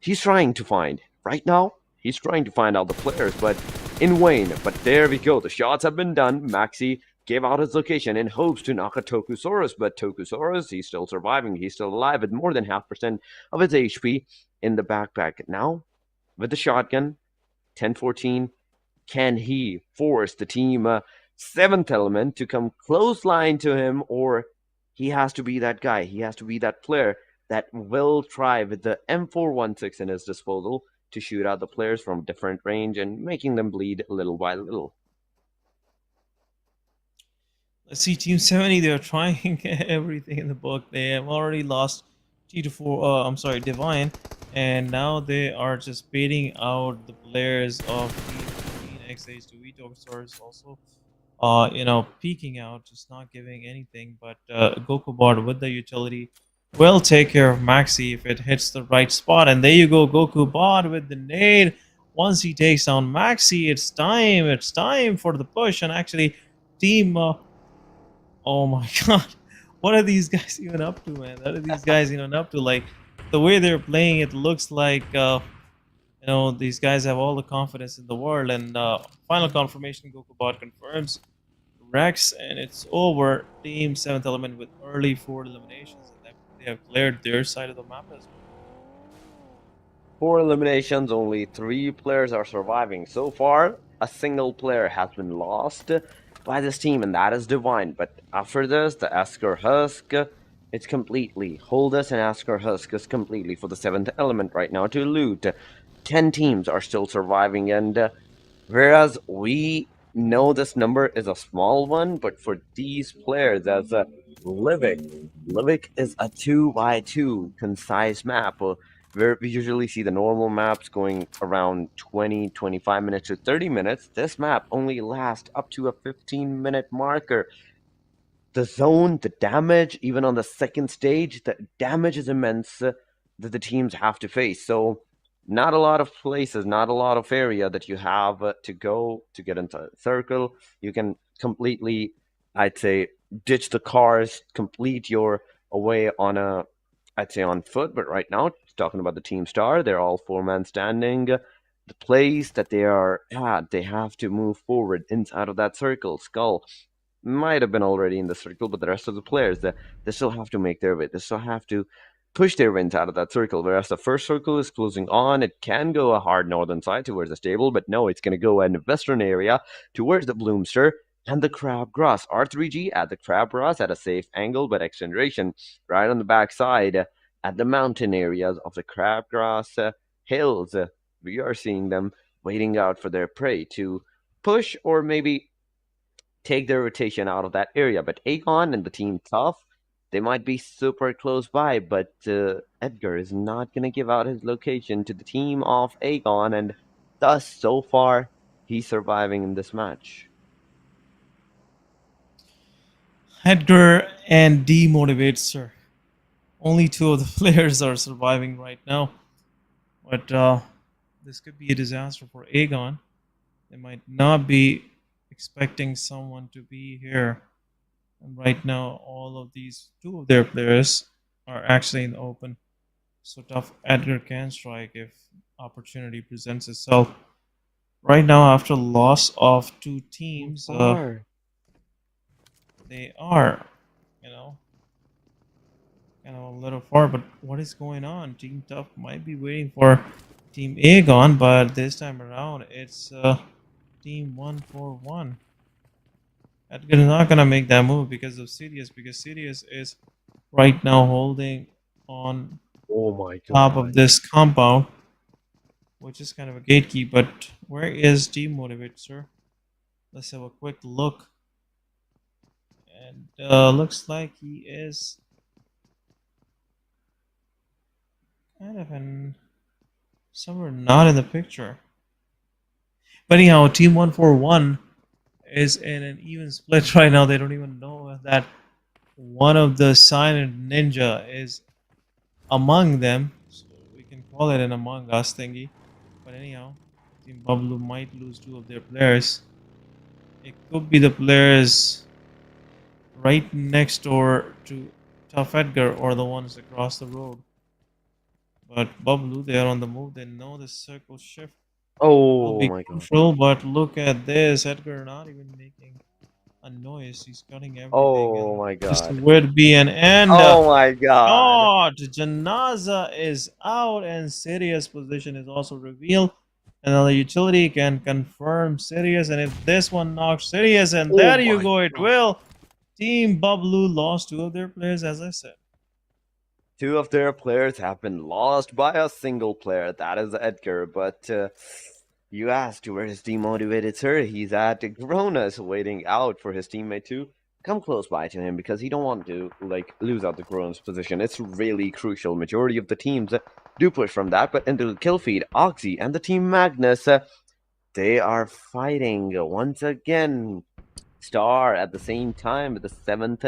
He's trying to find, right now, he's trying to find out the players, but in vain. But there we go. The shots have been done. Maxi gave out his location in hopes to knock a Tokusaurus, but Tokusaurus, he's still surviving. He's still alive with more than 0.5% of his HP in the backpack. Now, with the shotgun, 10-14, can he force the team 7th Element to come close line to him, or he has to be that guy, he has to be that player that will try with the M416 in his disposal to shoot out the players from different range and making them bleed little by little. Let's see, Team 70, they're trying everything in the book. They have already lost T to 4, I'm sorry, Divine, and now they are just baiting out the players of Team 15, XH2, Tokusaurus also, peeking out, just not giving anything. But GokuBot with the utility will take care of Maxi if it hits the right spot. And there you go, GokuBot with the nade. Once he takes down Maxi, it's time. It's time for the push. And actually, Team oh my god. What are these guys even up to, man? What are these guys even up to? Like, the way they're playing, it looks like, these guys have all the confidence in the world. And final confirmation, GokuBot confirms Rex, and it's over. Team 7th Element with early 4 eliminations, and they have cleared their side of the map as well. 4 eliminations, only 3 players are surviving. So far, a single player has been lost by this team, and that is Divine. But after this, the Asker Husk, it's completely. Holdus and Asker Husk is completely for the 7th Element right now to loot. 10 teams are still surviving, and whereas we know this number is a small one, but for these players, as Livik is a 2x2 concise map, where we usually see the normal maps going around 20, 25 minutes to 30 minutes. This map only lasts up to a 15-minute marker. The zone, the damage, even on the second stage, the damage is immense that the teams have to face. So not a lot of places, not a lot of area that you have to go to get into a circle. You can completely, I'd say, ditch the cars, complete your away on a, I'd say, on foot. But right now, talking about the Team Star, they're all 4-man standing. The place that they are at, they have to move forward inside of that circle. Skull, might have been already in the circle, but the rest of the players, they still have to make their way. They still have to push their wins out of that circle. Whereas the first circle is closing on. It can go a hard northern side towards the stable, but no, it's going to go in the western area towards the Bloomster and the Crabgrass. R3G at the Crabgrass at a safe angle, but XGeneration right on the back side at the mountain areas of the Crabgrass hills. We are seeing them waiting out for their prey to push or maybe take their rotation out of that area. But Aegon and the team Tough, they might be super close by, but Edgar is not going to give out his location to the team of Aegon, and thus, so far, he's surviving in this match. Edgar and Demotivate, sir. Only two of the players are surviving right now. But this could be a disaster for Aegon. They might not be expecting someone to be here. And right now, all of these two of their players are actually in the open. So Tough Edgar can strike if opportunity presents itself. Right now, after loss of two teams, they are, you know, kind of a little far. But what is going on? Team Tough might be waiting for Team Aegon, but this time around, it's Team 141. Edgar is not gonna make that move because of Sirius, because Sirius is right now holding on Oh my top of this compound, which is kind of a gatekeep. But where is Team Motivate, sir? Let's have a quick look. And looks like he is kind of in somewhere not in the picture. But anyhow, Team 141 is in an even split right now. They don't even know that one of the silent ninja is among them. So we can call it an Among Us thingy. But anyhow, Team Bablu might lose two of their players. It could be the players right next door to Tough Edgar or the ones across the road. But Bablu, they are on the move. They know the circle shift will Oh be my god. crucial. But look at this. Edgar not even making a noise. He's cutting everything. Oh And my just god. would be an end. Oh my god. Janaza is out and Sirius position is also revealed. Another utility can confirm Sirius, and if this one knocks Sirius, and Oh there you my go, it God. will. Team Bablu lost two of their players, as I said. Two of their players have been lost by a single player. That is Edgar. But you asked where is demotivated, sir? He's at Gronas, waiting out for his teammate to come close by to him because he don't want to lose out the Gronas position. It's really crucial. Majority of the teams do push from that, but into the kill feed, Oxy and the team Magnus, they are fighting once again. Star at the same time with the seventh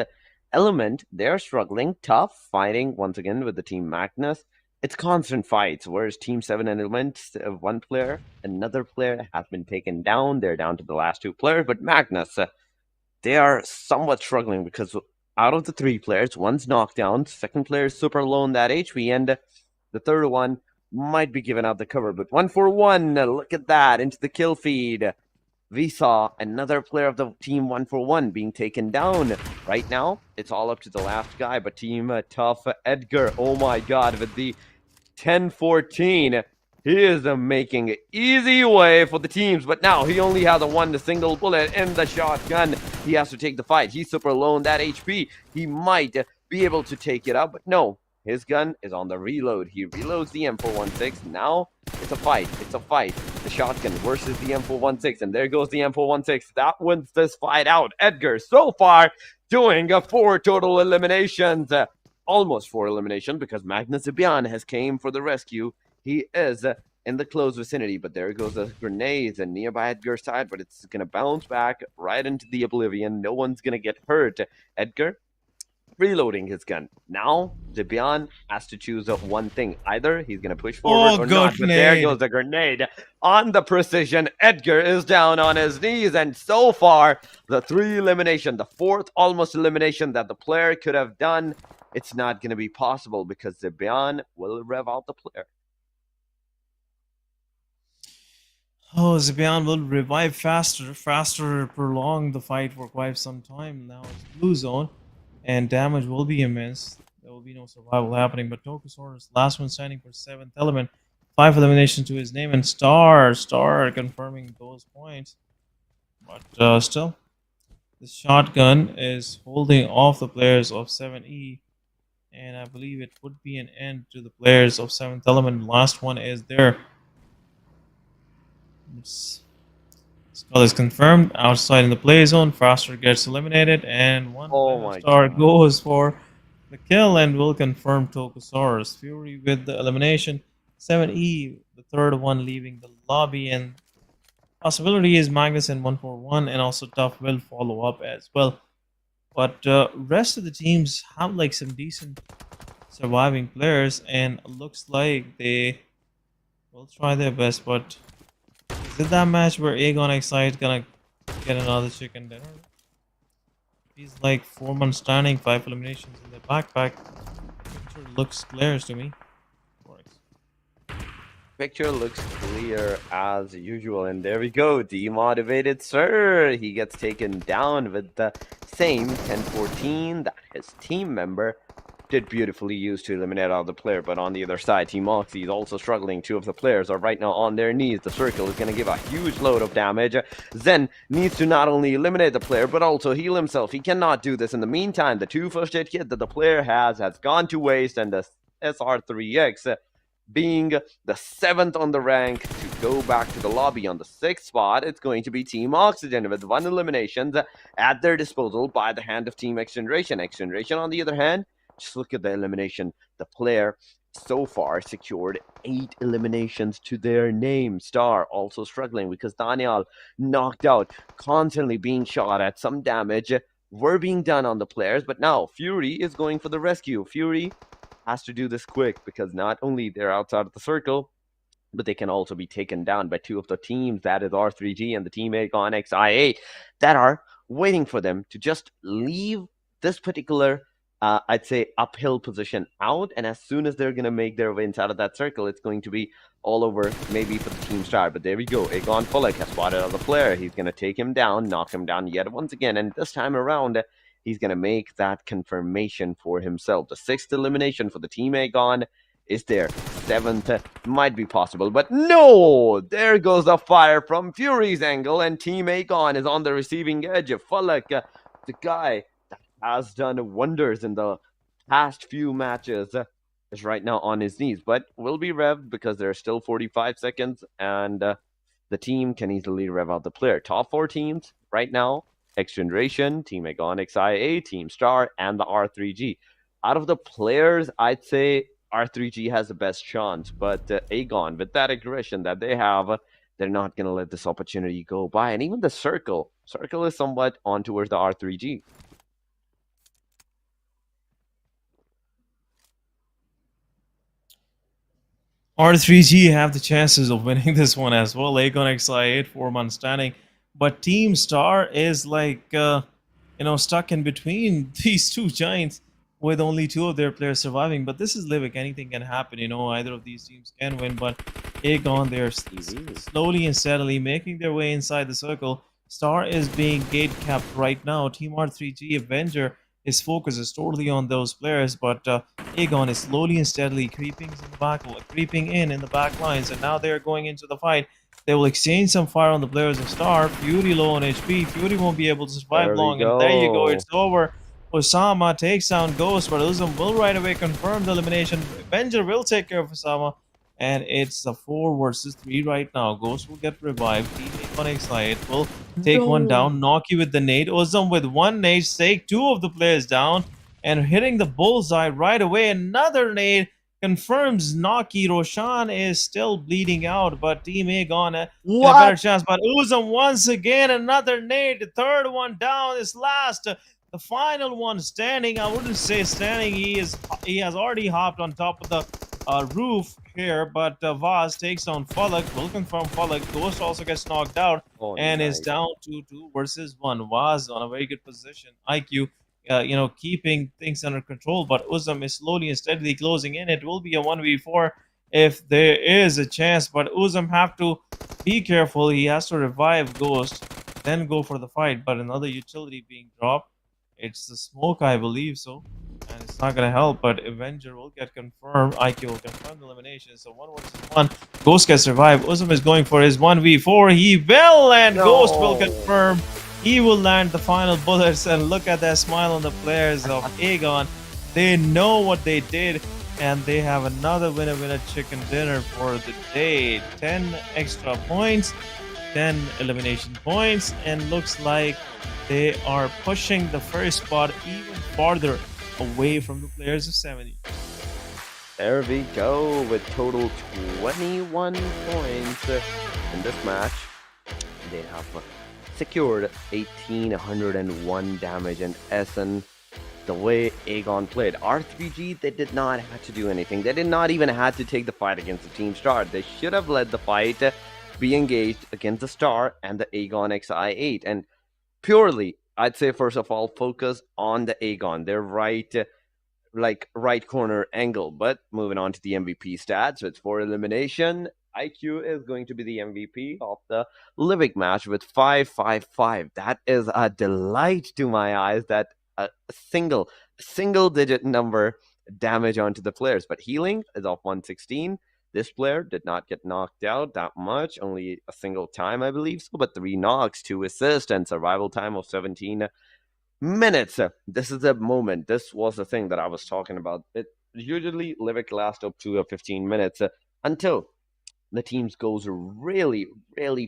element. They're struggling, tough, fighting once again with the team Magnus. It's constant fights, whereas Team 7 Elements, one player, another player has been taken down. They're down to the last two players, but Magnus, they are somewhat struggling because out of the three players, one's knocked down, second player is super low in that HP, and the third one might be giving out the cover. But 141, look at that, into the kill feed. We saw another player of the team 141 being taken down. Right now, it's all up to the last guy, but team Tough Edgar, oh my god, with the 10-14, he is making easy way for the teams, but now he only has a single bullet in the shotgun. He has to take the fight. He's super low in that HP. He might be able to take it up, but no. His gun is on the reload. He reloads the M416. Now it's a fight. It's a fight. The shotgun versus the M416. And there goes the M416. That wins this fight out. Edgar, so far, doing 4 total eliminations. Almost 4 eliminations because Magnus Esports has came for the rescue. He is in the close vicinity, but there goes the grenades and nearby Edgar's side, but it's going to bounce back right into the oblivion. No one's going to get hurt. Edgar reloading his gun. Now, Zibian has to choose one thing. Either he's going to push forward or not. But there goes the grenade on the precision. Edgar is down on his knees. And so far, the 3 elimination, the 4th almost elimination that the player could have done, it's not going to be possible because Zibian will rev out the player. Oh, Se7en will revive faster, prolong the fight for quite some time. Now it's blue zone, and damage will be immense. There will be no survival happening. But Tokusaurus, last one standing for 7th element, 5 eliminations to his name, and Star confirming those points. But still, the shotgun is holding off the players of 7E, and I believe it would be an end to the players of 7th element. Last one is there. Skull is confirmed outside in the play zone. Faster gets eliminated, and one Oh player my star god. goes for the kill and will confirm Tokusaurus. Fury with the elimination. 7E, the third one leaving the lobby, and possibility is Magnus in 141, and also Tough will follow up as well. But rest of the teams have like some decent surviving players, and looks like they will try their best. But is it that match where Aegon Excite gonna get another chicken dinner? He's like 4 months standing, 5 eliminations in the backpack. Picture looks clear to me. Picture looks clear as usual, and there we go. Demotivated Sir. He gets taken down with the same 10-14 that his team member did beautifully use to eliminate out the player. But on the other side, Team Oxy is also struggling. 2 of the players are right now on their knees. The circle is going to give a huge load of damage. Zen needs to not only eliminate the player, but also heal himself. He cannot do this. In the meantime, the 2 first aid kit that the player has gone to waste, and the SR3X being the 7th on the rank to go back to the lobby on the 6th spot, it's going to be Team Oxygen with 1 eliminations at their disposal by the hand of Team XGeneration. XGeneration, on the other hand, just look at the elimination. The player so far secured 8 eliminations to their name. Star also struggling because Daniel knocked out, constantly being shot at. Some damage were being done on the players, but now Fury is going for the rescue. Fury has to do this quick because not only they're outside of the circle, but they can also be taken down by 2 of the teams, that is R3G and the team Aegon XIA, that are waiting for them to just leave this particular, I'd say, uphill position out. And as soon as they're going to make their way inside of that circle, it's going to be all over, maybe for the Team Star. But there we go. Aegon Fullick has spotted another player. He's going to take him down, knock him down yet once again. And this time around, he's going to make that confirmation for himself. The 6th elimination for the Team Aegon is there. 7th might be possible, but no! There goes the fire from Fury's angle, and Team Aegon is on the receiving edge. Fullick, the guy that has done wonders in the past few matches, is right now on his knees, but will be revved because there are still 45 seconds, and the team can easily rev out the player. Top 4 teams right now: XGeneration, Team Aegon XIA, Team Star, and the R3G. Out of the players, I'd say R3G has the best chance, but Aegon, with that aggression that they have, they're not going to let this opportunity go by. And even the Circle is somewhat on towards the R3G. R3G have the chances of winning this one as well. Aegon XI8, 4 months standing. But Team Star is like, stuck in between these 2 giants with only 2 of their players surviving. But this is Livik. Anything can happen. Either of these teams can win. But Aegon, they're slowly and steadily making their way inside the circle. Star is being gate capped right now. Team R3G Avenger, his focus is totally on those players, but Aegon is slowly and steadily creeping in the back lines, and now they're going into the fight. They will exchange some fire on the players of Star. Fury low on HP. Fury won't be able to survive long, and there you go. It's over. Osama takes down Ghost, but Uzum will right away confirm the elimination. Avenger will take care of Osama, and it's a 4 versus 3 right now. Ghost will get revived. Team Aegon XI8 will take one down. Noki with the nade. Uzum with 1 nade. Take 2 of the players down, and hitting the bullseye right away. Another nade confirms Noki. Roshan is still bleeding out, but Team Aegon a better chance. But Uzum once again, another nade. The 3rd one down is last. The final one standing. I wouldn't say standing. He has already hopped on top of the roof here, but Vaz takes down Fullick. Will confirm Fullick. Ghost also gets knocked out and is down to 2 versus 1. Vaz on a very good position. IQ, keeping things under control, but Uzum is slowly and steadily closing in. It will be a 1v4 if there is a chance. But Uzum have to be careful. He has to revive Ghost, then go for the fight. But another utility being dropped. It's the smoke, I believe so. And it's not going to help, but Avenger will get confirmed. IQ will confirm the elimination. So 1 versus 1. Ghost can survive. Uzum is going for his 1v4. He will, and Ghost will No. confirm. He will land the final bullets, and look at that smile on the players of Aegon. They know what they did, and they have another winner chicken dinner for the day. 10 extra points, 10 elimination points, and looks like they are pushing the first spot even farther away from the players of 70. There we go with total 21 points in this match. They have secured 1801 damage, and Se7en, the way Aegon played R3G, they did not have to do anything. They did not even have to take the fight against the Team Star. They should have led the fight, be engaged against the Star and the Aegon XI8, and purely, I'd say first of all, focus on the Aegon. They're right corner angle. But moving on to the MVP stats, with 4 elimination, IQ is going to be the MVP of the Livik match with 555. That is a delight to my eyes. That a single digit number damage onto the players. But healing is off 116. This player did not get knocked out that much, only a single time, I believe so, but 3 knocks, 2 assists, and survival time of 17 minutes. This is the moment. This was the thing that I was talking about. It usually Livik lasts up to 15 minutes until the teams goes really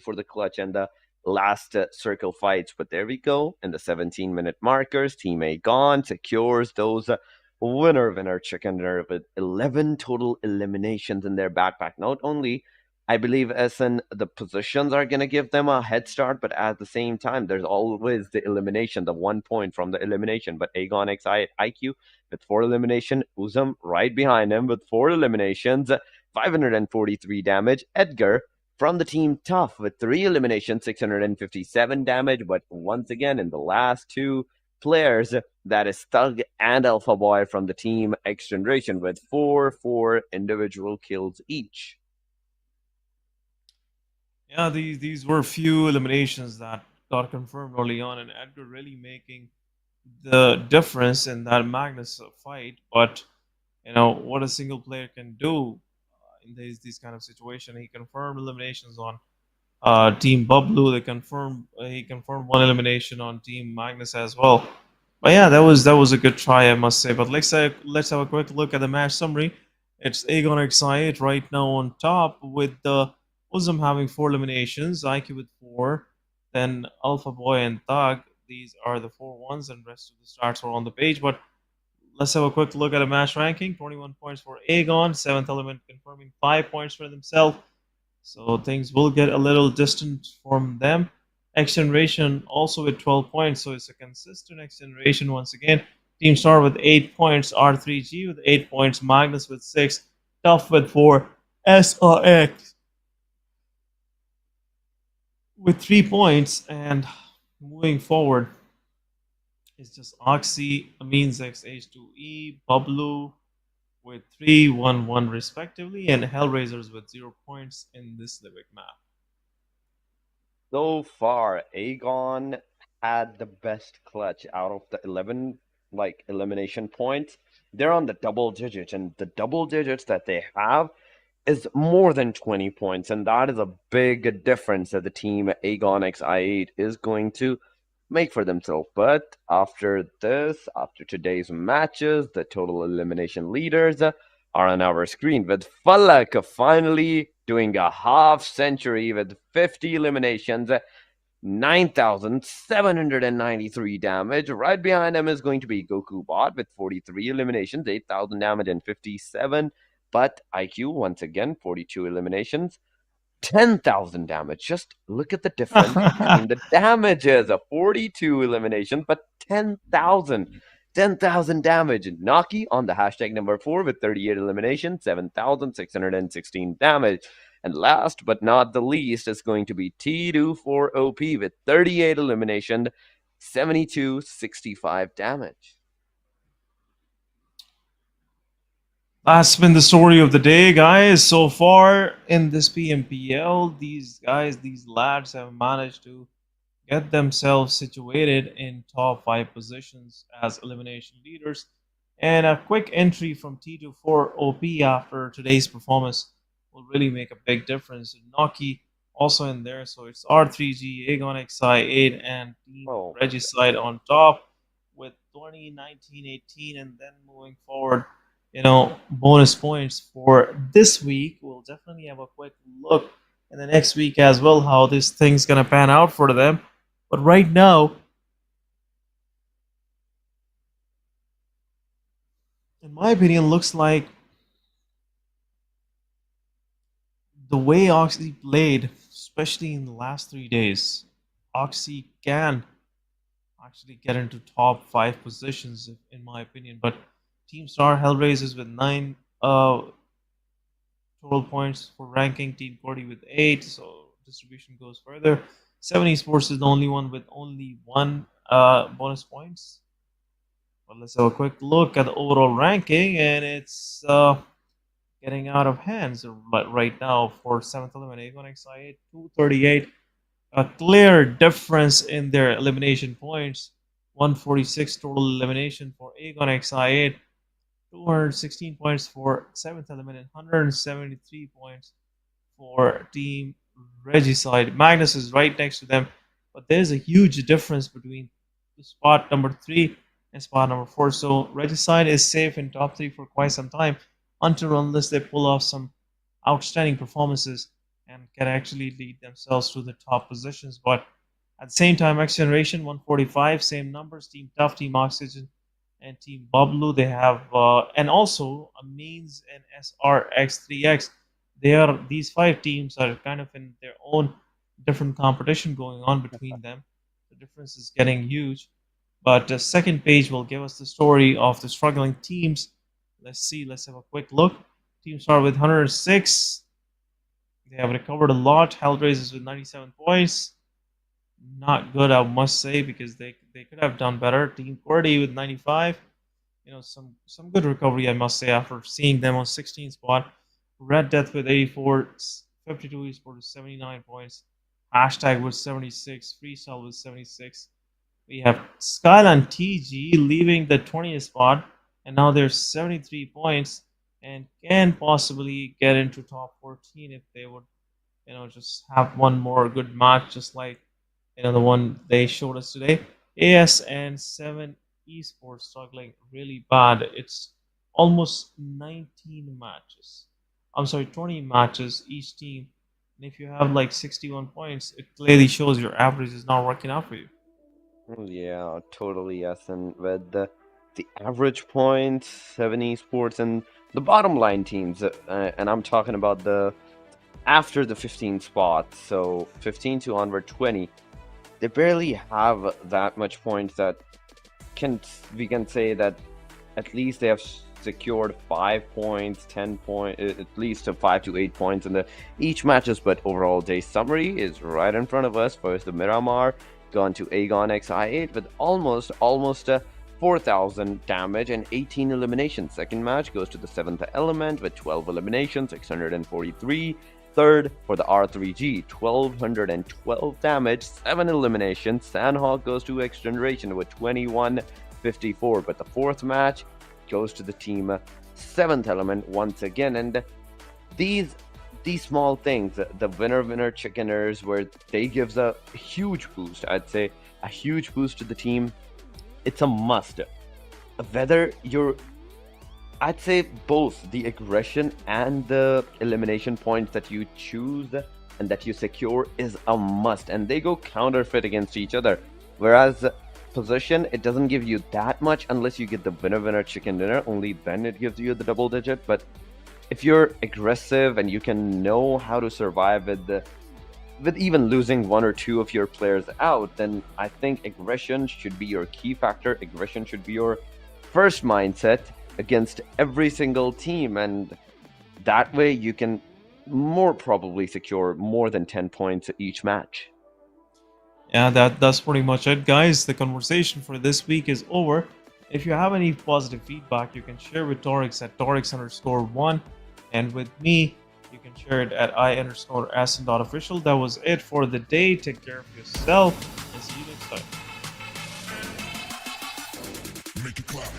for the clutch and the last circle fights. But there we go. In the 17-minute markers, Team Aegon secures those winner chicken dinner with 11 total eliminations in their backpack. Not only, I believe, SN, the positions are going to give them a head start, but at the same time, there's always the elimination, the 1 point from the elimination. But Aegon XI IQ with 4 elimination, Uzum right behind him with 4 eliminations, 543 damage. Edgar from the team Tough with 3 eliminations, 657 damage. But once again, in the last 2 players, that is Thug and Alpha Boy from the team XGeneration with 4 individual kills each. Yeah, these were few eliminations that got confirmed early on, and Edgar really making the difference in that Magnus fight. But what a single player can do in these kind of situation. He confirmed eliminations on Team Bubblue. He confirmed 1 elimination on Team Magnus as well. But yeah, that was a good try, I must say. But let's have a quick look at the match summary. It's Aegon XI8 right now on top, with the Uzum having 4 eliminations, IQ with 4, then Alpha Boy and Thug. These are the 4 ones, and rest of the starts are on the page. But let's have a quick look at the match ranking. 21 points for Aegon, 7th element confirming 5 points for themselves. So things will get a little distant from them. XGeneration also with 12 points, so it's a consistent XGeneration once again. Team Star with 8 points, R3G with 8 points, Magnus with 6, Tough with 4, SRX with 3 points. And moving forward, it's just Oxy, Amines X, H2E, Bubblue with 3, 1, 1 respectively, and HellRaisers with 0 points in this Livik map. So far, Aegon had the best clutch out of the 11 elimination points. They're on the double digits, and the double digits that they have is more than 20 points, and that is a big difference that the team Aegon XI8 is going to make for themselves. But after today's matches, the total elimination leaders are on our screen, with Falak finally doing a half century with 50 eliminations, 9,793 damage. Right behind him is going to be Goku Bot with 43 eliminations, 8,000 damage and 57. But IQ, once again, 42 eliminations, 10,000 damage. Just look at the difference between the damages of 42 eliminations, but 10,000 damage. Naki on the hashtag number 4 with 38 eliminations, 7,616 damage. And last but not the least is going to be T24OP with 38 elimination, 7265 damage. That's been the story of the day, guys. So far in this PMPL, these guys, these lads have managed to get themselves situated in top 5 positions as elimination leaders. And a quick entry from T24 OP after today's performance will really make a big difference. Noki also in there, so it's R3G, Aegon XI8, and Team Oh, Regicide on top with 20, 19, 18, and then moving forward, bonus points for this week. We'll definitely have a quick look in the next week as well how this thing's gonna pan out for them. But right now, in my opinion, looks like the way Oxy played, especially in the last 3 days, Oxy can actually get into top 5 positions, in my opinion. But Team Star HellRaisers with 9 total points for ranking, Team QWERTY with 8, so distribution goes further. Se7en Esports is the only one with only 1 bonus points. But let's have a quick look at the overall ranking, and it's getting out of hands right now for 7th eliminate. Aegon XI8, 238. A clear difference in their elimination points. 146 total elimination for Aegon XI8, 216 points for 7th eliminate, 173 points for Team Regicide. Magnus is right next to them, but there's a huge difference between spot number 3 and spot number 4. So Regicide is safe in top 3 for quite some time until unless they pull off some outstanding performances and can actually lead themselves to the top positions. But at the same time, XGeneration 145, same numbers, Team Tough, Team Oxygen, and Team Bublu. They have and also a Means and SRX3X. These 5 teams are kind of in their own different competition going on between them. The difference is getting huge. But the second page will give us the story of the struggling teams. Let's see. Let's have a quick look. Teams start with 106. They have recovered a lot. HellRaisers with 97 points. Not good, I must say, because they could have done better. Team QWERTY with 95. Some good recovery, I must say, after seeing them on 16th spot. Red Death with 84. 52 Esports with 79 points. Hashtag with 76. Freestyle with 76. We have Skyline TG leaving the 20th spot, and now there's 73 points and can possibly get into top 14 if they would, just have one more good match, just like the one they showed us today. AS and Se7en Esports struggling really bad. It's almost 19 matches. I'm sorry, 20 matches each team. And if you have like 61 points, it clearly shows your average is not working out for you. yeah, totally. Yes, and with the average points, 7 esports, and the bottom line teams, and I'm talking about the after the 15 spots, so 15 to onward 20, they barely have that much points that we can say that at least they have secured 5 points, 10 points, at least 5 to 8 points in the each matches. But overall day summary is right in front of us. First, the Miramar gone to Aegon XI8 with almost 4,000 damage and 18 eliminations. Second match goes to the 7th element with 12 eliminations, 643. Third for the R3G, 1212 damage, 7 eliminations. Sanhok goes to XGeneration with 2154. But the fourth match goes to the team 7th element once again. And these small things, the winner chickeners, where they gives a huge boost, I'd say a huge boost to the team. It's a must. Whether I'd say both the aggression and the elimination points that you choose and that you secure is a must, and they go counterfeit against each other. Whereas position, it doesn't give you that much unless you get the winner chicken dinner. Only then it gives you the double digit. But if you're aggressive and you can know how to survive with even losing 1 or 2 of your players out, then I think aggression should be your key factor. Aggression should be your first mindset against every single team, and that way you can more probably secure more than 10 points each match. Yeah, that's pretty much it, guys. The conversation for this week is over. If you have any positive feedback, you can share with Torix at Torix_1, and with me, you can share it at I_Ascent.official. That was it for the day. Take care of yourself, and see you next time. Make it clap.